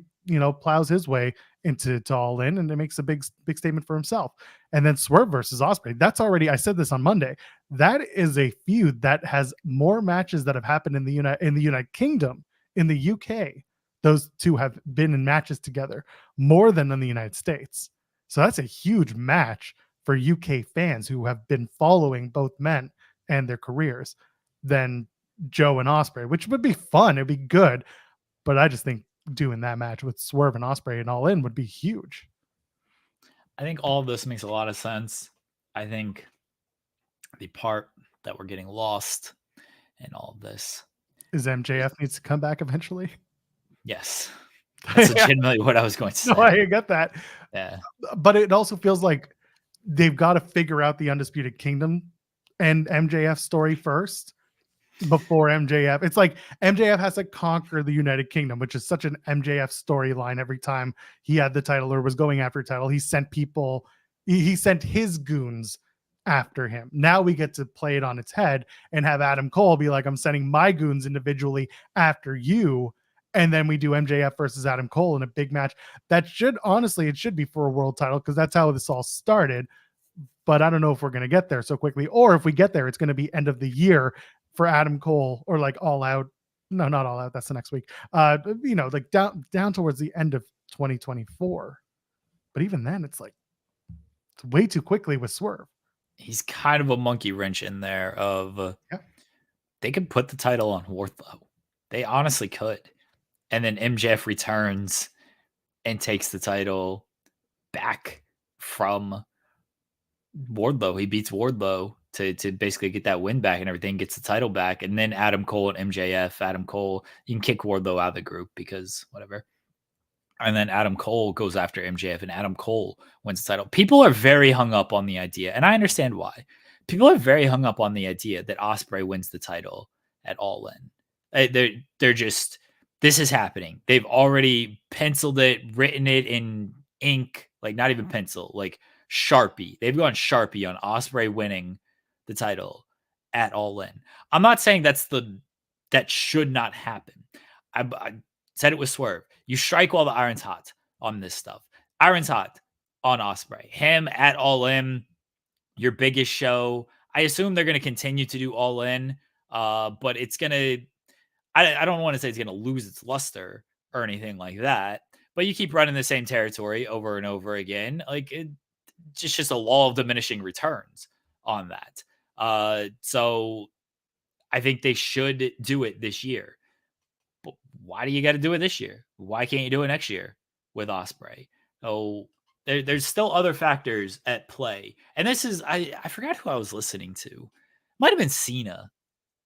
plows his way into All In, and it makes a big statement for himself. And then Swerve versus Ospreay, that's already, I said this on Monday, that is a feud that has more matches that have happened in the United Kingdom, in the UK. Those two have been in matches together more than in the United States. So that's a huge match for UK fans who have been following both men and their careers than Joe and Ospreay, which would be fun. It'd be good. But I just think doing that match with Swerve and Ospreay and All In would be huge. I think all of this makes a lot of sense. I think the part that we're getting lost in all of this is MJF needs to come back eventually. Yes. That's legitimately what I was going to say. No, I get that. Yeah. But it also feels like they've got to figure out the Undisputed Kingdom and MJF story first before MJF. It's like MJF has to conquer the United Kingdom, which is such an MJF storyline. Every time he had the title or was going after a title, he sent people, he sent his goons after him. Now we get to play it on its head and have Adam Cole be like, I'm sending my goons individually after you. And then we do MJF versus Adam Cole in a big match. That should, honestly, it should be for a world title because that's how this all started. But I don't know if we're going to get there so quickly, or if we get there, it's going to be end of the year for Adam Cole, or like All Out. No, not All Out. That's the next week. Like down towards the end of 2024. But even then, it's like it's way too quickly with Swerve. He's kind of a monkey wrench in there of they could put the title on Wardlow. They honestly could. And then MJF returns and takes the title back from Wardlow. He beats Wardlow to basically get that win back and everything, gets the title back. And then Adam Cole and MJF. Adam Cole, you can kick Wardlow out of the group because whatever. And then Adam Cole goes after MJF, and Adam Cole wins the title. People are very hung up on the idea, and I understand why. People are very hung up on the idea that Ospreay wins the title at All In. They're just, this is happening. They've already penciled it, written it in ink, like not even pencil, like Sharpie. They've gone Sharpie on Ospreay winning the title at All In. I'm not saying that should not happen. I said it with Swerve. You strike while the iron's hot on this stuff. Iron's hot on Ospreay. Him at All In, your biggest show. I assume they're going to continue to do All In, but it's going to, I don't want to say it's going to lose its luster or anything like that, but you keep running the same territory over and over again. Like it's just a law of diminishing returns on that. So I think they should do it this year. But why do you got to do it this year? Why can't you do it next year with Ospreay? Oh, there's still other factors at play. And this is, I forgot who I was listening to. Might have been Cena,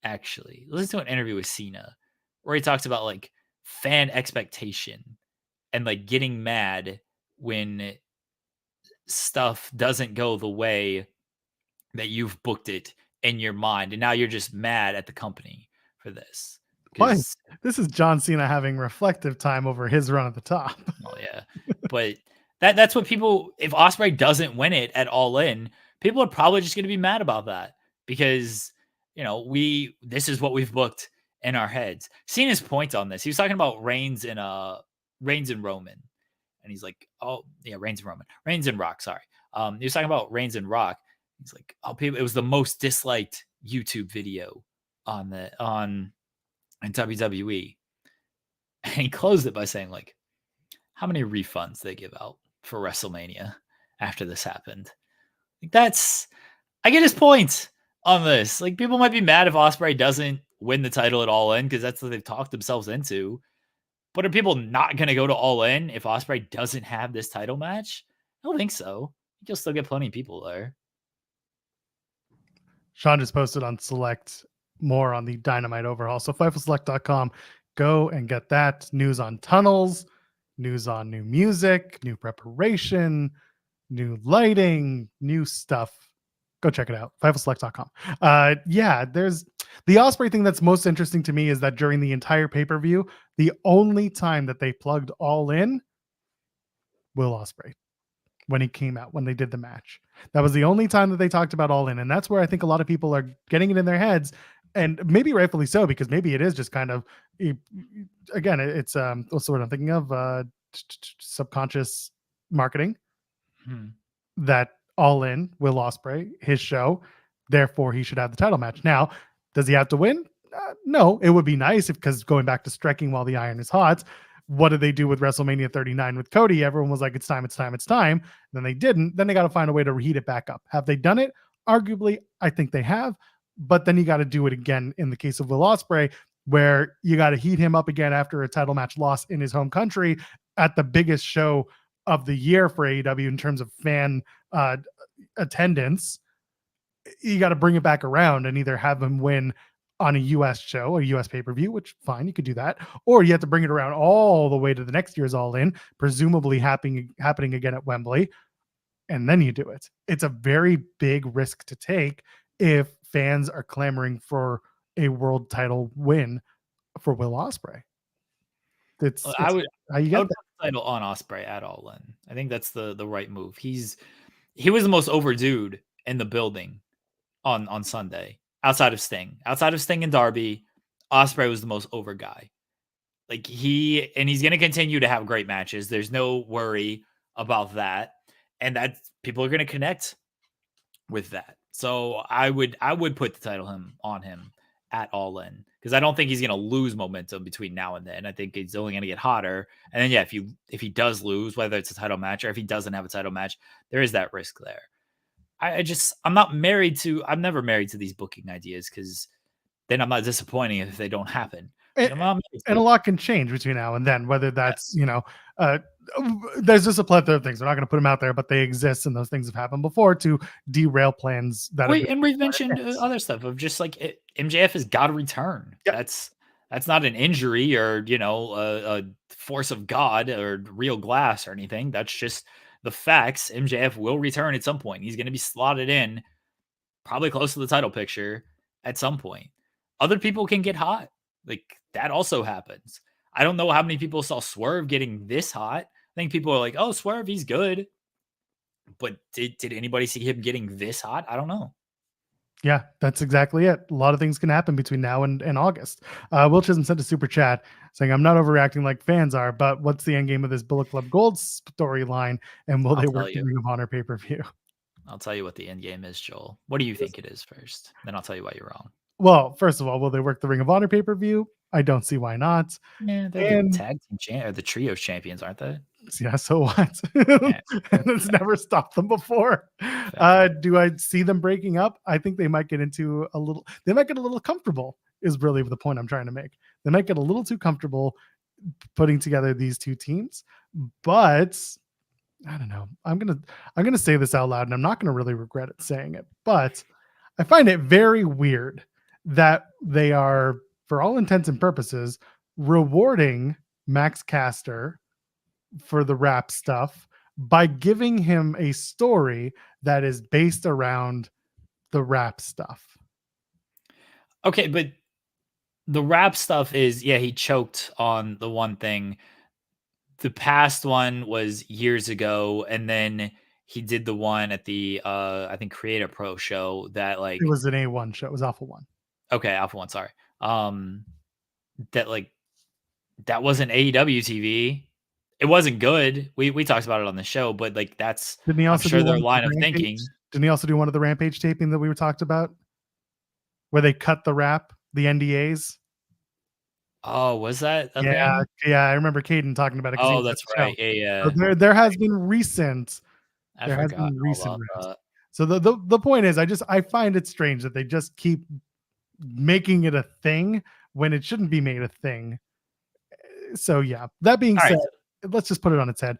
actually. Listen to an interview with Cena where he talks about like fan expectation and like getting mad when stuff doesn't go the way that you've booked it in your mind. And now you're just mad at the company for this. This is John Cena having reflective time over his run at the top. Oh yeah. But that's what people, if Ospreay doesn't win it at All In, people are probably just going to be mad about that because, this is what we've booked in our heads. Cena's point on this, he was talking about Reigns and Roman. And he's like, oh yeah, Reigns and Rock. Sorry. He was talking about Reigns and Rock. He's like, it was the most disliked YouTube video in WWE. And he closed it by saying, like, how many refunds they give out for WrestleMania after this happened. Like I get his point on this. Like, people might be mad if Ospreay doesn't win the title at All In because that's what they've talked themselves into. But are people not going to go to All In if Ospreay doesn't have this title match? I don't think so. I think you'll still get plenty of people there. Sean just posted on Select more on the Dynamite overhaul. So FightfulSelect.com, go and get that. News on tunnels, news on new music, new preparation, new lighting, new stuff. Go check it out. FightfulSelect.com. Yeah, there's the Ospreay thing that's most interesting to me is that during the entire pay-per-view, the only time that they plugged All In, Will Ospreay, when he came out, when they did the match. That was the only time that they talked about All In. And that's where I think a lot of people are getting it in their heads, and maybe rightfully so, because maybe it is just kind of, again, it's what's the word I'm thinking of? Subconscious marketing. That All In, Will Ospreay, his show, therefore he should have the title match. Now, does he have to win? No, it would be nice because going back to striking while the iron is hot. What did they do with WrestleMania 39 with Cody? Everyone was like, it's time, it's time, it's time. Then they didn't. Then they got to find a way to reheat it back up. Have they done it? Arguably, I think they have. But then you got to do it again in the case of Will Ospreay, where you got to heat him up again after a title match loss in his home country at the biggest show of the year for AEW in terms of fan attendance. You got to bring it back around and either have him win on a US show, a US pay-per-view, which fine, you could do that, or you have to bring it around all the way to the next year's All In, presumably happening again at Wembley, and then you do it. It's a very big risk to take if fans are clamoring for a world title win for Will Ospreay. I would how you get put the title on Ospreay at All In. I think that's the right move. He was the most overdue in the building on Sunday, outside of Sting and Darby. Ospreay was the most over guy. Like he's going to continue to have great matches. There's no worry about that, and that people are going to connect with that. So I would put the title on him at All In, because I don't think he's going to lose momentum between now and then. I think it's only going to get hotter. And then, yeah, if he does lose, whether it's a title match or if he doesn't have a title match, there is that risk there. I'm never married to these booking ideas, because then I'm not disappointing if they don't happen. And a lot can change between now and then, whether that's, there's just a plethora of things. We're not going to put them out there, but they exist, and those things have happened before to derail plans. And we've mentioned other stuff of just like MJF has got to return. Yep. That's not an injury or, a force of God or real glass or anything. That's just the facts. MJF will return at some point. He's going to be slotted in probably close to the title picture at some point. Other people can get hot. Like that also happens. I don't know how many people saw Swerve getting this hot. I think people are like, oh, Swerve, he's good. But did anybody see him getting this hot? I don't know. Yeah, that's exactly it. A lot of things can happen between now and August. Will Chisholm sent a super chat saying, I'm not overreacting like fans are, but what's the end game of this Bullet Club Gold storyline? And will they work the Ring of Honor pay-per-view? I'll tell you what the end game is, Joel. What do you think it is first? Then I'll tell you why you're wrong. Well, first of all, will they work the Ring of Honor pay-per-view? I don't see why not. Yeah, they're the tag team or the trios champions, aren't they? Yeah, so what? It's never stopped them before. Do I see them breaking up? I think they might get get a little comfortable, is really the point I'm trying to make. They might get a little too comfortable putting together these two teams, but I don't know. I'm gonna say this out loud, and I'm not gonna really regret it saying it, but I find it very weird that they are, for all intents and purposes, rewarding Max Caster for the rap stuff by giving him a story that is based around the rap stuff. Okay, but the rap stuff is, he choked on the one thing. The past one was years ago, and then he did the one at the I think Creator Pro show that it was an A1 show. It was Alpha One. Okay, Alpha One, sorry. That wasn't AEW TV. It wasn't good. We talked about it on the show, but that's didn't he also I'm sure their line of thinking. Didn't he also do one of the Rampage taping that we were talked about? Where they cut the rap, the NDAs? Oh, was that a thing? Yeah, I remember Caden talking about it. Oh, that's right. Yeah. So there has been recent. So the point is, I find it strange that they just keep making it a thing when it shouldn't be made a thing. So yeah, that being said, let's just put it on its head.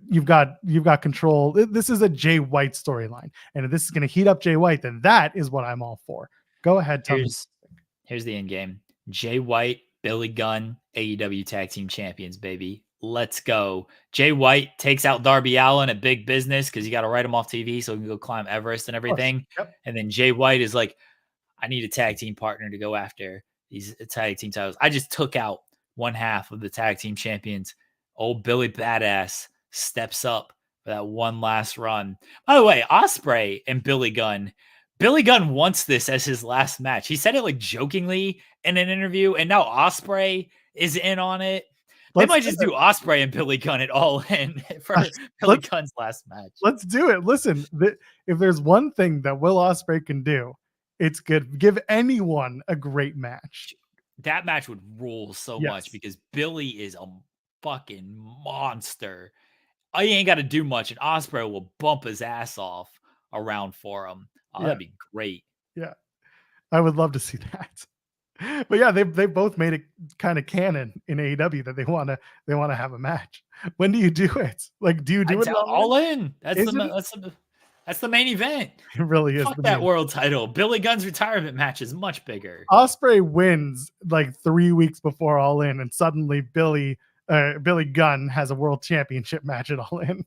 you've got control. This is a Jay White storyline, and if this is going to heat up Jay White, then that is what I'm all for. Go ahead, tell me. Here's the end game. Jay White, Billy Gunn, AEW Tag Team Champions, baby. Let's go. Jay White takes out Darby Allin at Big Business because you got to write him off TV so he can go climb Everest and everything. Yep. And then Jay White is like, I need a tag team partner to go after these tag team titles. I just took out one half of the tag team champions. Old Billy Badass steps up for that one last run. By the way, Ospreay and Billy Gunn wants this as his last match. He said it like jokingly in an interview, and now Ospreay is in on it. They might just do Ospreay and Billy Gunn at All In for Billy Gunn's last match. Let's do it. Listen, if there's one thing that Will Ospreay can do, it's good. Give anyone a great match. That match would rule so much because Billy is a fucking monster. He ain't got to do much, and Ospreay will bump his ass off around for him. Oh, that'd be great. Yeah, I would love to see that. But yeah, they both made it kind of canon in AEW that they want to have a match. When do you do it? Like, do you do it all in? That's the main event. It really is. Fuck that world title. Billy Gunn's retirement match is much bigger. Ospreay wins like 3 weeks before All In, and suddenly Billy Gunn has a world championship match at All In.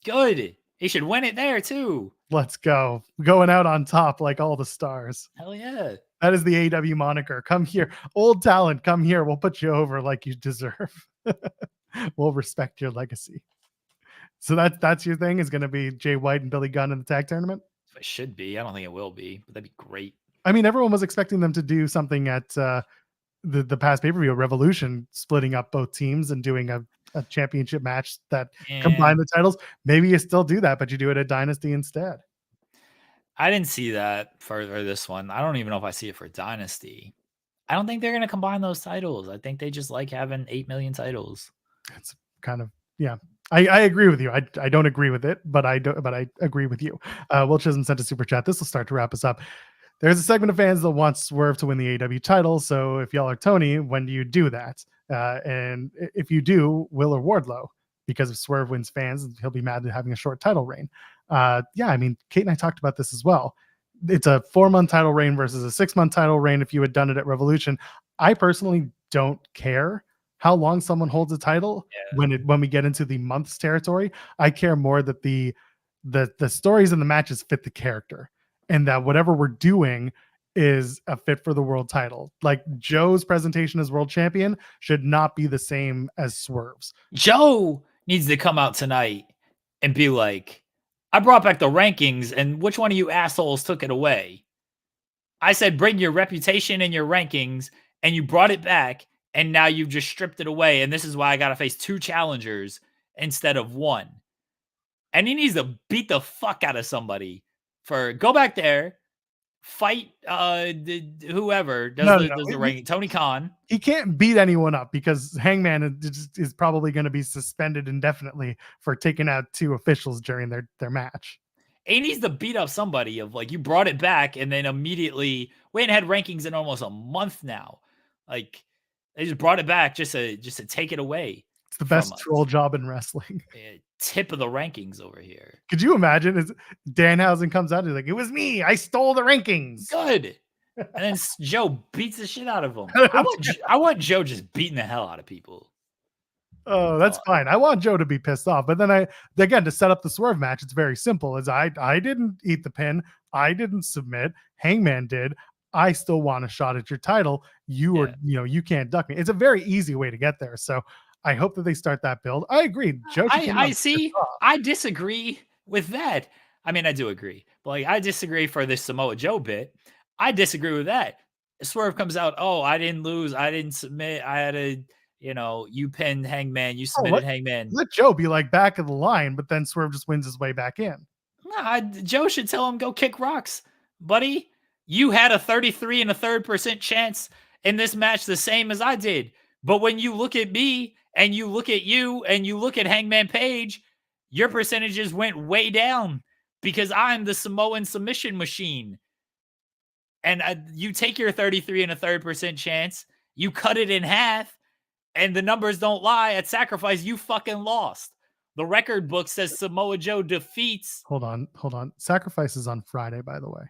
Good. He should win it there too. Let's go. Going out on top like all the stars. Hell yeah. That is the AEW moniker. Come here. Old talent, come here. We'll put you over like you deserve. We'll respect your legacy. So that's your thing, is going to be Jay White and Billy Gunn in the tag tournament? It should be. I don't think it will be, but that'd be great. I mean, everyone was expecting them to do something at the past pay-per-view, Revolution, splitting up both teams and doing a championship match that combined the titles. Maybe you still do that, but you do it at Dynasty instead. I didn't see that for this one. I don't even know if I see it for Dynasty. I don't think they're going to combine those titles. I think they just like having 8 million titles. It's kind of, yeah. I agree with you. I don't agree with it, but I agree with you. Will Chisholm sent a super chat. This will start to wrap us up. There's a segment of fans that wants Swerve to win the AEW title. So if y'all are Tony, when do you do that? And if you do, Will or Wardlow? Because if Swerve wins fans, he'll be mad at having a short title reign. I mean, Kate and I talked about this as well. It's a 4-month title reign versus a 6-month title reign if you had done it at Revolution. I personally don't care how long someone holds a title when we get into the months territory. I care more that the stories and the matches fit the character, and that whatever we're doing is a fit for the world title. Like, Joe's presentation as world champion should not be the same as Swerve's. Joe needs to come out tonight and be like, I brought back the rankings, and which one of you assholes took it away? I said, bring your reputation and your rankings, and you brought it back, and now you've just stripped it away. And this is why I got to face 2 challengers instead of 1. And he needs to beat the fuck out of somebody go back there, fight whoever does the ranking. Tony Khan. He can't beat anyone up because Hangman is probably going to be suspended indefinitely for taking out 2 officials during their match. He needs to beat up somebody of like, you brought it back and then immediately we hadn't had rankings in almost a month now. Like, they just brought it back just to take it away. It's the best troll job in wrestling. Tip of the rankings over here. Could you imagine as Danhausen comes out and he's like, it was me. I stole the rankings. Good. And then Joe beats the shit out of him. I want Joe just beating the hell out of people. Oh, that's fine. I want Joe to be pissed off. But then again, to set up the Swerve match, it's very simple. I didn't eat the pin. I didn't submit. Hangman did. I still want a shot at your title. You can't duck me. It's a very easy way to get there. So I hope that they start that build. I agree. Joe, I disagree with that. I mean, I do agree, but like, I disagree for this Samoa Joe bit. I disagree with that. Swerve comes out, oh, I didn't lose. I didn't submit. I had you pinned Hangman. You submitted Hangman. Let Joe be like back of the line, but then Swerve just wins his way back in. Nah, Joe should tell him, go kick rocks, buddy. You had a 33 1/3% chance in this match, the same as I did. But when you look at me and you look at you and you look at Hangman Page, your percentages went way down because I'm the Samoan submission machine. And you take your 33 1/3% chance, you cut it in half, and the numbers don't lie. At Sacrifice, you fucking lost. The record book says Samoa Joe defeats. Hold on. Sacrifice is on Friday, by the way.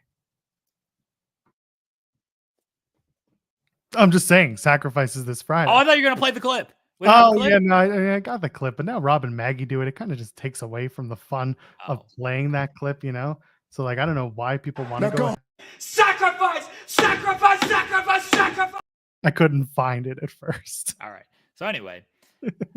I'm just saying, Sacrifice is this Friday. Oh, I thought you were going to play the clip. Yeah, no, I got the clip, but now Rob and Maggie do it. It kind of just takes away from the fun of playing that clip, So, I don't know why people want to go. Sacrifice! I couldn't find it at first. All right. So anyway,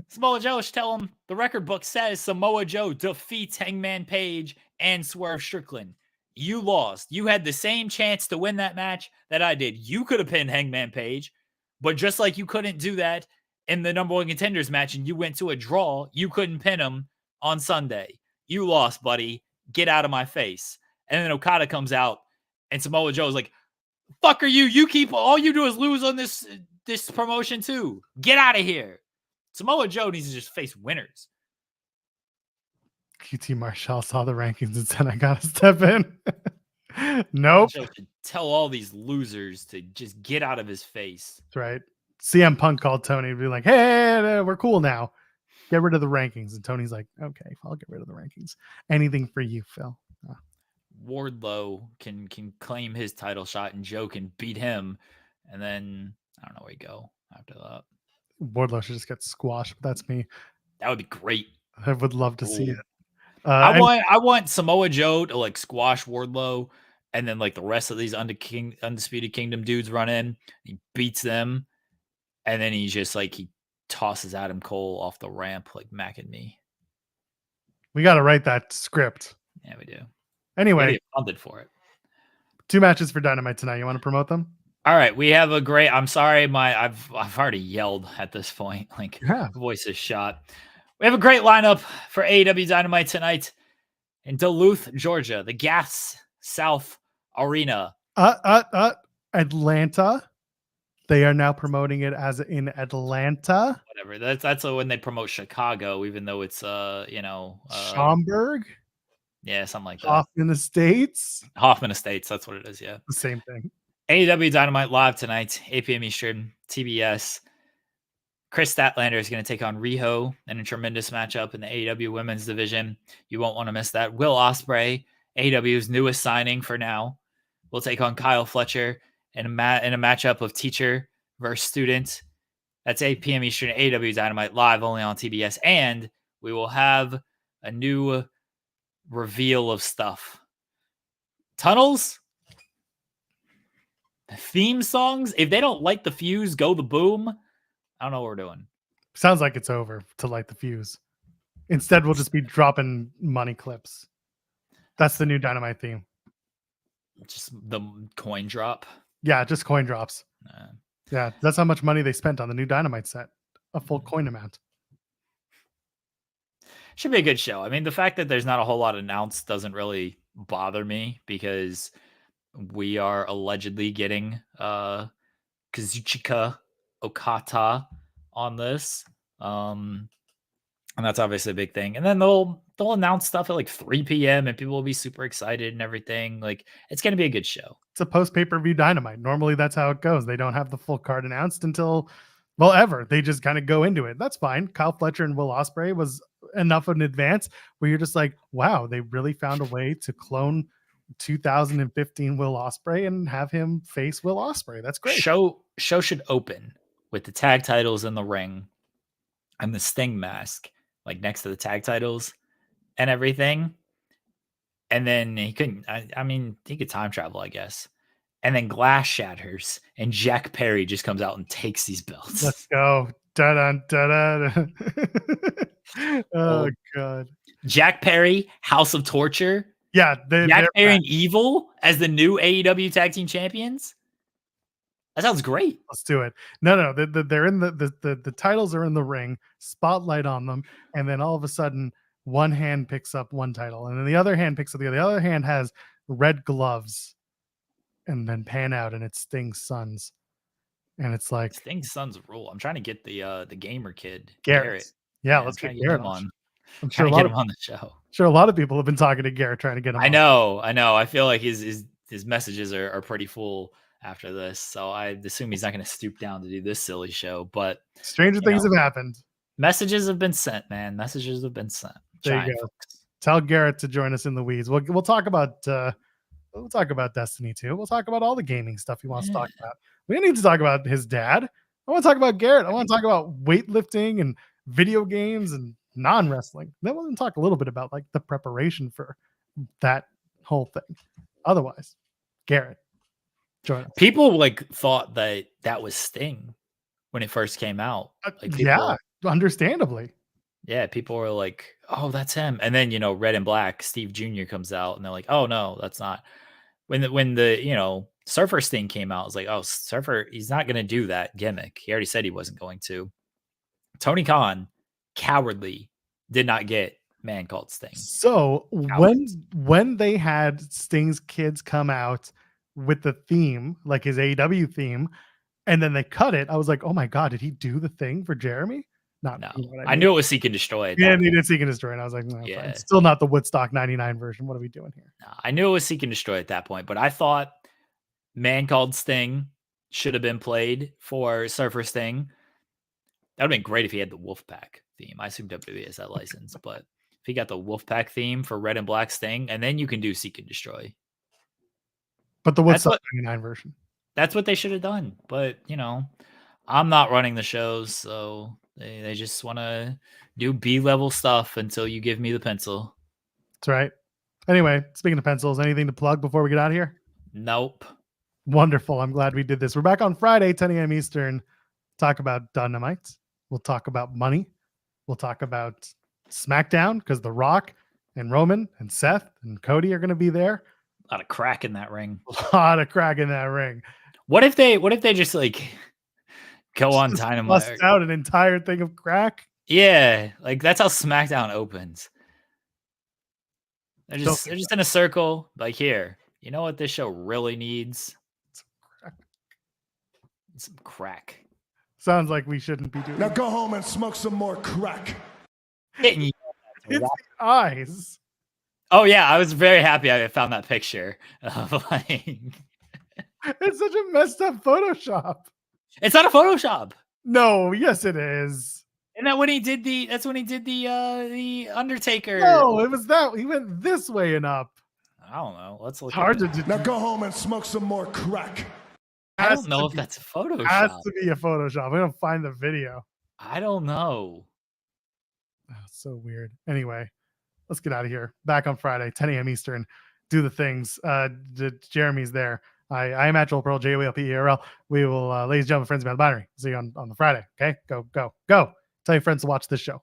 Samoa Joe should tell him the record book says Samoa Joe defeats Hangman Page and Swerve Strickland. You lost. You had the same chance to win that match that I did. You could have pinned Hangman Page, but just like you couldn't do that in the number one contenders match and you went to a draw, you couldn't pin him on Sunday. You lost, buddy. Get out of my face. And then Okada comes out and Samoa Joe's like, fuck are you? You keep, all you do is lose on this promotion too. Get out of here. Samoa Joe needs to just face winners. QT Marshall saw the rankings and said, I got to step in. Nope. Joe should tell all these losers to just get out of his face. That's right. CM Punk called Tony to be like, hey, we're cool now. Get rid of the rankings. And Tony's like, okay, I'll get rid of the rankings. Anything for you, Phil. Wardlow can claim his title shot and Joe can beat him. And then I don't know where you go after that. Wardlow should just get squashed. But that's me. That would be great. I would love to see it. I want Samoa Joe to squash Wardlow, and then the rest of these Undisputed Kingdom dudes run in. He beats them, and then he just he tosses Adam Cole off the ramp like Mac and me. We got to write that script. Yeah, we do. Anyway, we get funded for it. 2 matches for Dynamite tonight. You want to promote them? All right, we have a great. I'm sorry, I've already yelled at this point. Voice is shot. We have a great lineup for AEW Dynamite tonight in Duluth, Georgia, the Gas South Arena. Atlanta. They are now promoting it as in Atlanta. Whatever. That's when they promote Chicago, even though it's Schaumburg. Yeah, something like that. Hoffman Estates. That's what it is. Yeah, the same thing. AEW Dynamite live tonight, 8 p.m. Eastern, TBS. Chris Statlander is going to take on Riho in a tremendous matchup in the AEW Women's Division. You won't want to miss that. Will Ospreay, AEW's newest signing for now, will take on Kyle Fletcher in a matchup of teacher versus student. That's 8 p.m. Eastern, AEW Dynamite live only on TBS. And we will have a new reveal of stuff. Tunnels, theme songs. If they don't light the fuse, go the boom. I don't know what we're doing. Sounds like it's over to light the fuse. Instead, we'll just be dropping money clips. That's the new Dynamite theme. Just the coin drop. Yeah, just coin drops. Yeah, that's how much money they spent on the new Dynamite set. A full coin amount. Should be a good show. I mean, the fact that there's not a whole lot announced doesn't really bother me because we are allegedly getting Kazuchika Okada on this. And that's obviously a big thing. And then they'll announce stuff at 3 p.m. and people will be super excited and everything. It's going to be a good show. It's a post-pay-per-view Dynamite. Normally that's how it goes. They don't have the full card announced until, ever. They just kind of go into it. That's fine. Kyle Fletcher and Will Ospreay was enough in advance where you're just like, wow, they really found a way to clone 2015 Will Ospreay and have him face Will Ospreay. That's great. Show should open with the tag titles in the ring and the Sting mask next to the tag titles and everything. And then he couldn't, he could time travel, I guess. And then glass shatters and Jack Perry just comes out and takes these belts. Let's go. Da-dun, da-dun. Oh, God. Jack Perry, House of Torture. Yeah. Jack Perry and Evil as the new AEW Tag Team Champions. That sounds great. Let's do it. No. They're in the titles are in the ring, spotlight on them, and then all of a sudden, one hand picks up one title, and then the other hand picks up the other. The other hand has red gloves, and then pan out, and it's Sting's sons, and it's like Sting's sons rule. I'm trying to get the gamer kid Garrett. Yeah, let's get Garrett on. I'm sure get him on the show. Sure, a lot of people have been talking to Garrett trying to get him. I know. I feel like his messages are pretty full after this, so I assume he's not going to stoop down to do this silly show. But stranger things have happened. Messages have been sent, man. Messages have been sent. There you go. Tell Garrett to join us in the weeds. We'll talk about Destiny too. We'll talk about all the gaming stuff he wants to talk about. We don't need to talk about his dad. I want to talk about Garrett. I want to talk about weightlifting and video games and non-wrestling. Then we'll talk a little bit about like the preparation for that whole thing. Otherwise, Garrett, join us. People like thought that was Sting when it first came out. Like yeah, understandably. Yeah, people were like, "Oh, that's him." And then, Red and Black, Steve Jr. comes out and they're like, "Oh no, that's not." When the Surfer Sting came out, I was like, "Oh, Surfer, he's not going to do that gimmick. He already said he wasn't going to." Tony Khan, cowardly, did not get Man Called Sting. So when they had Sting's kids come out with the theme, like his AEW theme, and then they cut it, I was like, "Oh my god, did he do the thing for Jeremy?" No, I knew it was Seek and Destroy. Yeah, he did Seek and Destroy, and I was like, "No, it's still not the Woodstock '99 version. What are we doing here?" No, I knew it was Seek and Destroy at that point, but I thought Man Called Sting should have been played for Surfer Sting. That would have been great if he had the Wolfpack theme. I assume WWE has that license, but if he got the Wolfpack theme for Red and Black Sting, and then you can do Seek and Destroy. But the Woodstock '99 version. That's what they should have done. But I'm not running the shows, so they just want to do B-level stuff until you give me the pencil. That's right. Anyway, speaking of pencils, anything to plug before we get out of here? Nope. Wonderful. I'm glad we did this. We're back on Friday, 10 a.m. Eastern. Talk about Dynamite. We'll talk about money. We'll talk about SmackDown because The Rock and Roman and Seth and Cody are going to be there. A lot of crack in that ring. A lot of crack in that ring. What if they just like go on Dynamite? Bust out an entire thing of crack? Yeah, like that's how SmackDown opens. They're just in a circle. Like, here, you know what this show really needs? Some crack. Sounds like we shouldn't be doing. Now go home and smoke some more crack. It's the eyes. Oh yeah, I was very happy I found that picture of like. It's such a messed up Photoshop. It's not a Photoshop. No, yes it is. Isn't that when he did that's when he did the Undertaker? No, it was that he went this way and up. I don't know. Let's look. Hard to do. Now go home and smoke some more crack. I don't know if that's a Photoshop. Has to be a Photoshop. We don't find the video. I don't know. Oh, so weird. Anyway, let's get out of here. Back on Friday, 10 a.m. Eastern. Do the things. Jeremy's there. I am at Joel Pearl, JOLPERL. We will, ladies and gentlemen, friends of the binary. See you on the Friday. Okay, go. Tell your friends to watch this show.